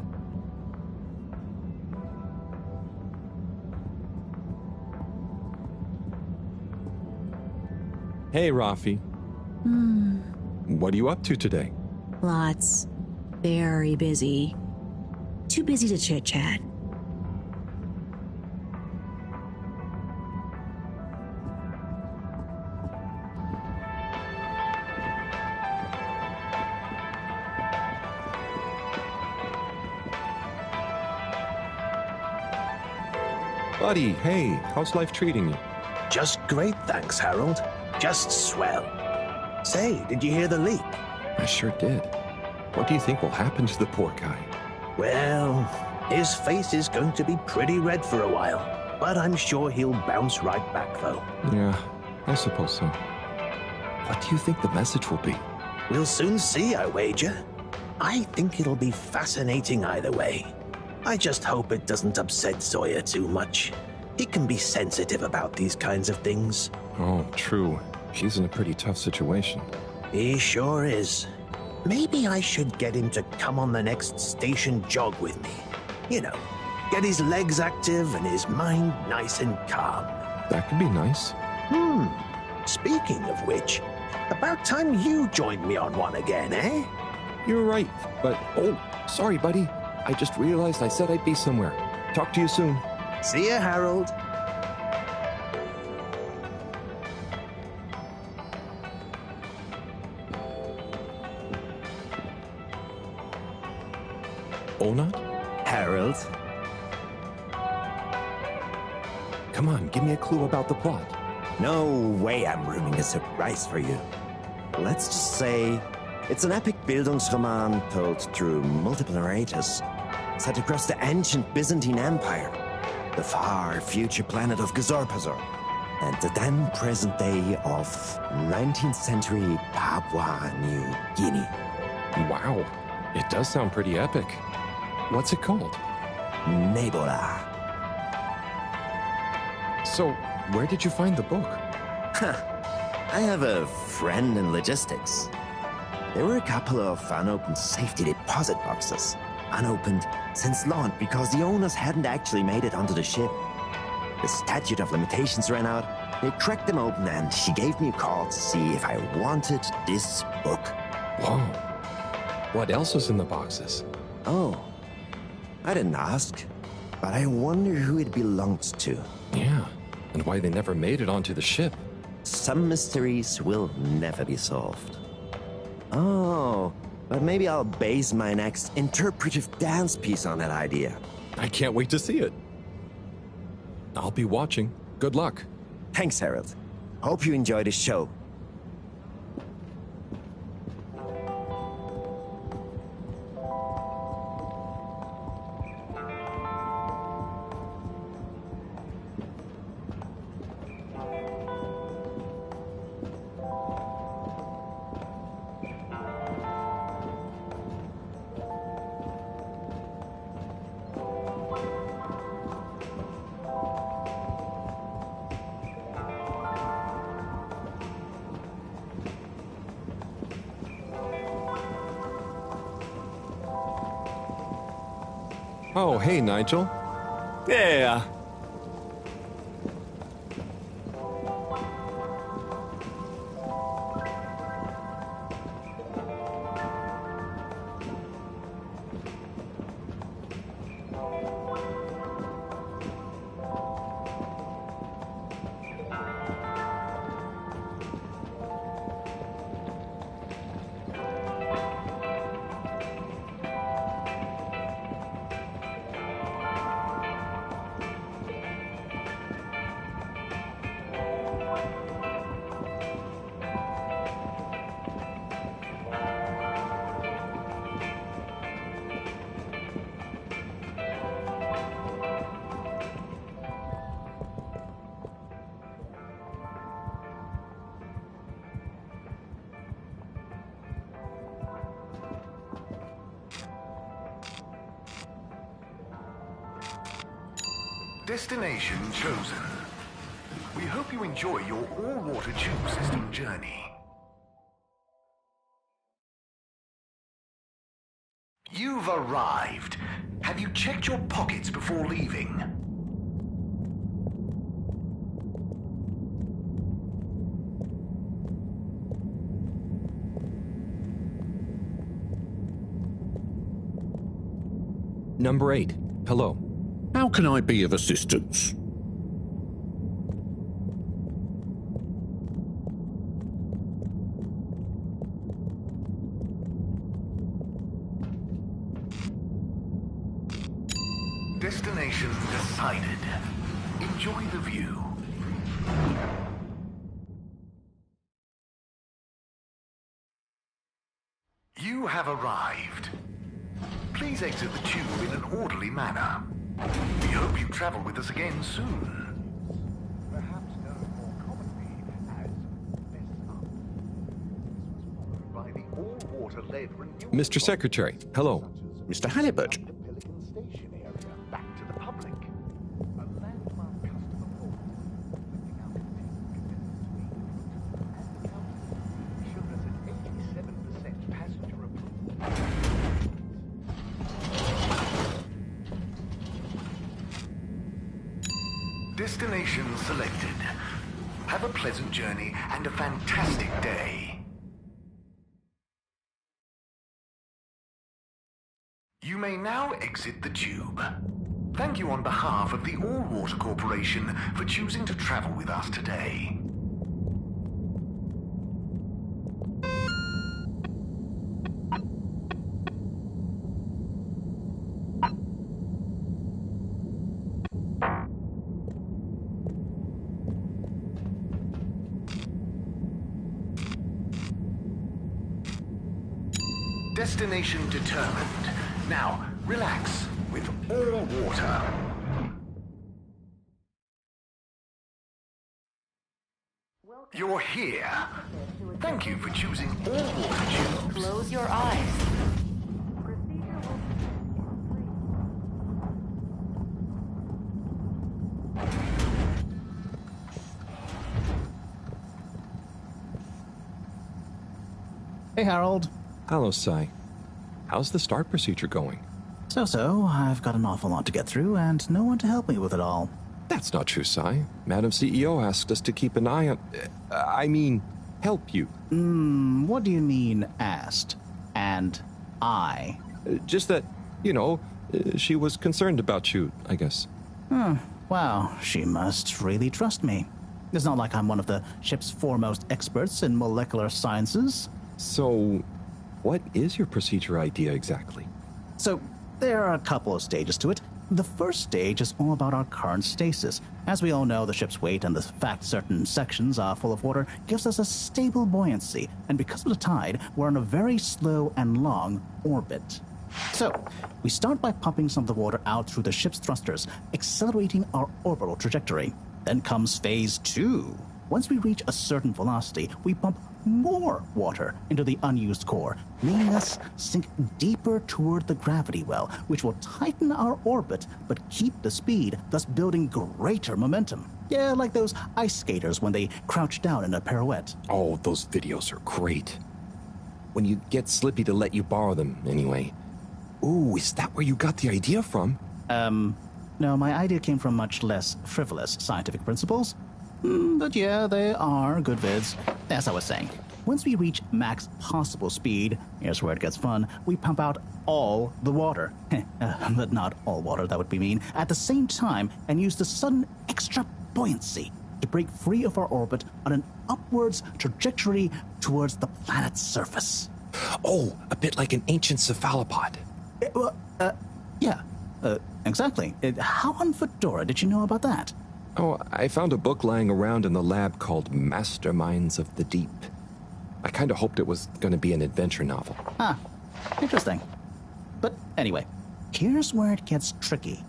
Hey, Rafi. What are you up to today?
Lots. Very busy. Too busy to chit-chat.
Buddy, hey, how's life treating you?
Just great, thanks, Harold. Just swell. Say, did you hear the leak?
I sure did. What do you think will happen to the poor guy?
Well, his face is going to be pretty red for a while, but I'm sure he'll bounce right back, though.
Yeah, I suppose so. What do you think the message will be?
We'll soon see, I wager. I think it'll be fascinating either way. I just hope it doesn't upset Sawyer too much. He can be sensitive about these kinds of things.
Oh, true. He's in a pretty tough situation.
He sure is. Maybe I should get him to come on the next station jog with me. You know, get his legs active and his mind nice and calm.
That could be nice.
Speaking of which, about time you joined me on one again, eh?
You're right, but oh, sorry, buddy. I just realized I said I'd be somewhere. Talk to you soon.
See ya, Harold.
Onat?
Harold?
Come on, give me a clue about the plot.
No way I'm ruining a surprise for you. Let's just say It's an epic Bildungsroman told through multiple narrators, set across the ancient Byzantine Empire, the far future planet of Gazorpazor, and the then present day of 19th century Papua New Guinea.
Wow, it does sound pretty epic. What's it called?
Nebola.
So, where did you find the book?
I have a friend in logistics. There were a couple of unopened safety deposit boxes. Unopened since launch because the owners hadn't actually made it onto the ship. The statute of limitations ran out. They cracked them open and she gave me a call to see if I wanted this book.
Whoa. What else was in the boxes?
Oh, I didn't ask, but I wonder who it belonged to.
Yeah, and why they never made it onto the ship.
Some mysteries will never be solved. Oh, but maybe I'll base my next interpretive dance piece on that idea.
I can't wait to see it. I'll be watching. Good luck.
Thanks, Harold. Hope you enjoy the show.
Oh, hey, Nigel.
Yeah.
Destination chosen. We hope you enjoy your all-water tube system journey. You've arrived. Have you checked your pockets before leaving?
Number 8. Hello.
How can I be of assistance?
Destination decided. Enjoy the view. You have arrived. Please exit the tube in an orderly manner. We hope you travel with us again soon. Perhaps known more commonly as by the all-water led renewal.
Mr. Secretary, hello.
Mr. Halibut.
Pelican Station area back to the public. A landmark customer port lifting out the showed us an 87% passenger approval. Destination selected. Have a pleasant journey and a fantastic day. You may now exit the tube. Thank you on behalf of the All-Water Corporation for choosing to travel with us today. Destination determined. Now, relax with all water. You're here. Thank you for choosing all water tubes.
Close your eyes.
Hey, Harold.
Hello, Sai. How's the start procedure going?
So, I've got an awful lot to get through, and no one to help me with it all.
That's not true, Sai. Madam CEO asked us to keep an eye on... help you.
What do you mean, asked? And I?
Just that, she was concerned about you, I guess.
Wow, she must really trust me. It's not like I'm one of the ship's foremost experts in molecular sciences.
So, what is your procedure idea exactly?
So, there are a couple of stages to it. The first stage is all about our current stasis. As we all know, the ship's weight and the fact certain sections are full of water gives us a stable buoyancy, and because of the tide, we're on a very slow and long orbit. So, we start by pumping some of the water out through the ship's thrusters, accelerating our orbital trajectory. Then comes phase 2. Once we reach a certain velocity, we pump more water into the unused core, making us sink deeper toward the gravity well, which will tighten our orbit but keep the speed, thus building greater momentum. Yeah, like those ice skaters when they crouch down in a pirouette.
Oh, those videos are great. When you get Slippy to let you borrow them, anyway. Ooh, is that where you got the idea from?
No, my idea came from much less frivolous scientific principles. But yeah, they are good vids. As I was saying, once we reach max possible speed, here's where it gets fun, we pump out all the water. But not all water, that would be mean. At the same time, and use the sudden extra buoyancy to break free of our orbit on an upwards trajectory towards the planet's surface.
Oh, a bit like an ancient cephalopod.
Yeah, exactly. How on Fedora did you know about that?
Oh, I found a book lying around in the lab called Masterminds of the Deep. I kind of hoped it was going to be an adventure novel.
Interesting. But anyway, here's where it gets tricky.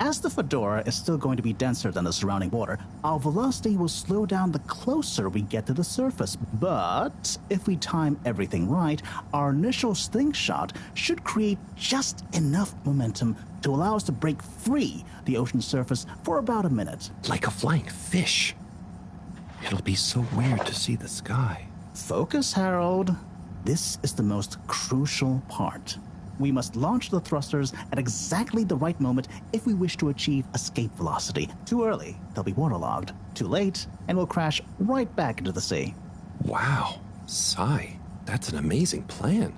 As the Fedora is still going to be denser than the surrounding water, our velocity will slow down the closer we get to the surface. But if we time everything right, our initial slingshot should create just enough momentum to allow us to break free the ocean surface for about a minute.
Like a flying fish. It'll be so weird to see the sky.
Focus, Harold. This is the most crucial part. We must launch the thrusters at exactly the right moment if we wish to achieve escape velocity. Too early, they'll be waterlogged. Too late, and we'll crash right back into the sea.
Wow, Sai, that's an amazing plan.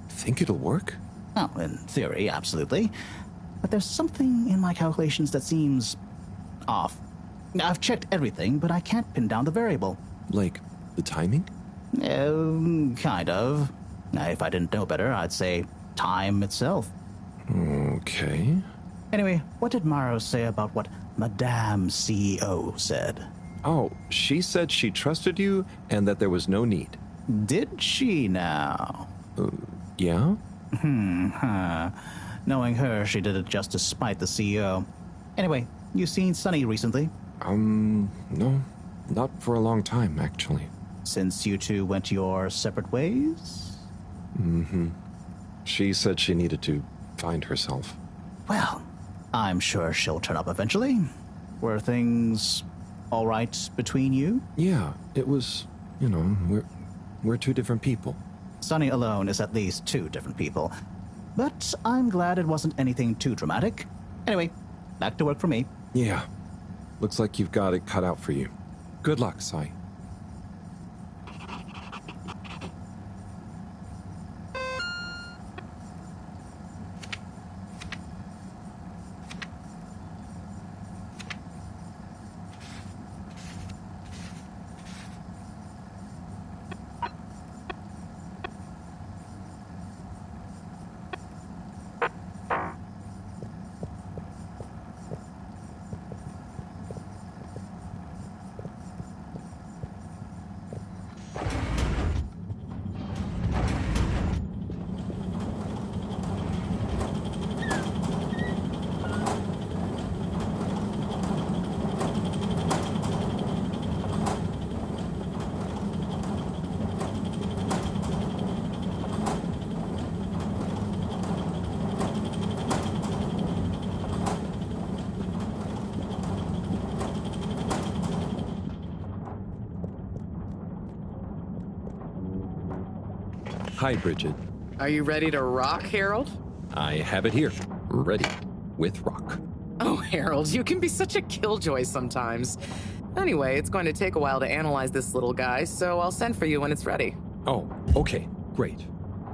Think it'll work?
Oh, in theory, absolutely. But there's something in my calculations that seems off. I've checked everything, but I can't pin down the variable.
Like the timing?
Kind of. If I didn't know better, I'd say time itself.
Okay.
Anyway, what did Maro say about what Madame CEO said?
Oh, she said she trusted you and that there was no need.
Did she now?
Yeah?
Knowing her, she did it just to spite the CEO. Anyway, you seen Sunny recently?
No. Not for a long time, actually.
Since you two went your separate ways?
She said she needed to find herself.
Well, I'm sure she'll turn up eventually. Were things all right between you?
Yeah, it was, we're two different people.
Sunny alone is at least two different people. But I'm glad it wasn't anything too dramatic. Anyway, back to work for me.
Yeah. Looks like you've got it cut out for you. Good luck, Sai. Hi, Bridget.
Are you ready to rock, Harold?
I have it here, ready, with rock.
Oh, Harold, you can be such a killjoy sometimes. Anyway, it's going to take a while to analyze this little guy, so I'll send for you when it's ready.
Oh, okay, great.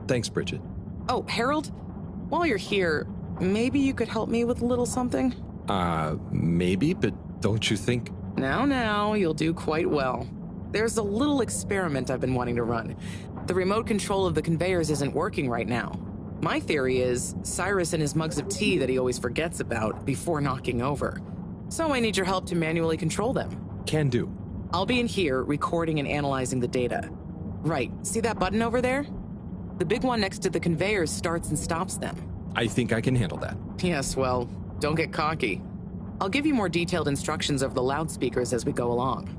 Thanks, Bridget.
Oh, Harold, while you're here, maybe you could help me with a little something?
Maybe, but don't you think...
Now, you'll do quite well. There's a little experiment I've been wanting to run. The remote control of the conveyors isn't working right now. My theory is Cyrus and his mugs of tea that he always forgets about before knocking over. So I need your help to manually control them.
Can do.
I'll be in here recording and analyzing the data. Right, see that button over there? The big one next to the conveyors starts and stops them.
I think I can handle that.
Yes, well, don't get cocky. I'll give you more detailed instructions over the loudspeakers as we go along.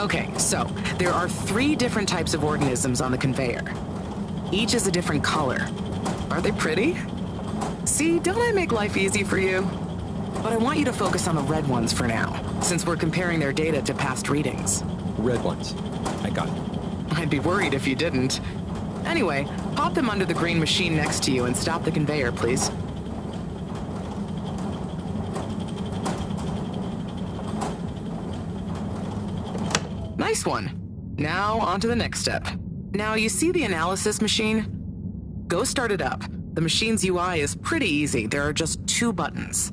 Okay, so there are 3 different types of organisms on the conveyor. Each is a different color. Are they pretty? See, don't I make life easy for you? But I want you to focus on the red ones for now, since we're comparing their data to past readings.
Red ones. I got it.
I'd be worried if you didn't. Anyway, pop them under the green machine next to you and stop the conveyor, please. Nice one. Now, on to the next step. Now, you see the analysis machine? Go start it up. The machine's UI is pretty easy. There are just 2 buttons.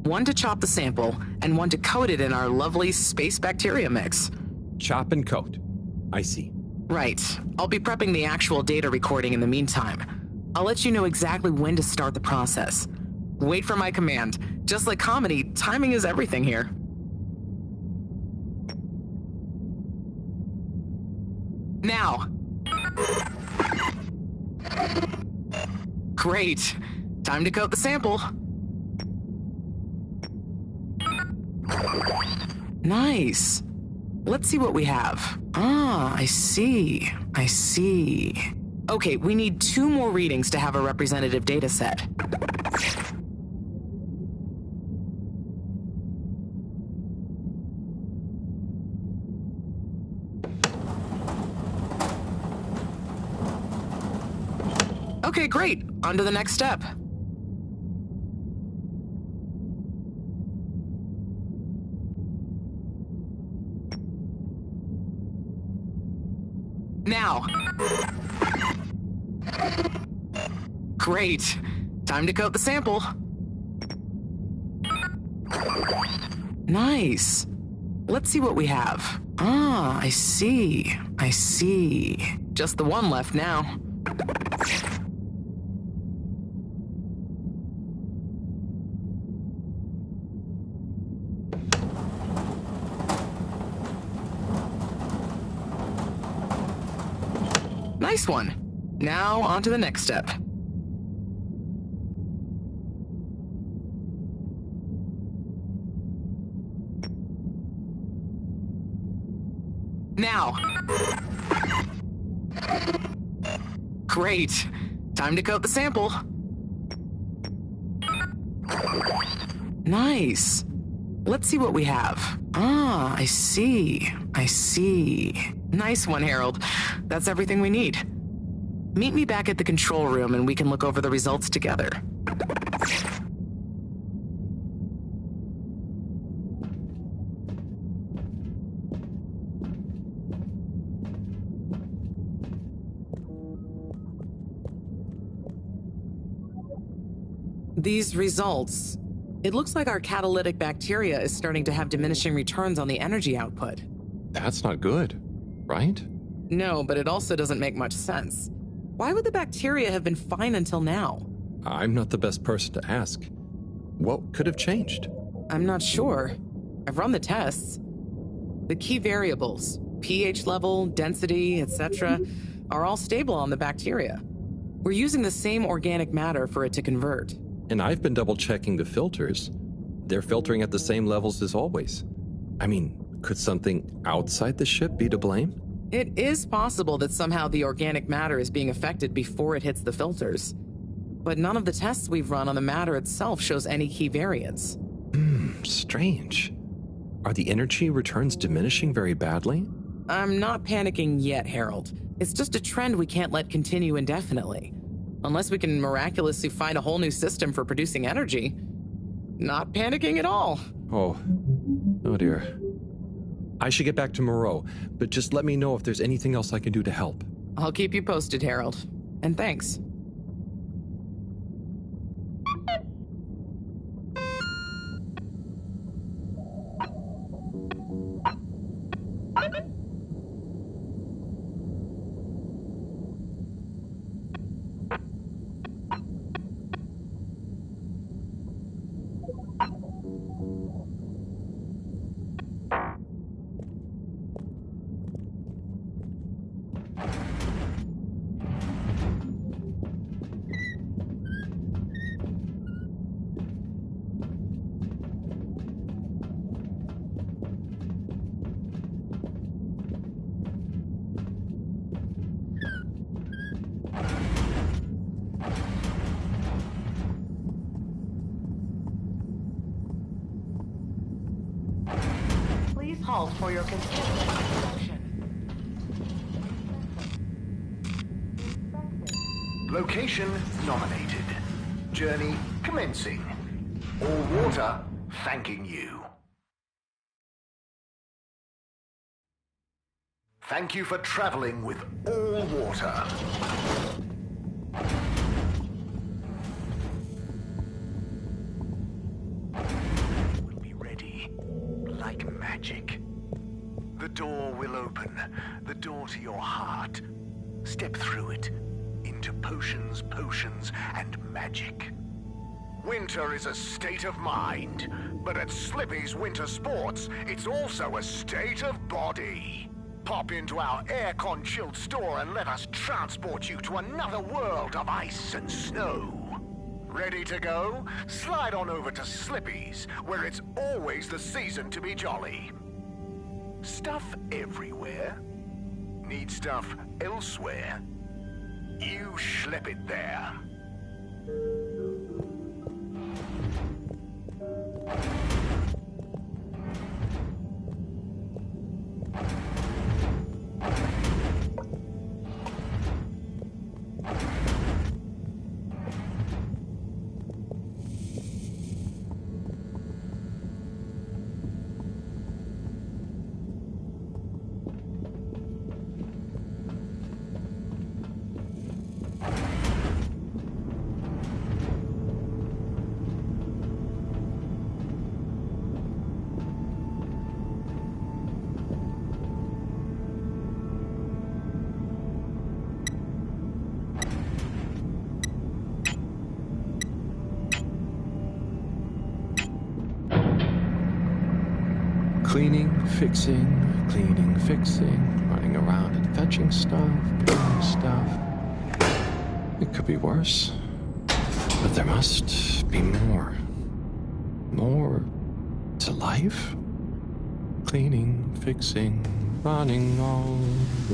One to chop the sample, and one to coat it in our lovely space bacteria mix.
Chop and coat. I see.
Right. I'll be prepping the actual data recording in the meantime. I'll let you know exactly when to start the process. Wait for my command. Just like comedy, timing is everything here. Now. Great. Time to coat the sample. Nice. Let's see what we have. Ah, I see. I see. Okay, we need 2 more readings to have a representative data set. Okay, great. On to the next step. Now. Great. Time to coat the sample. Nice. Let's see what we have. Ah, I see. I see. Just the one left now. Nice one. Now, on to the next step. Now. Great. Time to coat the sample. Nice. Let's see what we have. Ah, I see. I see. Nice one, Harold. That's everything we need. Meet me back at the control room and we can look over the results together. These results, it looks like our catalytic bacteria is starting to have diminishing returns on the energy output.
That's not good, right?
No, but it also doesn't make much sense. Why would the bacteria have been fine until now?
I'm not the best person to ask. What could have changed?
I'm not sure. I've run the tests. The key variables, pH level, density, etc., are all stable on the bacteria. We're using the same organic matter for it to convert.
And I've been double-checking the filters. they're filtering at the same levels as always. I mean, could something outside the ship be to blame?
It is possible that somehow the organic matter is being affected before it hits the filters. But none of the tests we've run on the matter itself shows any key variants.
Strange. Are the energy returns diminishing very badly?
I'm not panicking yet, Harold. It's just a trend we can't let continue indefinitely. Unless we can miraculously find a whole new system for producing energy. Not panicking at all.
Oh dear. I should get back to Moreau, but just let me know if there's anything else I can do to help.
I'll keep you posted, Harold. And thanks.
Halt for your continued inspection.
Location nominated. Journey commencing. All water thanking you. Thank you for traveling with all water. Will be ready like magic. The door will open, the door to your heart. Step through it, into potions, and magic. Winter is a state of mind, but at Slippy's Winter Sports, it's also a state of body. Pop into our aircon chilled store and let us transport you to another world of ice and snow. Ready to go? Slide on over to Slippy's, where it's always the season to be jolly. Stuff everywhere? Need stuff elsewhere? You schlep it there.
Cleaning, fixing, running around and fetching stuff, doing stuff. It could be worse, but there must be more. More to life? Cleaning, fixing, running all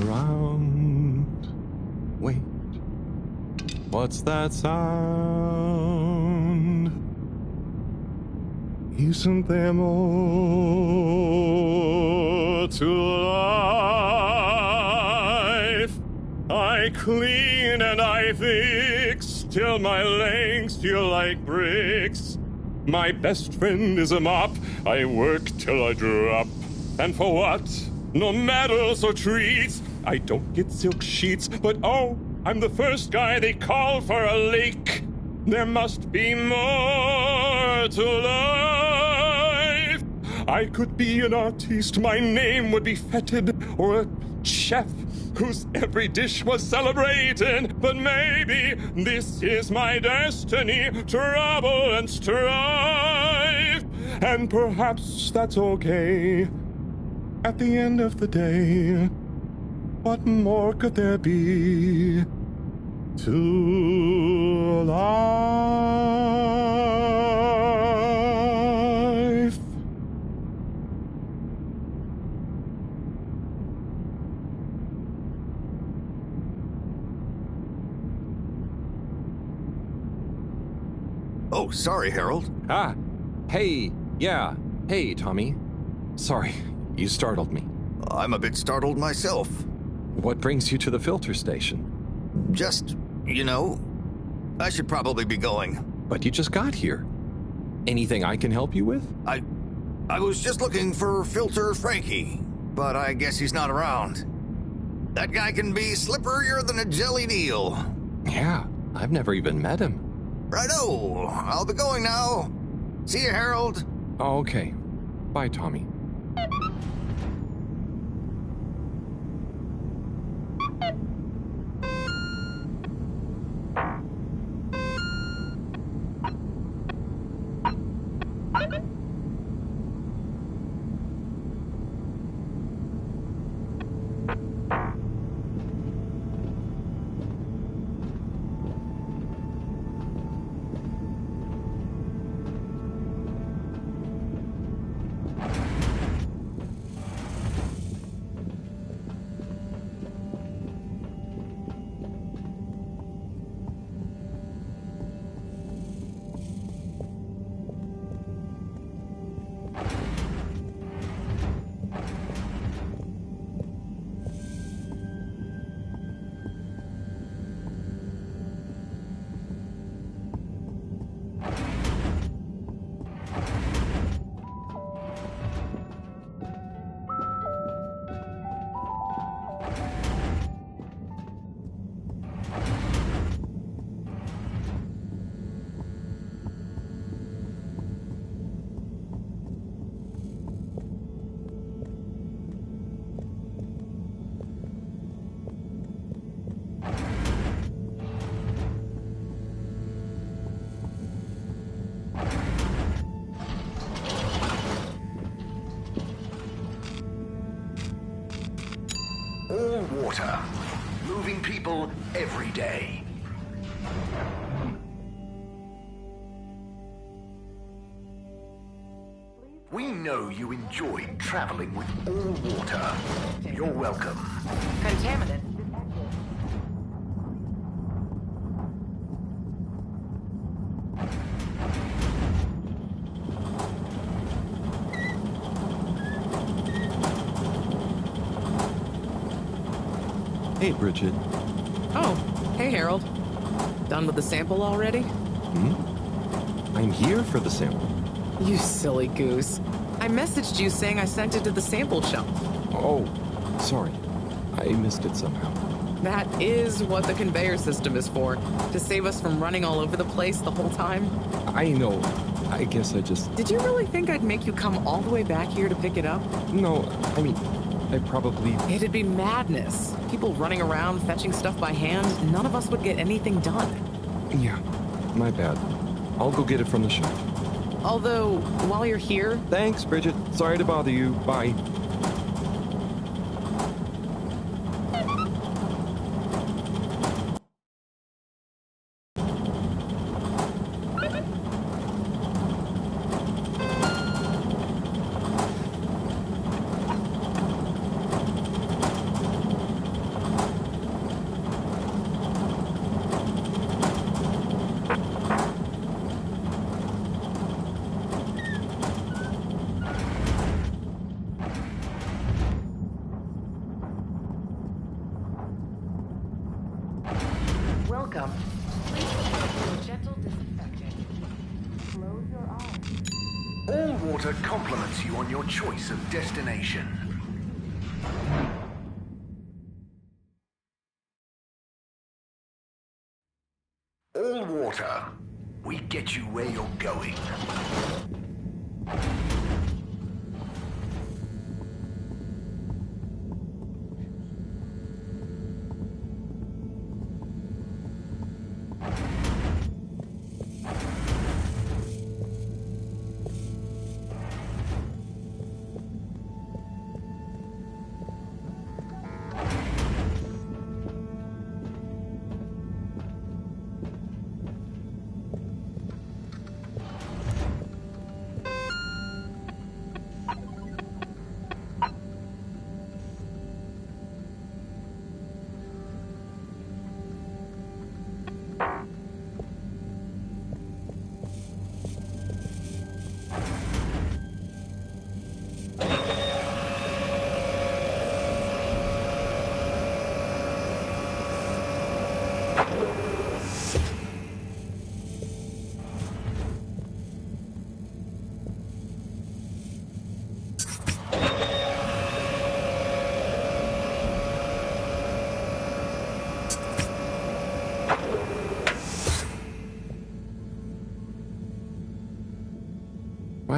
around. Wait, what's that sound? Isn't there more to life? I clean and I fix till my legs feel like bricks. My best friend is a mop. I work till I drop. And for what? No medals or treats. I don't get silk sheets, but oh, I'm the first guy they call for a lake. There must be more to life. I could be an artiste, my name would be feted, or a chef whose every dish was celebrated. But maybe this is my destiny, trouble and strife. And perhaps that's okay. At the end of the day, what more could there be to life?
Oh, sorry, Harold.
Ah, hey, yeah. Hey, Tommy. Sorry, you startled me.
I'm a bit startled myself.
What brings you to the filter station?
Just, I should probably be going.
But you just got here. Anything I can help you with?
I was just looking for Filter Frankie, but I guess he's not around. That guy can be slipperier than a jelly deal.
Yeah, I've never even met him.
Righto, I'll be going now. See you, Harold.
Oh, okay. Bye, Tommy.
All water, moving people every day. We know you enjoyed traveling with all water. You're welcome.
Contaminant.
Hey, Bridget.
Oh, hey, Harold. Done with the sample already?
I'm here for the sample.
You silly goose. I messaged you saying I sent it to the sample shelf.
Oh, sorry. I missed it somehow.
That is what the conveyor system is for, to save us from running all over the place the whole time.
I know. I guess I just...
Did you really think I'd make you come all the way back here to pick it up?
No, I mean, I probably...
It'd be madness. People running around, fetching stuff by hand. None of us would get anything done.
Yeah, my bad. I'll go get it from the shelf.
Although, while you're here...
Thanks, Bridget. Sorry to bother you. Bye.
Welcome. Please do a gentle disinfectant. Close your eyes.
All water compliments you on your choice of destination. All water, we get you where you're going.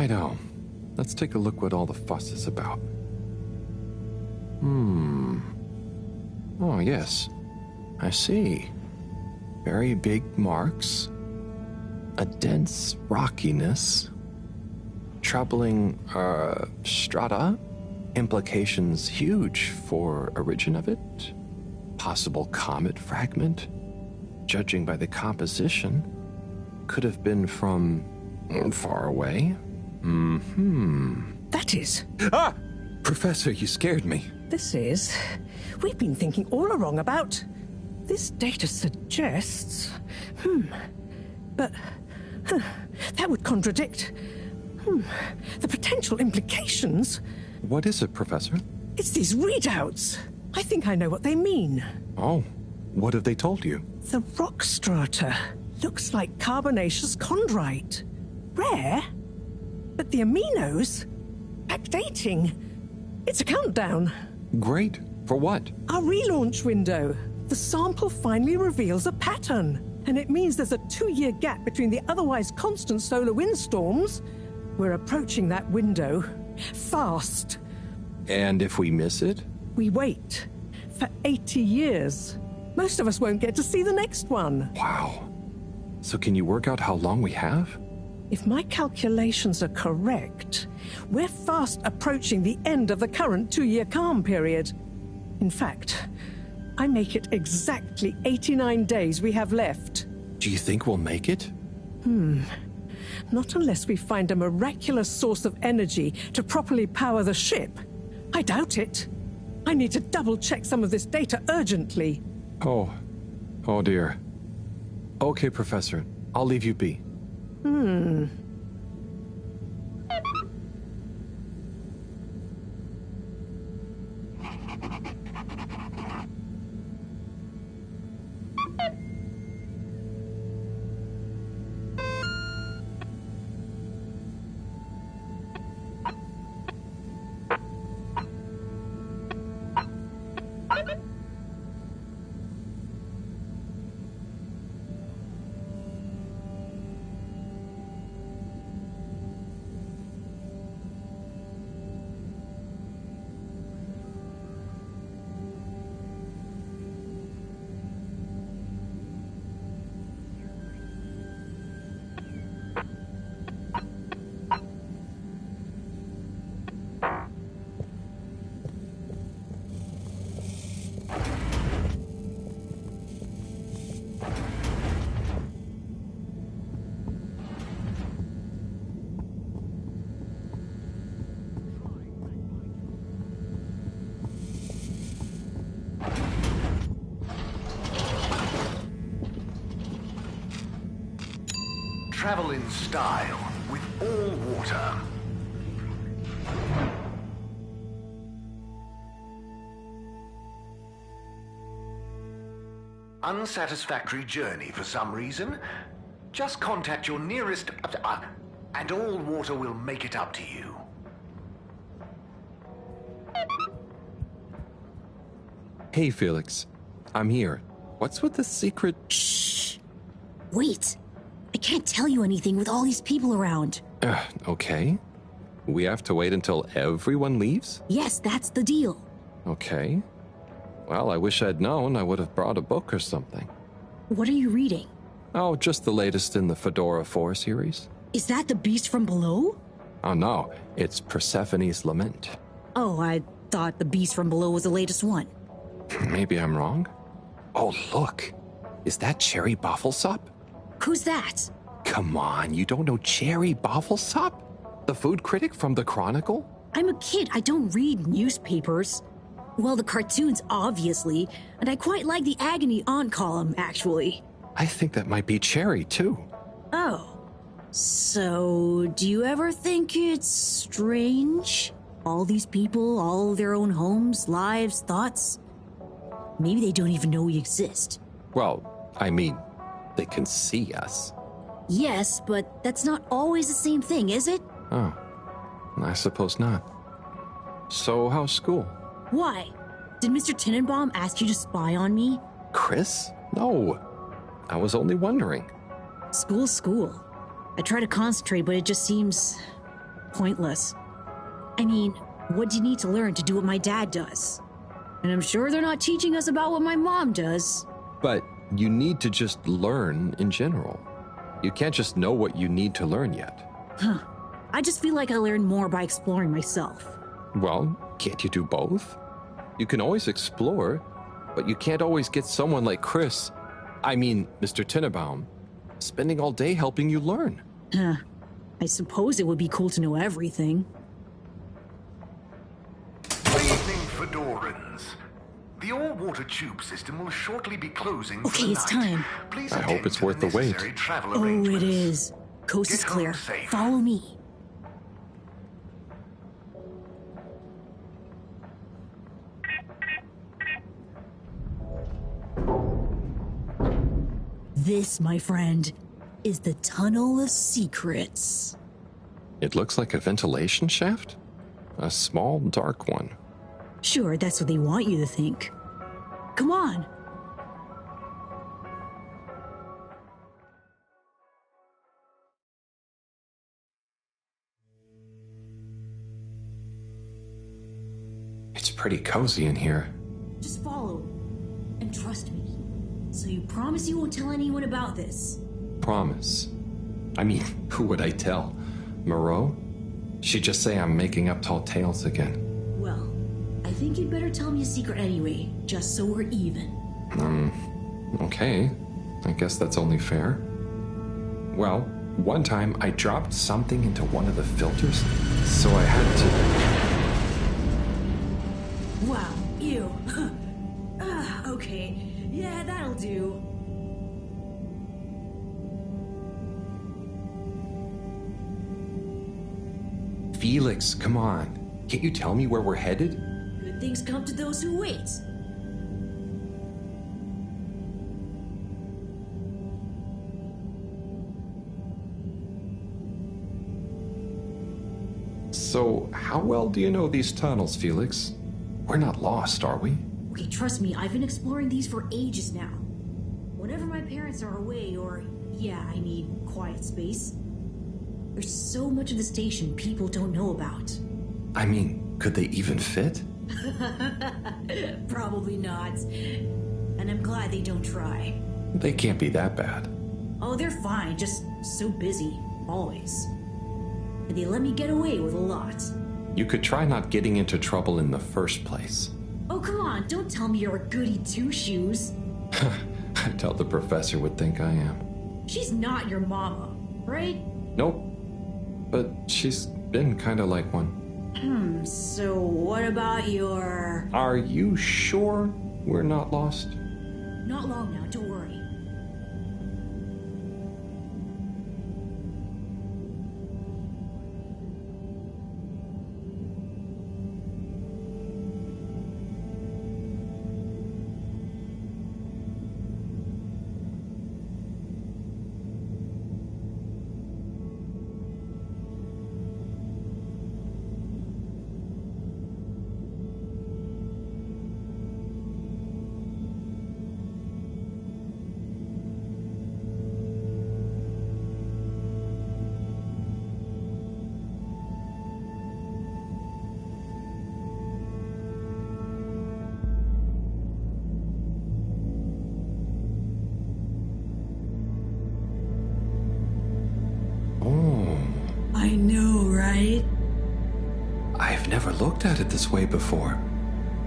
Righto. Let's take a look what all the fuss is about. Oh, yes. I see. Very big marks. A dense rockiness. Troubling, strata. Implications huge for origin of it. Possible comet fragment. Judging by the composition, could have been from far away.
That is...
Ah! Professor, you scared me.
This is... We've been thinking all along about... This data suggests... But... that would contradict... The potential implications...
What is it, Professor?
It's these readouts. I think I know what they mean.
Oh, what have they told you?
The rock strata looks like carbonaceous chondrite. Rare, but the aminos... backdating. It's a countdown.
Great. For what?
Our relaunch window. The sample finally reveals a pattern, and it means there's a 2-year gap between the otherwise constant solar windstorms. We're approaching that window. Fast.
And if we miss it?
We wait. For 80 years. Most of us won't get to see the next one.
Wow. So can you work out how long we have?
If my calculations are correct, we're fast approaching the end of the current 2-year calm period. In fact, I make it exactly 89 days we have left.
Do you think we'll make it?
Not unless we find a miraculous source of energy to properly power the ship. I doubt it. I need to double-check some of this data urgently.
Oh dear. Okay, Professor. I'll leave you be.
Travel in style with all water. Unsatisfactory journey for some reason? Just contact your nearest... and all water will make it up to you.
Hey, Felix. I'm here. What's with the secret...
Shh. Wait. I can't tell you anything with all these people around.
Okay. We have to wait until everyone leaves?
Yes, that's the deal.
Okay. Well, I wish I'd known. I would have brought a book or something.
What are you reading?
Oh, just the latest in the Fedora 4 series.
Is that the beast from below?
Oh, no. It's Persephone's Lament.
Oh, I thought the beast from below was the latest one.
Maybe I'm wrong. Oh, look. Is that Cherry Bofflesop?
Who's that?
Come on, you don't know Cherry Bofflesop? The food critic from the Chronicle?
I'm a kid. I don't read newspapers. Well, the cartoons, obviously. And I quite like the Agony Aunt column, actually.
I think that might be Cherry, too.
Oh. So, do you ever think it's strange? All these people, all their own homes, lives, thoughts? Maybe they don't even know we exist.
Well, I mean, they can see us.
Yes, but that's not always the same thing, is it?
Oh, I suppose not. So, how's school?
Why? Did Mr. Tenenbaum ask you to spy on me?
Chris? No. I was only wondering.
School's school. I try to concentrate, but it just seems pointless. I mean, what do you need to learn to do what my dad does? And I'm sure they're not teaching us about what my mom does.
But you need to just learn in general. You can't just know what you need to learn yet.
Huh. I just feel like I learn more by exploring myself.
Well, can't you do both? You can always explore, but you can't always get someone like Mr. Tinnebaum, spending all day helping you learn.
Huh. I suppose it would be cool to know everything.
Good evening, Fedorans. The all-water tube system will shortly be closing for
Okay,
the
it's
night.
time.
Please
I hope it's worth the wait.
Oh, it is. Coast is clear. Follow me. This, my friend, is the Tunnel of Secrets.
It looks like a ventilation shaft? A small, dark one.
Sure, that's what they want you to think. Come on.
It's pretty cozy in here.
Just follow and trust me. So you promise you won't tell anyone about this?
Promise. I mean, who would I tell? Moreau? She'd just say I'm making up tall tales again.
Well, I think you'd better tell me a secret anyway, just so we're even.
Okay. I guess that's only fair. Well, one time I dropped something into one of the filters, so I had to...
Wow, ew. Okay, yeah, that'll do.
Felix, come on. Can't you tell me where we're headed?
Good things come to those who wait.
So, how well do you know these tunnels, Felix? We're not lost, are we?
Okay, trust me, I've been exploring these for ages now. Whenever my parents are away, or, yeah, I need quiet space, there's so much of the station people don't know about.
I mean, could they even fit?
Probably not. And I'm glad they don't try.
They can't be that bad.
Oh, they're fine, just so busy, always. And they let me get away with a lot.
You could try not getting into trouble in the first place.
Oh, come on, don't tell me you're a goody two-shoes.
I doubt the professor would think I am.
She's not your mama, right?
Nope. But she's been kind of like one.
So what about your...
Are you sure we're not lost?
Not long now, don't worry. I know, right?
I've never looked at it this way before.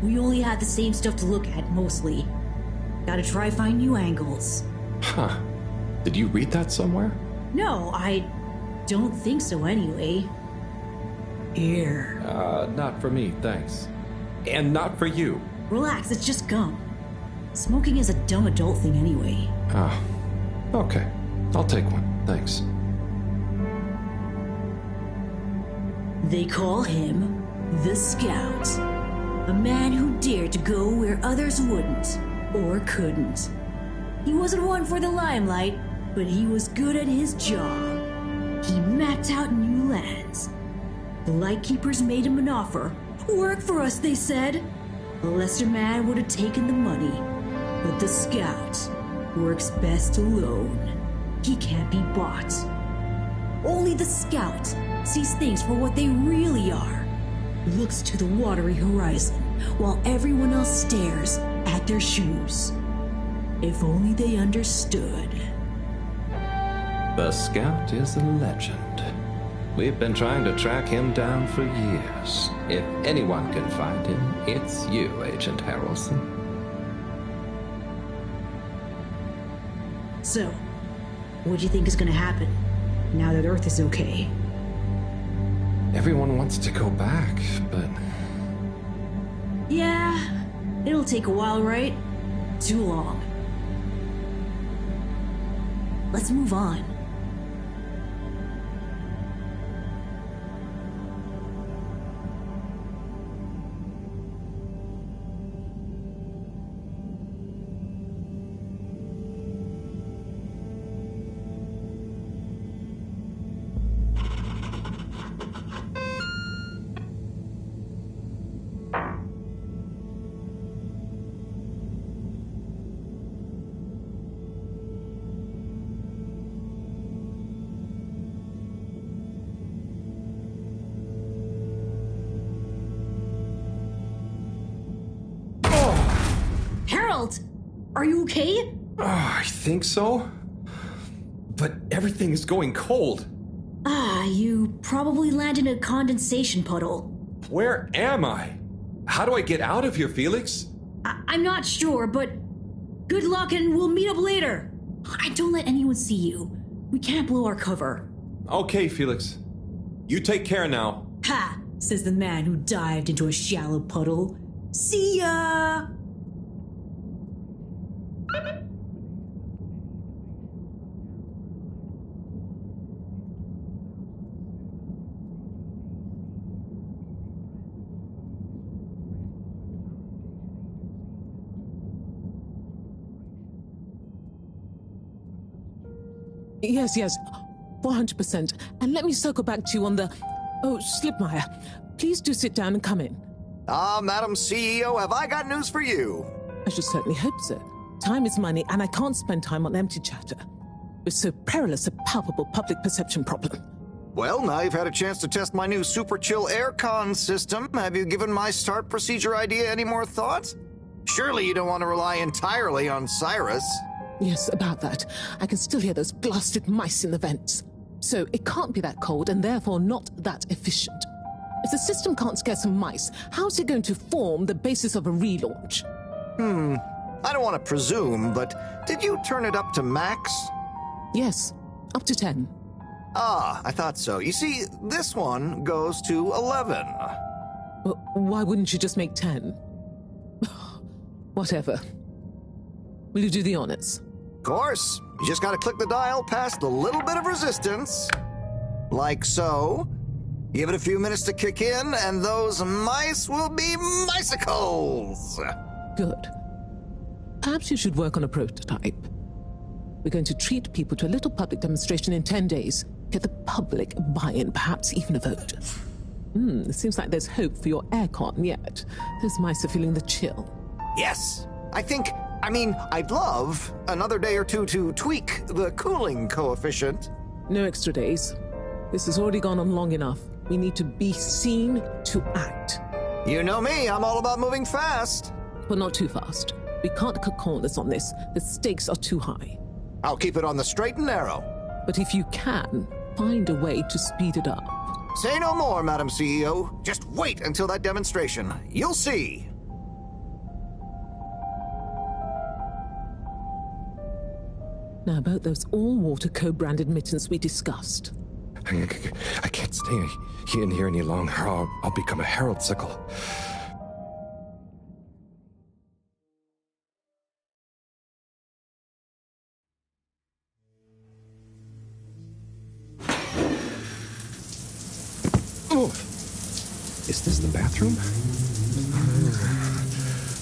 We only had the same stuff to look at, mostly. Gotta try find new angles.
Huh. Did you read that somewhere?
No, I don't think so anyway. Here.
Not for me, thanks. And not for you.
Relax, it's just gum. Smoking is a dumb adult thing anyway.
Oh, okay. I'll take one, thanks.
They call him the Scout. A man who dared to go where others wouldn't, or couldn't. He wasn't one for the limelight, but he was good at his job. He mapped out new lands. The Lightkeepers made him an offer. Work for us, they said. The lesser man would have taken the money. But the Scout works best alone. He can't be bought. Only the scout sees things for what they really are. Looks to the watery horizon while everyone else stares at their shoes. If only they understood.
The scout is a legend. We've been trying to track him down for years. If anyone can find him, it's you, Agent Harrelson.
So, what do you think is going to happen now that Earth is okay?
Everyone wants to go back, but...
Yeah, it'll take a while, right? Too long. Let's move on. Harold, are you okay?
I think so. But everything is going cold.
You probably landed in a condensation puddle.
Where am I? How do I get out of here, Felix?
I'm not sure, but good luck and we'll meet up later. Don't let anyone see you. We can't blow our cover.
Okay, Felix. You take care now.
Ha! Says the man who dived into a shallow puddle. See ya!
Yes, 400%. And let me circle back to you on the... Oh, Slipmeyer, please do sit down and come in.
Madam CEO, have I got news for you?
I should certainly hope so. Time is money, and I can't spend time on empty chatter. With so perilous a palpable public perception problem.
Well, now you've had a chance to test my new super chill aircon system. Have you given my start procedure idea any more thought? Surely you don't want to rely entirely on Cyrus.
Yes, about that. I can still hear those blasted mice in the vents. So it can't be that cold and therefore not that efficient. If the system can't scare some mice, how's it going to form the basis of a relaunch?
I don't want to presume, but did you turn it up to max?
Yes, up to 10.
I thought so. You see, this one goes to 11.
Well, why wouldn't you just make 10? Whatever. Will you do the honors?
Of course. You just gotta click the dial past the little bit of resistance. Like so. Give it a few minutes to kick in, and those mice will be micicles!
Good. Perhaps you should work on a prototype. We're going to treat people to a little public demonstration in 10 days. Get the public buy-in, perhaps even a vote. It seems like there's hope for your aircon yet. Those mice are feeling the chill.
Yes. I'd love another day or two to tweak the cooling coefficient.
No extra days. This has already gone on long enough. We need to be seen to act.
You know me, I'm all about moving fast.
But not too fast. We can't cut corners on this. The stakes are too high.
I'll keep it on the straight and narrow.
But if you can, find a way to speed it up.
Say no more, Madam CEO. Just wait until that demonstration. You'll see.
Now, about those all-water co-branded mittens we discussed.
I can't stay in here any longer. I'll become a Harold-sicle. Oh, is this the bathroom?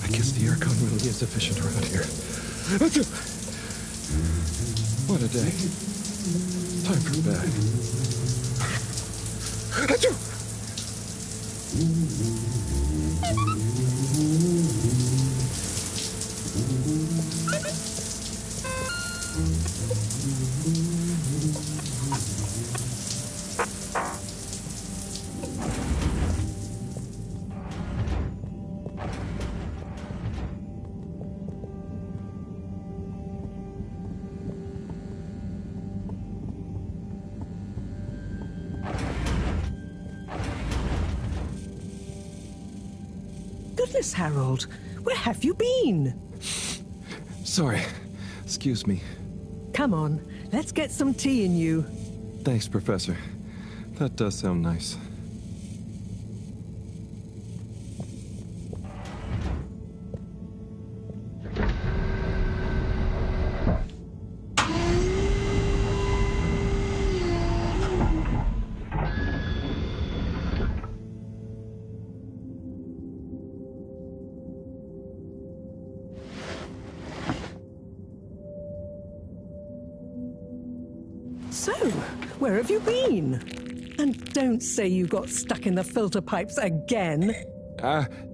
I guess the aircon really is efficient around here. What a day. Time for bed.
goodness, Harold. Where have you been?
Sorry. Excuse me.
Come on, let's get some tea in you.
Thanks, Professor. That does sound nice.
So, where have you been? And don't say you got stuck in the filter pipes again.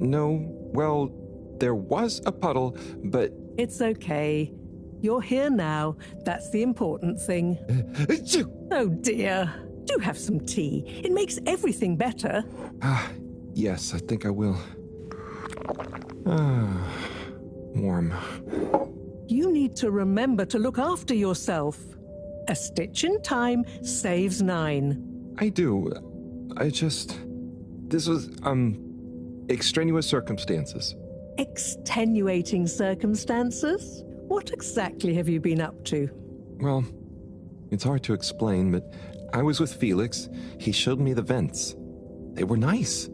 No. Well, there was a puddle, but...
It's okay. You're here now. That's the important thing. Oh dear. Do have some tea. It makes everything better.
Yes, I think I will. Warm.
You need to remember to look after yourself. A stitch in time saves 9.
I do. This was, extraneous circumstances.
Extenuating circumstances? What exactly have you been up to?
Well, it's hard to explain, but I was with Felix. He showed me the vents. They were nice.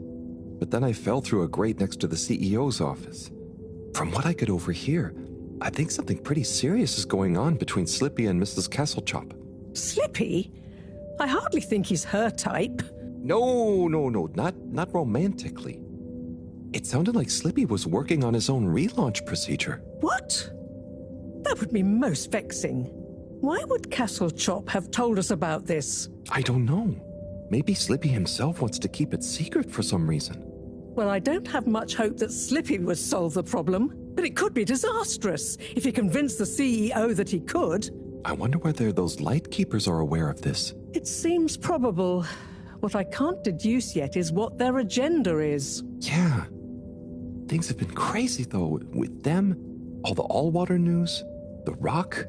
But then I fell through a grate next to the CEO's office. From what I could overhear, I think something pretty serious is going on between Slippy and Mrs. Kesselchop.
Slippy? I hardly think he's her type.
No, not romantically. It sounded like Slippy was working on his own relaunch procedure.
What? That would be most vexing. Why would Kesselchop have told us about this?
I don't know. Maybe Slippy himself wants to keep it secret for some reason.
Well, I don't have much hope that Slippy would solve the problem, but it could be disastrous if he convinced the CEO that he could.
I wonder whether those lightkeepers are aware of this.
It seems probable. What I can't deduce yet is what their agenda is.
Yeah. Things have been crazy, though, with them, all the all-water news, the rock,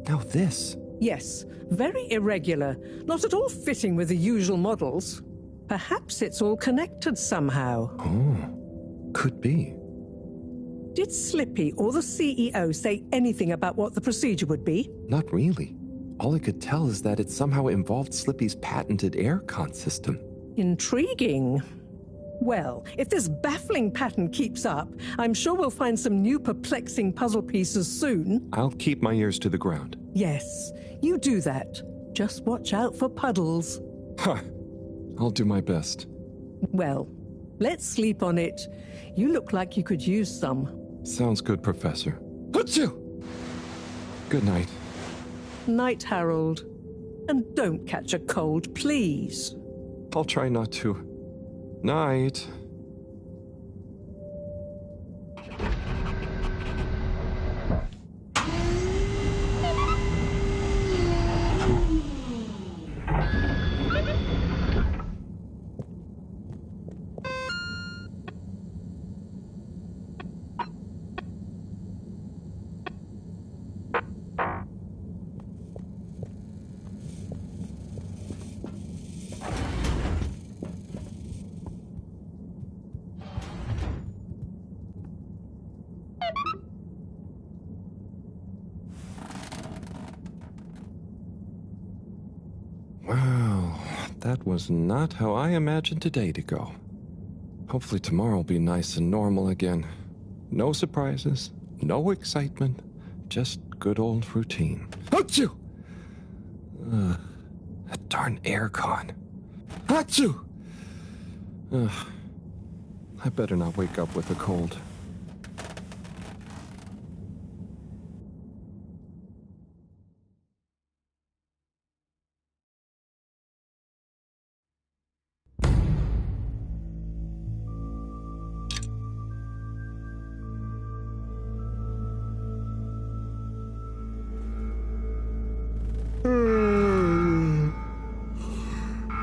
now this.
Yes, very irregular, not at all fitting with the usual models. Perhaps it's all connected somehow.
Oh, could be.
Did Slippy or the CEO say anything about what the procedure would be?
Not really. All I could tell is that it somehow involved Slippy's patented air-con system.
Intriguing. Well, if this baffling pattern keeps up, I'm sure we'll find some new perplexing puzzle pieces soon.
I'll keep my ears to the ground.
Yes, you do that. Just watch out for puddles.
I'll do my best.
Well, let's sleep on it. You look like you could use some.
Sounds good, Professor. Achoo! Good night.
Night, Harold. And don't catch a cold, please.
I'll try not to. Night. Wow, that was not how I imagined today to go. Hopefully tomorrow will be nice and normal again. No surprises, no excitement, just good old routine. Achoo! That darn aircon. Achoo! I better not wake up with a cold.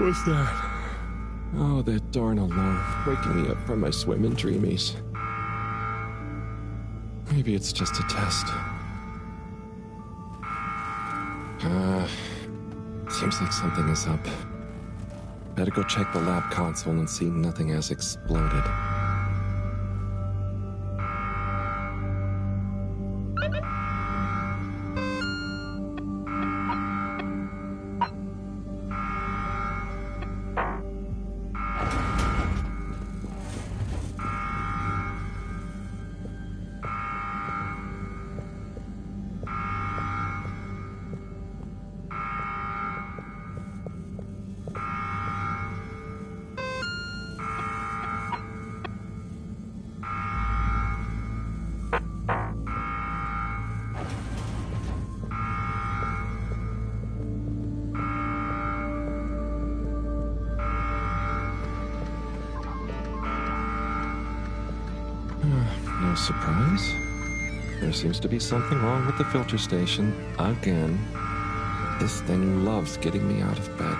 What's that? Oh, that darn alarm, waking me up from my swimming dreamies. Maybe it's just a test. Seems like something is up. Better go check the lab console and see nothing has exploded. surprise? There seems to be something wrong with the filter station again. This thing loves getting me out of bed.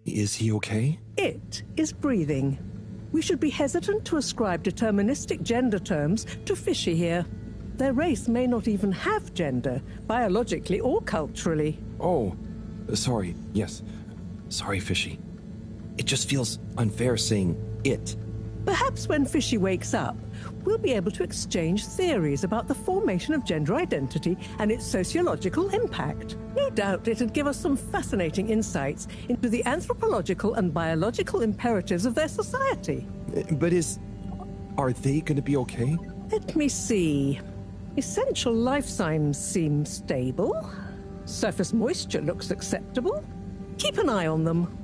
Is he okay?
It is breathing. We should be hesitant to ascribe deterministic gender terms to Fishy here. Their race may not even have gender, biologically or culturally.
Oh, sorry, yes. Sorry, Fishy. It just feels unfair saying it.
Perhaps when Fishy wakes up, we'll be able to exchange theories about the formation of gender identity and its sociological impact. No doubt it'd give us some fascinating insights into the anthropological and biological imperatives of their society.
But are they going to be okay?
Let me see. Essential life signs seem stable. Surface moisture looks acceptable. Keep an eye on them.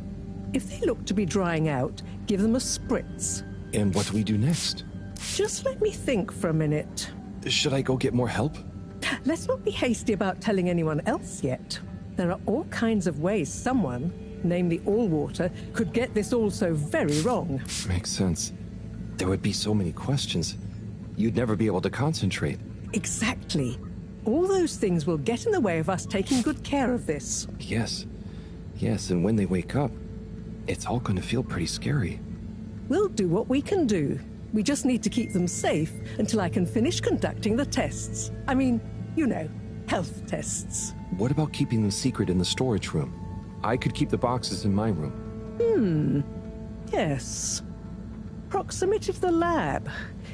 If they look to be drying out, give them a spritz.
And what do we do next?
Just let me think for a minute.
Should I go get more help?
Let's not be hasty about telling anyone else yet. There are all kinds of ways someone, namely Allwater, could get this all so very wrong.
Makes sense. There would be so many questions. You'd never be able to concentrate.
Exactly. All those things will get in the way of us taking good care of this.
Yes. Yes, and when they wake up, it's all going to feel pretty scary.
We'll do what we can do. We just need to keep them safe until I can finish conducting the tests. I mean, you know, health tests.
What about keeping them secret in the storage room? I could keep the boxes in my room.
Yes. Proximity to the lab.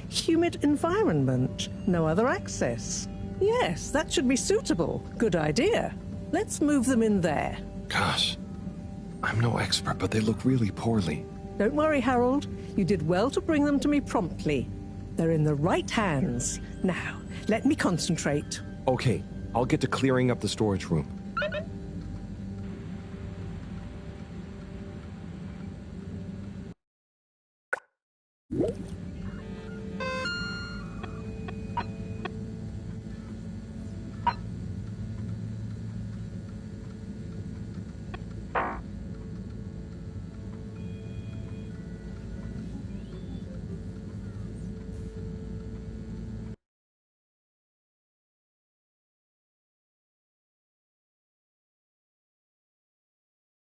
Humid environment. No other access. Yes, that should be suitable. Good idea. Let's move them in there.
Gosh, I'm no expert, but they look really poorly.
Don't worry, Harold. You did well to bring them to me promptly. They're in the right hands. Now, let me concentrate.
Okay, I'll get to clearing up the storage room.